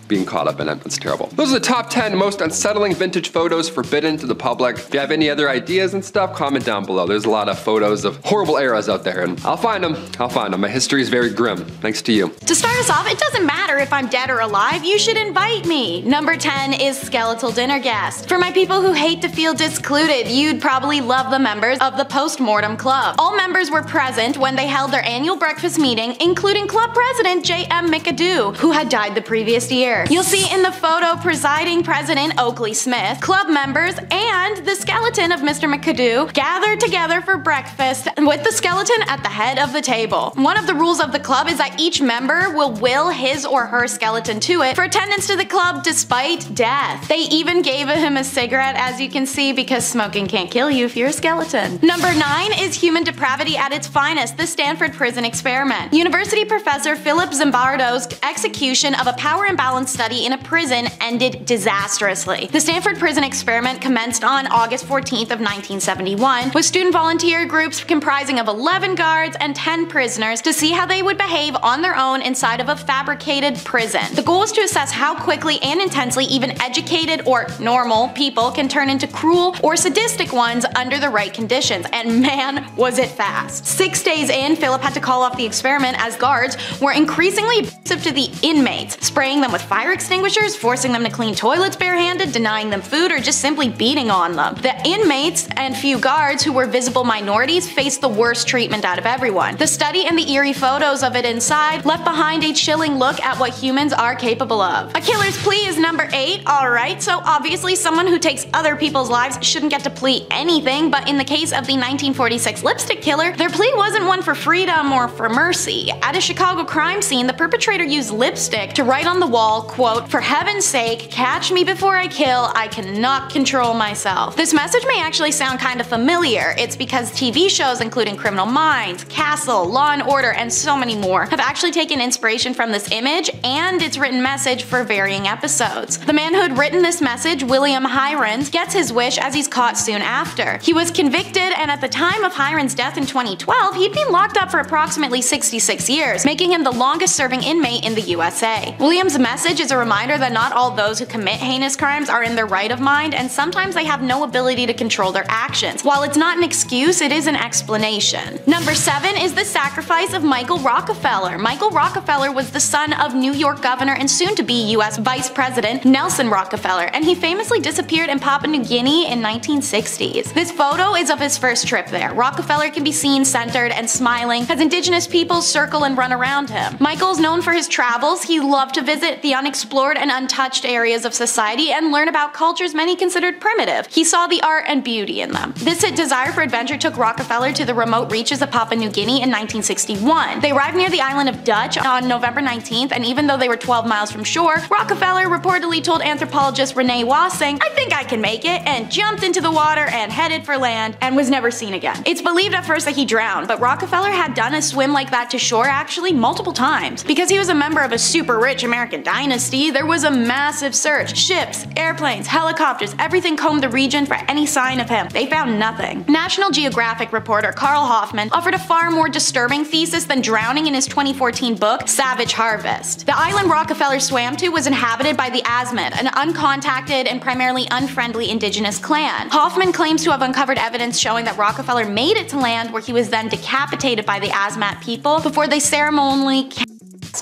being caught up in it. It's terrible. Those are the top 10 most unsettling vintage photos forbidden to the public. If you have any other ideas and stuff, comment down below. There's a lot of photos of horrible eras out there, and I'll find them. I'll find them. My history is very grim, thanks to you. To start us off, it doesn't matter if I'm dead or alive, you should invite me. Number 10 is skeletal dinner guest. For my people who hate to feel discluded, you'd probably love the members of the Post-Mortem Club. All members were present when they held their annual breakfast meeting, including club president J.M. McAdoo, who had died the previous year. You'll see in the photo presiding President Oakley Smith, club members, and the skeleton of Mr. McAdoo gathered together for breakfast with the skeleton at the head of the table. One of the rules of the club is that each member will will his or her skeleton to it for attendance to the club despite death. They even gave him a cigarette, as you can see, because smoking can't kill you if you're a skeleton. Number 9 is human depravity at its finest, the Stanford Prison Experiment. University professor Philip Zimbardo's execution of a power imbalance study in a prison ended disastrously. The Stanford Prison Experiment commenced on August 14th of 1971 with student volunteer groups comprising of 11 guards and 10 prisoners to see how they would behave on their own inside of a fabricated prison. The goal was to assess how quickly and intensely even educated or normal people can turn into cruel or sadistic ones under the right conditions, and man, was it fast. 6 days in, Philip had to call off the experiment as guards were increasingly abusive to the inmates, spraying them with fire extinguishers, forcing them to clean toilets barehanded, denying them food, or just simply beating on them. The inmates and few guards who were visible minorities faced the worst treatment out of everyone. The study and the eerie photos of it inside left behind a chilling look at what humans are capable of. A killer's plea is number 8. Alright, so obviously someone who takes other people's lives shouldn't get to plea anything, but in the case of the 1946 lipstick killer, their plea wasn't one for freedom or for mercy. At a Chicago crime scene, the perpetrator used lipstick to write on the wall, quote, "For heaven's sake, catch me before I kill, I cannot control myself." This message may actually sound kind of familiar. It's because TV shows including Criminal Minds, Castle, Law & Order, and so many more have actually taken inspiration from this image and its written message for varying episodes. The man who had written this message, William Hirons, gets his wish as he's caught soon after. He was convicted, and at the time of Hirons' death in 2012, he'd been locked up for approximately 66 years, making him the longest serving inmate in the USA. William's message is a reminder that not all those who commit heinous crimes are in their right of mind, and sometimes they have no ability to control their actions. While it's not an excuse, it is an explanation. Number 7 is the sacrifice of Michael Rockefeller. Michael Rockefeller was the son of New York Governor and soon-to-be US Vice President Nelson Rockefeller, and he famously disappeared in Papua New Guinea in 1960s. This photo is of his first trip there. Rockefeller can be seen centered and smiling as indigenous peoples circle and run around him. Michael's known for his travels. He loved to visit the unexplored and untouched areas of society and learn about cultures many considered primitive. He saw the art and beauty in them. This desire for adventure took Rockefeller to the remote reaches of Papua New Guinea in 1961. They arrived near the island of Dutch on November 19th, and even though they were 12 miles from shore, Rockefeller reportedly told anthropologist Renee Wassing, "I think I can make it," and jumped into the water and headed for land and was never seen again. It's believed at first that he drowned, but Rockefeller had done a swim like that to shore actually multiple times. Because he was a member of a super rich American dynasty, there was a massive search. Ships, airplanes, helicopters, everything combed the region for any sign of him. They found nothing. National Geographic reporter Carl Hoffman offered a far more disturbing thesis than drowning in his 2014 book, Savage Harvest. The island Rockefeller swam to was inhabited by the Asmat, an uncontacted and primarily unfriendly indigenous clan. Hoffman claims to have uncovered evidence showing that Rockefeller made it to land, where he was then decapitated by the Asmat people before they ceremonially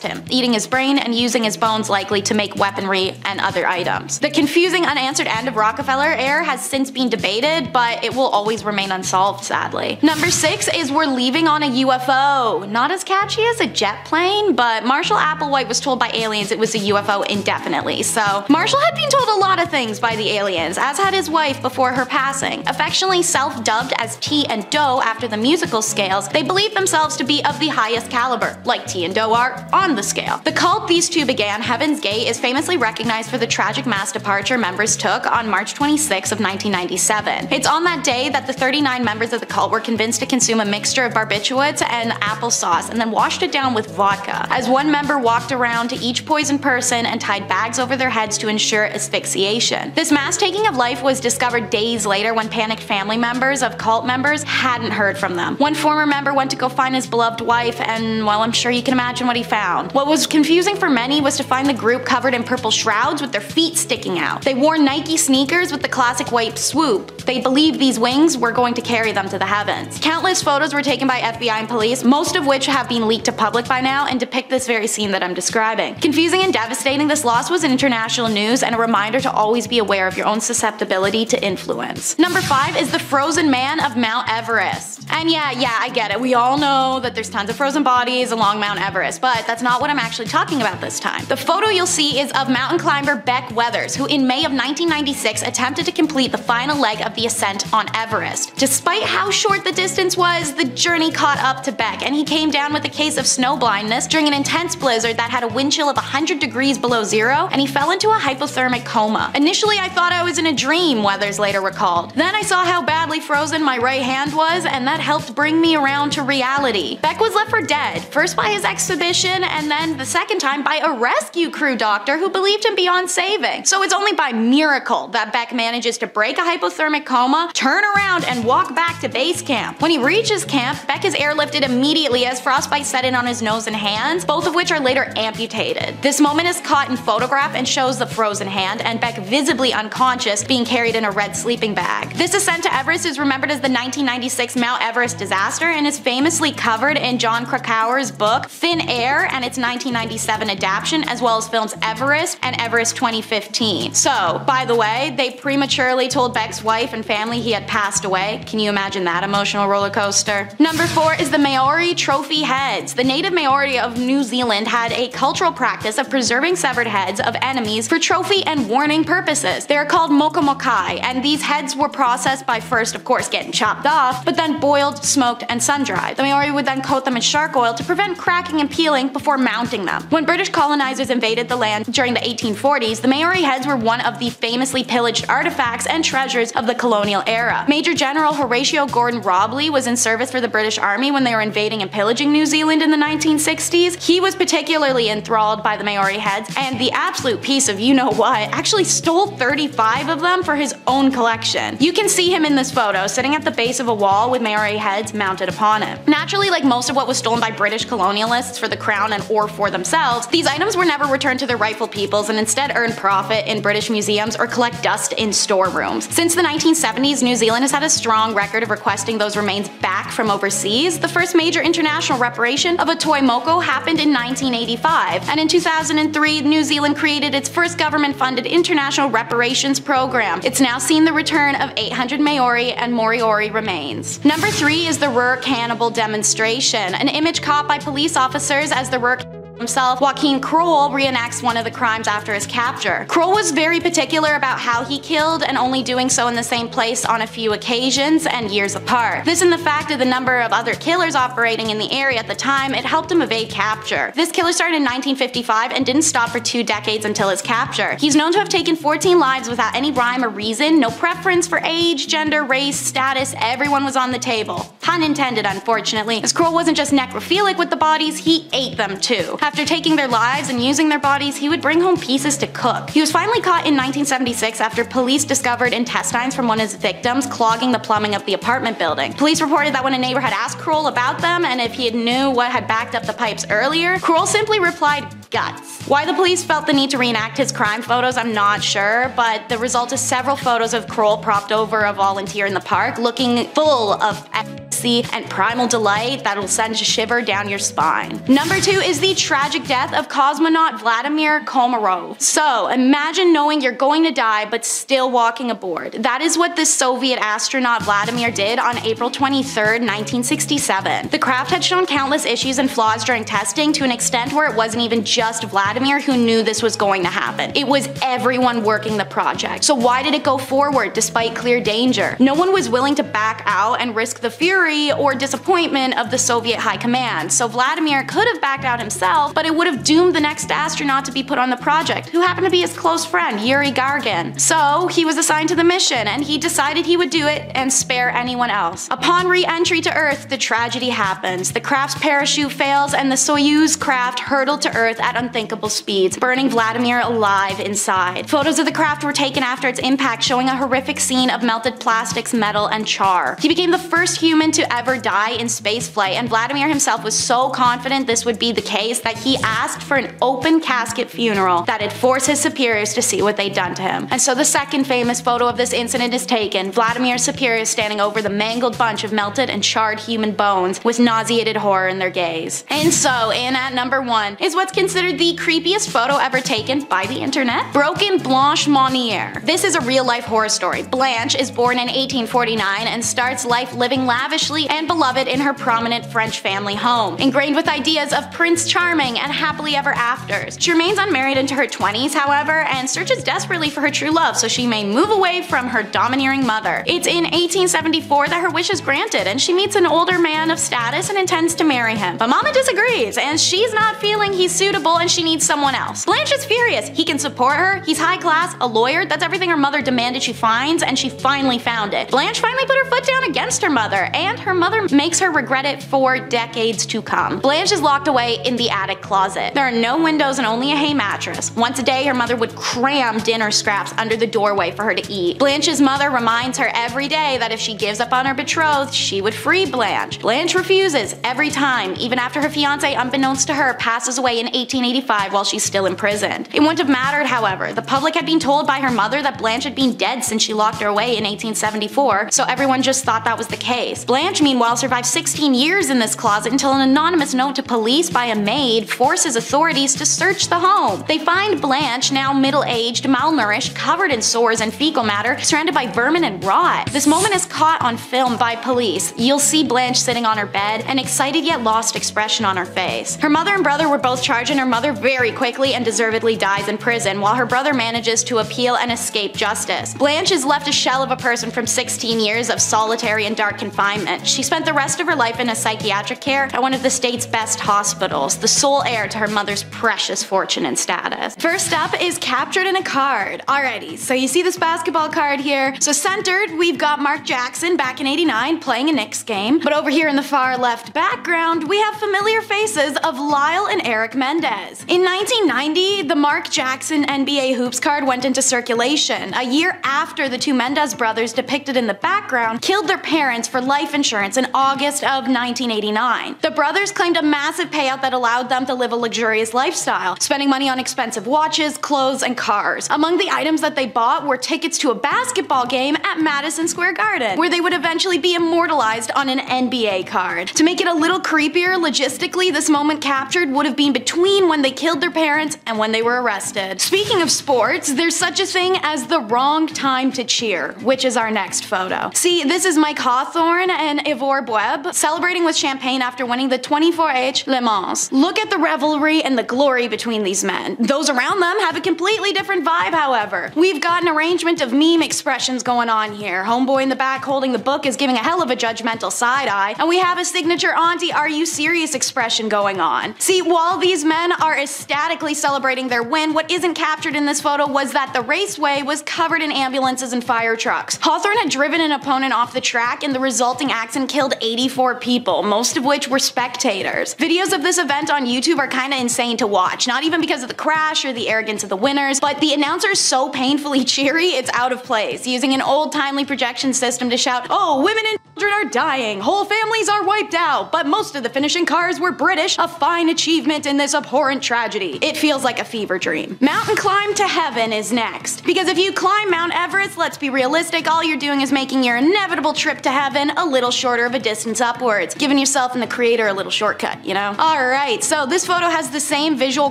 him, eating his brain and using his bones likely to make weaponry and other items. The confusing unanswered end of Rockefeller heir has since been debated, but it will always remain unsolved, sadly. Number 6 is we're leaving on a UFO. Not as catchy as a jet plane, but Marshall Applewhite was told by aliens it was a UFO indefinitely, so Marshall had been told a lot of things by the aliens, as had his wife before her passing. Affectionately self-dubbed as T and Do after the musical scales, they believe themselves to be of the highest caliber, like T and Do are on the scale. The cult these two began, Heaven's Gate, is famously recognized for the tragic mass departure members took on March 26 of 1997. It's on that day that the 39 members of the cult were convinced to consume a mixture of barbiturates and applesauce and then washed it down with vodka, as one member walked around to each poisoned person and tied bags over their heads to ensure asphyxiation. This mass taking of life was discovered days later when panicked family members of cult members hadn't heard from them. One former member went to go find his beloved wife, and well, I'm sure you can imagine what he found. found. What was confusing for many was to find the group covered in purple shrouds with their feet sticking out. They wore Nike sneakers with the classic white swoop. They believed these wings were going to carry them to the heavens. Countless photos were taken by FBI and police, most of which have been leaked to public by now and depict this very scene that I'm describing. Confusing and devastating, this loss was in international news and a reminder to always be aware of your own susceptibility to influence. Number 5 is the frozen man of Mount Everest. And yeah, I get it. We all know that there's tons of frozen bodies along Mount Everest, but that's not what I'm actually talking about this time. The photo you'll see is of mountain climber Beck Weathers, who in May of 1996 attempted to complete the final leg of the ascent on Everest. Despite how short the distance was, the journey caught up to Beck, and he came down with a case of snow blindness during an intense blizzard that had a wind chill of 100 degrees below zero, and he fell into a hypothermic coma. Initially, I thought I was in a dream, Weathers later recalled. Then I saw how badly frozen my right hand was, and that helped bring me around to reality. Beck was left for dead, first by his exhibition, and then the second time by a rescue crew doctor who believed him beyond saving. So it's only by miracle that Beck manages to break a hypothermic coma, turn around, and walk back to base camp. When he reaches camp, Beck is airlifted immediately as frostbite set in on his nose and hands, both of which are later amputated. This moment is caught in photograph and shows the frozen hand, and Beck visibly unconscious, being carried in a red sleeping bag. This ascent to Everest is remembered as the 1996 Mount Everest disaster and is famously covered in John Krakauer's book Thin Air and its 1997 adaptation, as well as films Everest and Everest 2015. So, by the way, they prematurely told Beck's wife and family he had passed away. Can you imagine that emotional roller coaster? Number 4 is the Maori trophy heads. The native Maori of New Zealand had a cultural practice of preserving severed heads of enemies for trophy and warning purposes. They are called mokomokai, and these heads were processed by first, of course, getting chopped off, but then boiled, smoked, and sun-dried. The Maori would then coat them in shark oil to prevent cracking and peeling before mounting them. When British colonizers invaded the land during the 1840s, the Maori heads were one of the famously pillaged artifacts and treasures of the colonial era. Major General Horatio Gordon Robley was in service for the British Army when they were invading and pillaging New Zealand in the 1960s. He was particularly enthralled by the Maori heads, and the absolute piece of you-know-what actually stole 35 of them for his own collection. You can see him in this photo, sitting at the base of a wall with Maori heads mounted upon it. Naturally, like most of what was stolen by British colonialists for the crown and or for themselves, these items were never returned to their rightful peoples and instead earned profit in British museums or collect dust in storerooms. Since the 1970s, New Zealand has had a strong record of requesting those remains back from overseas. The first major international reparation of a toy moko happened in 1985, and in 2003, New Zealand created its first government-funded international reparations program. It's now seen the return of 800 Maori and Moriori remains. Number 3 is the Ruhr Cannibal demonstration, an image caught by police officers as the Ruhr himself, Joachim Kroll, reenacts one of the crimes after his capture. Kroll was very particular about how he killed, and only doing so in the same place on a few occasions and years apart. This and the fact of the number of other killers operating in the area at the time, it helped him evade capture. This killer started in 1955 and didn't stop for 2 decades until his capture. He's known to have taken 14 lives without any rhyme or reason, no preference for age, gender, race, status, everyone was on the table. Pun intended, unfortunately, as Kroll wasn't just necrophilic with the bodies, he ate them too. After taking their lives and using their bodies, he would bring home pieces to cook. He was finally caught in 1976 after police discovered intestines from one of his victims clogging the plumbing of the apartment building. Police reported that when a neighbor had asked Kroll about them and if he knew what had backed up the pipes earlier, Kroll simply replied, guts. Why the police felt the need to reenact his crime photos, I'm not sure, but the result is several photos of Kroll propped over a volunteer in the park, looking full of ecstasy and primal delight that'll send a shiver down your spine. Number 2 is the tragic death of cosmonaut Vladimir Komarov. So, imagine knowing you're going to die but still walking aboard. That is what the Soviet astronaut Vladimir did on April 23rd, 1967. The craft had shown countless issues and flaws during testing, to an extent where it wasn't even just Vladimir who knew this was going to happen. It was everyone working the project. So why did it go forward despite clear danger? No one was willing to back out and risk the fury or disappointment of the Soviet high command. So Vladimir could have backed out himself, but it would have doomed the next astronaut to be put on the project, who happened to be his close friend, Yuri Gagarin. So he was assigned to the mission, and he decided he would do it and spare anyone else. Upon re-entry to Earth, the tragedy happens. The craft's parachute fails, and the Soyuz craft hurtled to Earth at unthinkable speeds, burning Vladimir alive inside. Photos of the craft were taken after its impact, showing a horrific scene of melted plastics, metal, and char. He became the first human to to ever die in spaceflight, and Vladimir himself was so confident this would be the case that he asked for an open casket funeral that'd force his superiors to see what they'd done to him. And so the second famous photo of this incident is taken, Vladimir's superiors standing over the mangled bunch of melted and charred human bones with nauseated horror in their gaze. And so, in at number 1 is what's considered the creepiest photo ever taken by the internet, Broken Blanche Monnier. This is a real-life horror story. Blanche is born in 1849 and starts life living lavishly and beloved in her prominent French family home, ingrained with ideas of Prince Charming and happily ever afters. She remains unmarried into her 20s, however, and searches desperately for her true love so she may move away from her domineering mother. It's in 1874 that her wish is granted, and she meets an older man of status and intends to marry him. But Mama disagrees, and she's not feeling he's suitable and she needs someone else. Blanche is furious. He can support her, he's high class, a lawyer, that's everything her mother demanded she finds, and she finally found it. Blanche finally put her foot down against her mother, and her mother makes her regret it for decades to come. Blanche is locked away in the attic closet. There are no windows and only a hay mattress. Once a day, her mother would cram dinner scraps under the doorway for her to eat. Blanche's mother reminds her every day that if she gives up on her betrothed, she would free Blanche. Blanche refuses every time, even after her fiancé, unbeknownst to her, passes away in 1885 while she's still imprisoned. It wouldn't have mattered, however. The public had been told by her mother that Blanche had been dead since she locked her away in 1874, so everyone just thought that was the case. Blanche, meanwhile, survived 16 years in this closet until an anonymous note to police by a maid forces authorities to search the home. They find Blanche, now middle-aged, malnourished, covered in sores and fecal matter, surrounded by vermin and rot. This moment is caught on film by police. You'll see Blanche sitting on her bed, an excited yet lost expression on her face. Her mother and brother were both charged, and her mother very quickly and deservedly dies in prison, while her brother manages to appeal and escape justice. Blanche is left a shell of a person from 16 years of solitary and dark confinement. She spent the rest of her life in a psychiatric care at one of the state's best hospitals, the sole heir to her mother's precious fortune and status. First up is captured in a card. Alrighty, so you see this basketball card here. So centered, we've got Mark Jackson back in '89 playing a Knicks game, but over here in the far left background, we have familiar faces of Lyle and Eric Mendez. In 1990, the Mark Jackson NBA Hoops card went into circulation, a year after the two Mendez brothers depicted in the background killed their parents for life insurance in August of 1989. The brothers claimed a massive payout that allowed them to live a luxurious lifestyle, spending money on expensive watches, clothes, and cars. Among the items that they bought were tickets to a basketball game at Madison Square Garden, where they would eventually be immortalized on an NBA card. To make it a little creepier, logistically, this moment captured would have been between when they killed their parents and when they were arrested. Speaking of sports, there's such a thing as the wrong time to cheer, which is our next photo. See, this is Mike Hawthorne and Ivor Bueb celebrating with champagne after winning the 24H Le Mans. Look at the revelry and the glory between these men. Those around them have a completely different vibe, however. We've got an arrangement of meme expressions going on here. Homeboy in the back holding the book is giving a hell of a judgmental side eye, and we have a signature auntie are you serious expression going on. See, while these men are ecstatically celebrating their win, what isn't captured in this photo was that the raceway was covered in ambulances and fire trucks. Hawthorne had driven an opponent off the track, and the resulting accident killed 84 people, most of which were spectators. Videos of this event on YouTube are kinda insane to watch, not even because of the crash or the arrogance of the winners, but the announcer is so painfully cheery it's out of place, using an old-timely projection system to shout, "Oh, women and children are dying, whole families are wiped out, but most of the finishing cars were British, a fine achievement in this abhorrent tragedy." It feels like a fever dream. Mountain climb to heaven is next. Because if you climb Mount Everest, let's be realistic, all you're doing is making your inevitable trip to heaven a little shorter of a distance upwards, giving yourself and the creator a little shortcut, you know? Alright, so this photo has the same visual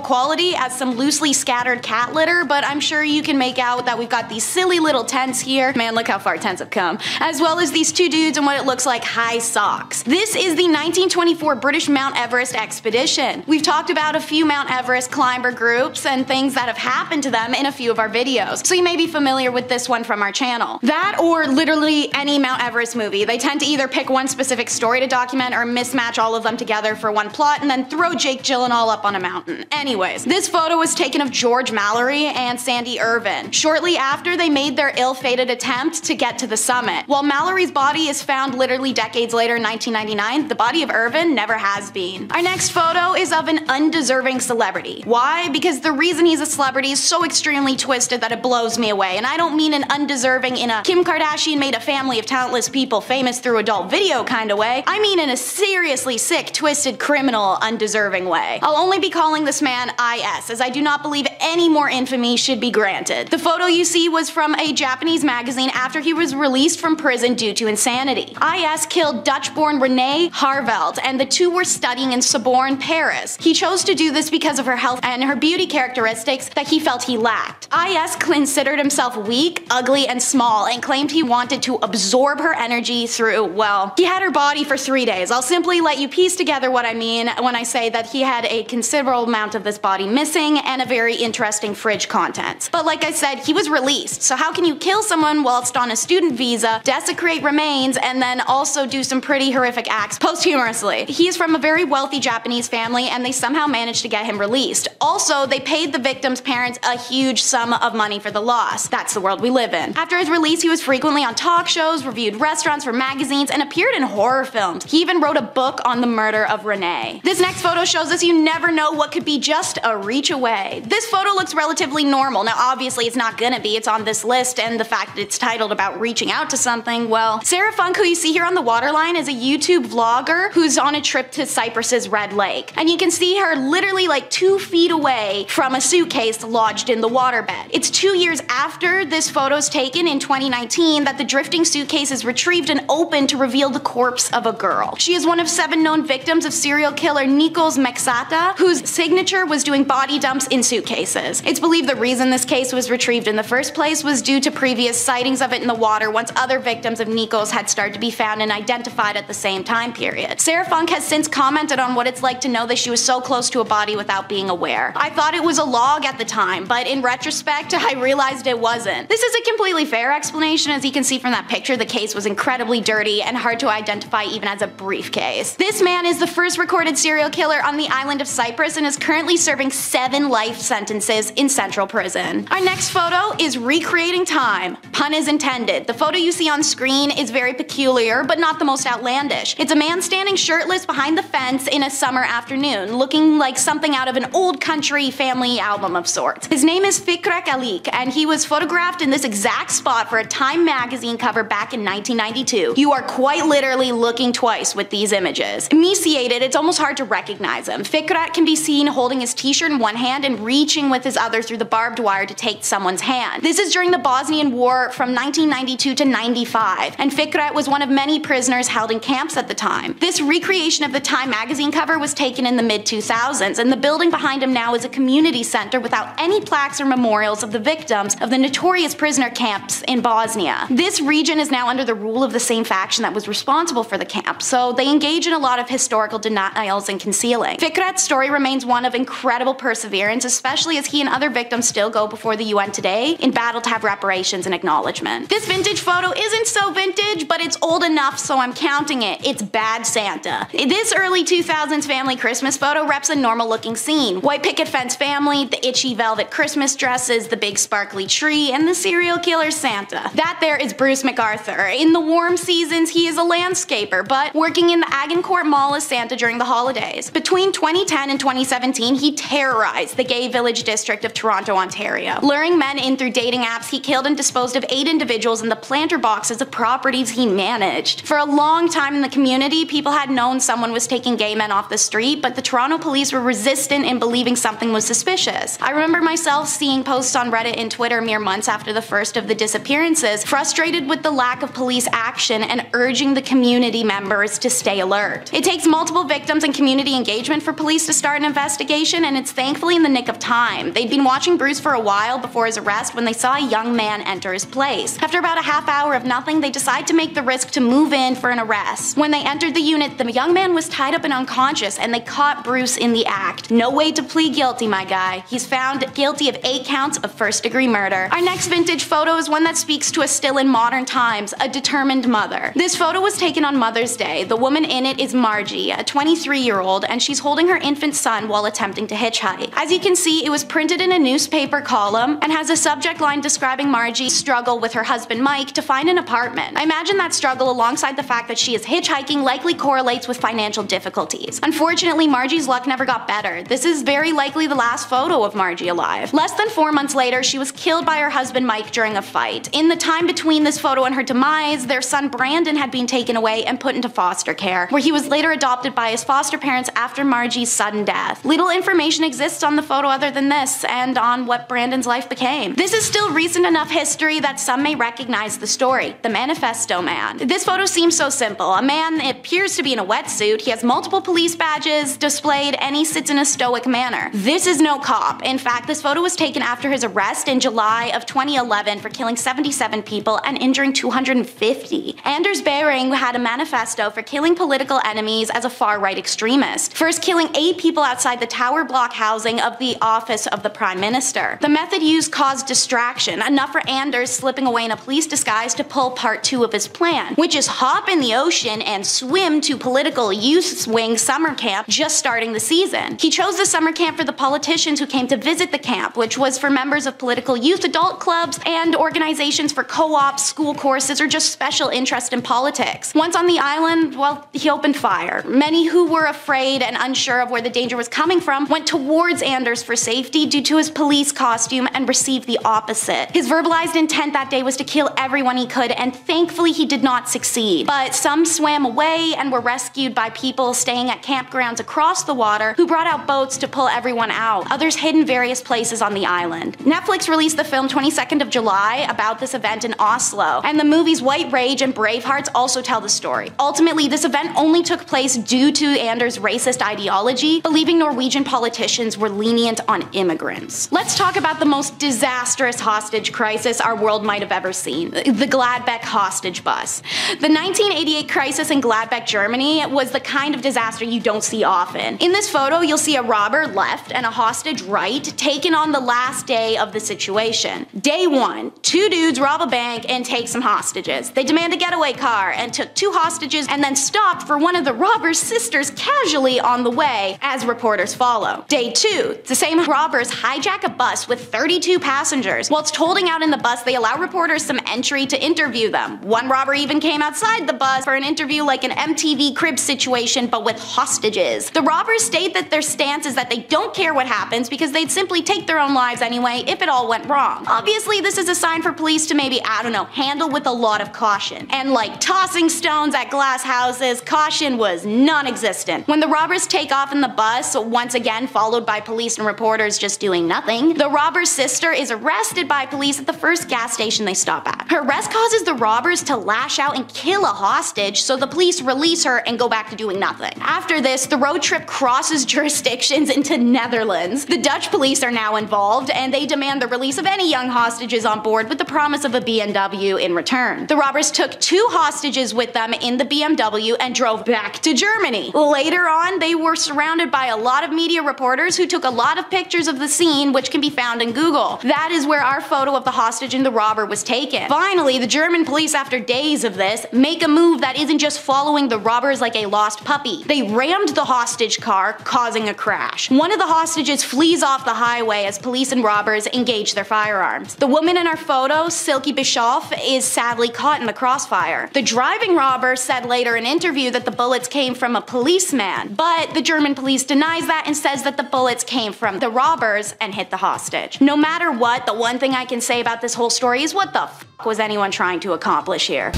quality as some loosely scattered cat litter, but I'm sure you can make out that we've got these silly little tents here. Man, look how far tents have come. As well as these two dudes in what it looks like high socks. This is the 1924 British Mount Everest expedition. We've talked about a few Mount Everest climber groups and things that have happened to them in a few of our videos, so you may be familiar with this one from our channel. That or literally any Mount Everest movie. They tend to either pick one specific story to document or mismatch all of them together for one plot and then throw Jake Gyllenhaal up on a mountain. Anyways, this photo was taken of George Mallory and Sandy Irvin shortly after they made their ill-fated attempt to get to the summit. While Mallory's body is found found literally decades later in 1999, the body of Irvin never has been. Our next photo is of an undeserving celebrity. Why? Because the reason he's a celebrity is so extremely twisted that it blows me away, and I don't mean an undeserving in a Kim Kardashian made a family of talentless people famous through adult video kind of way. I mean in a seriously sick, twisted, criminal, undeserving way. I'll only be calling this man IS, as I do not believe any more infamy should be granted. The photo you see was from a Japanese magazine after he was released from prison due to insanity. IS killed Dutch-born Renee Harveld, and the two were studying in Sorbonne, Paris. He chose to do this because of her health and her beauty characteristics that he felt he lacked. IS considered himself weak, ugly, and small, and claimed he wanted to absorb her energy through, well, he had her body for 3 days. I'll simply let you piece together what I mean when I say that he had a considerable amount of this body missing and a very interesting fridge contents. But like I said, he was released, so how can you kill someone whilst on a student visa, desecrate remains, and then also do some pretty horrific acts posthumously? He is from a very wealthy Japanese family, and they somehow managed to get him released. Also, they paid the victim's parents a huge sum of money for the loss. That's the world we live in. After his release, he was frequently on talk shows, reviewed restaurants for magazines, and appeared in horror films. He even wrote a book on the murder of Renee. This next photo shows us you never know what could be just a reach away. This photo looks relatively normal. Now obviously it's not gonna be, it's on this list, and the fact that it's titled about reaching out to something, well, Sarah Funk, who you see here on the waterline, is a YouTube vlogger who's on a trip to Cyprus's Red Lake. And you can see her literally like 2 feet away from a suitcase lodged in the waterbed. It's 2 years after this photo's taken in 2019 that the drifting suitcase is retrieved and opened to reveal the corpse of a girl. She is one of 7 known victims of serial killer Nikos Mexata, whose signature was doing body dumps in suitcases. It's believed the reason this case was retrieved in the first place was due to previous sightings of it in the water once other victims of Nikos had started to be found and identified at the same time period. Sarah Funk has since commented on what it's like to know that she was so close to a body without being aware. I thought it was a log at the time, but in retrospect, I realized it wasn't. This is a completely fair explanation. As you can see from that picture, the case was incredibly dirty and hard to identify even as a briefcase. This man is the first recorded serial killer on the island of Cyprus and is currently serving 7 life sentences in central prison. Our next photo is recreating time. Pun is intended. The photo you see on screen is very peculiar, but not the most outlandish. It's a man standing shirtless behind the fence in a summer afternoon, looking like something out of an old country family album of sorts. His name is Fikret Alik, and he was photographed in this exact spot for a Time magazine cover back in 1992. You are quite literally looking twice with these images. Emaciated, it's almost hard to recognize him. Fikret can be seen holding his t-shirt in one hand and reaching with his other through the barbed wire to take someone's hand. This is during the Bosnian War from 1992 to 95, and Fikret was one of many prisoners held in camps at the time. This recreation of the Time magazine cover was taken in the mid-2000s, and the building behind him now is a community center without any plaques or memorials of the victims of the notorious prisoner camps in Bosnia. This region is now under the rule of the same faction that was responsible for the camp, so they engage in a lot of historical denials and concealing. Fikret's story remains one of incredible perseverance, especially as he and other victims still go before the UN today in battle to have reparations and acknowledgement. This vintage photo isn't so vintage, but it's old enough so I'm counting it. It's Bad Santa. This early 2000s family Christmas photo reps a normal looking scene. White picket fence family, the itchy velvet Christmas dresses, the big sparkly tree, and the serial killer Santa. That there is Bruce MacArthur. In the warm seasons, he is a landscaper, but working in the Agincourt Mall as Santa during the holidays. Between 2010 and 2017, he terrorized the gay village district of Toronto, Ontario. Luring men in through dating apps, he killed and disposed of 8 individuals in the planter boxes of properties he managed. For a long time in the community, people had known someone was taking gay men off the street, but the Toronto police were resistant in believing something was suspicious. I remember myself seeing posts on Reddit and Twitter mere months after the first of the disappearances, frustrated with the lack of police action and urging the community members to stay alert. It takes multiple victims and community engagement for police to start an investigation, and it's thankfully in the nick of time. They'd been watching Bruce for a while before his arrest when they saw a young man enter his place. After about a half hour of nothing, they decide to make the risk to move in for an arrest. When they entered the unit, the young man was tied up and unconscious, and they caught Bruce in the act. No way to plead guilty, my guy. He's found guilty of 8 counts of first-degree murder. Our next vintage photo is one that speaks to us still in modern times, a determined mother. This photo was taken on Mother's Day. The woman in it is Margie, a 23-year-old, and she's holding her infant son while attempting to hitchhike. As you can see, it was printed in a newspaper column and has a subject line describing Margie's struggle with her husband Mike to find an apartment. I imagine that struggle struggle alongside the fact that she is hitchhiking likely correlates with financial difficulties. Unfortunately, Margie's luck never got better. This is very likely the last photo of Margie alive. Less than 4 months later, she was killed by her husband Mike during a fight. In the time between this photo and her demise, their son Brandon had been taken away and put into foster care, where he was later adopted by his foster parents after Margie's sudden death. Little information exists on the photo other than this, and on what Brandon's life became. This is still recent enough history that some may recognize the story, the Manifesto Man. This photo seems so simple. A man appears to be in a wetsuit, he has multiple police badges displayed, and he sits in a stoic manner. This is no cop. In fact, this photo was taken after his arrest in July of 2011 for killing 77 people and injuring 250. Anders Behring had a manifesto for killing political enemies as a far-right extremist, first killing 8 people outside the tower block housing of the office of the Prime Minister. The method used caused distraction, enough for Anders slipping away in a police disguise to pull part 2 of his plan, which is hop in the ocean and swim to political youth wing summer camp just starting the season. He chose the summer camp for the politicians who came to visit the camp, which was for members of political youth adult clubs and organizations for co-ops, school courses, or just special interest in politics. Once on the island, well, he opened fire. Many who were afraid and unsure of where the danger was coming from went towards Anders for safety due to his police costume and received the opposite. His verbalized intent that day was to kill everyone he could, and thankfully he did not succeed. But some swam away and were rescued by people staying at campgrounds across the water who brought out boats to pull everyone out. Others hid in various places on the island. Netflix released the film 22nd of July about this event in Oslo, and the movies White Rage and Bravehearts also tell the story. Ultimately, this event only took place due to Anders' racist ideology, believing Norwegian politicians were lenient on immigrants. Let's talk about the most disastrous hostage crisis our world might have ever seen, the Gladbeck hostage bus. The 1988 crisis in Gladbeck, Germany was the kind of disaster you don't see often. In this photo, you'll see a robber left and a hostage right, taken on the last day of the situation. Day 1, 2 dudes rob a bank and take some hostages. They demand a getaway car and took 2 hostages and then stopped for one of the robber's sisters casually on the way, as reporters follow. Day 2, the same robbers hijack a bus with 32 passengers. Whilst holding out in the bus, they allow reporters some entry to interview them. One robber even came outside the bus for an interview like an MTV Cribs situation, but with hostages. The robbers state that their stance is that they don't care what happens because they'd simply take their own lives anyway if it all went wrong. Obviously, this is a sign for police to maybe, I don't know, handle with a lot of caution. And like tossing stones at glass houses, caution was non-existent. When the robbers take off in the bus, once again followed by police and reporters just doing nothing, the robber's sister is arrested by police at the first gas station they stop at. Her arrest causes the robbers to lash out and kill a hostage, so the police release her and go back to doing nothing. After this, the road trip crosses jurisdictions into Netherlands. The Dutch police are now involved, and they demand the release of any young hostages on board with the promise of a BMW in return. The robbers took 2 hostages with them in the BMW and drove back to Germany. Later on, they were surrounded by a lot of media reporters who took a lot of pictures of the scene, which can be found in Google. That is where our photo of the hostage and the robber was taken. Finally, the German police, after days of this, make a move that isn't just following the robbers like a lost puppy. They rammed the hostage car, causing a crash. One of the hostages flees off the highway as police and robbers engage their firearms. The woman in our photo, Silke Bischoff, is sadly caught in the crossfire. The driving robber said later in an interview that the bullets came from a policeman, but the German police denies that and says that the bullets came from the robbers and hit the hostage. No matter what, the one thing I can say about this whole story is what the f*** was anyone trying to accomplish here?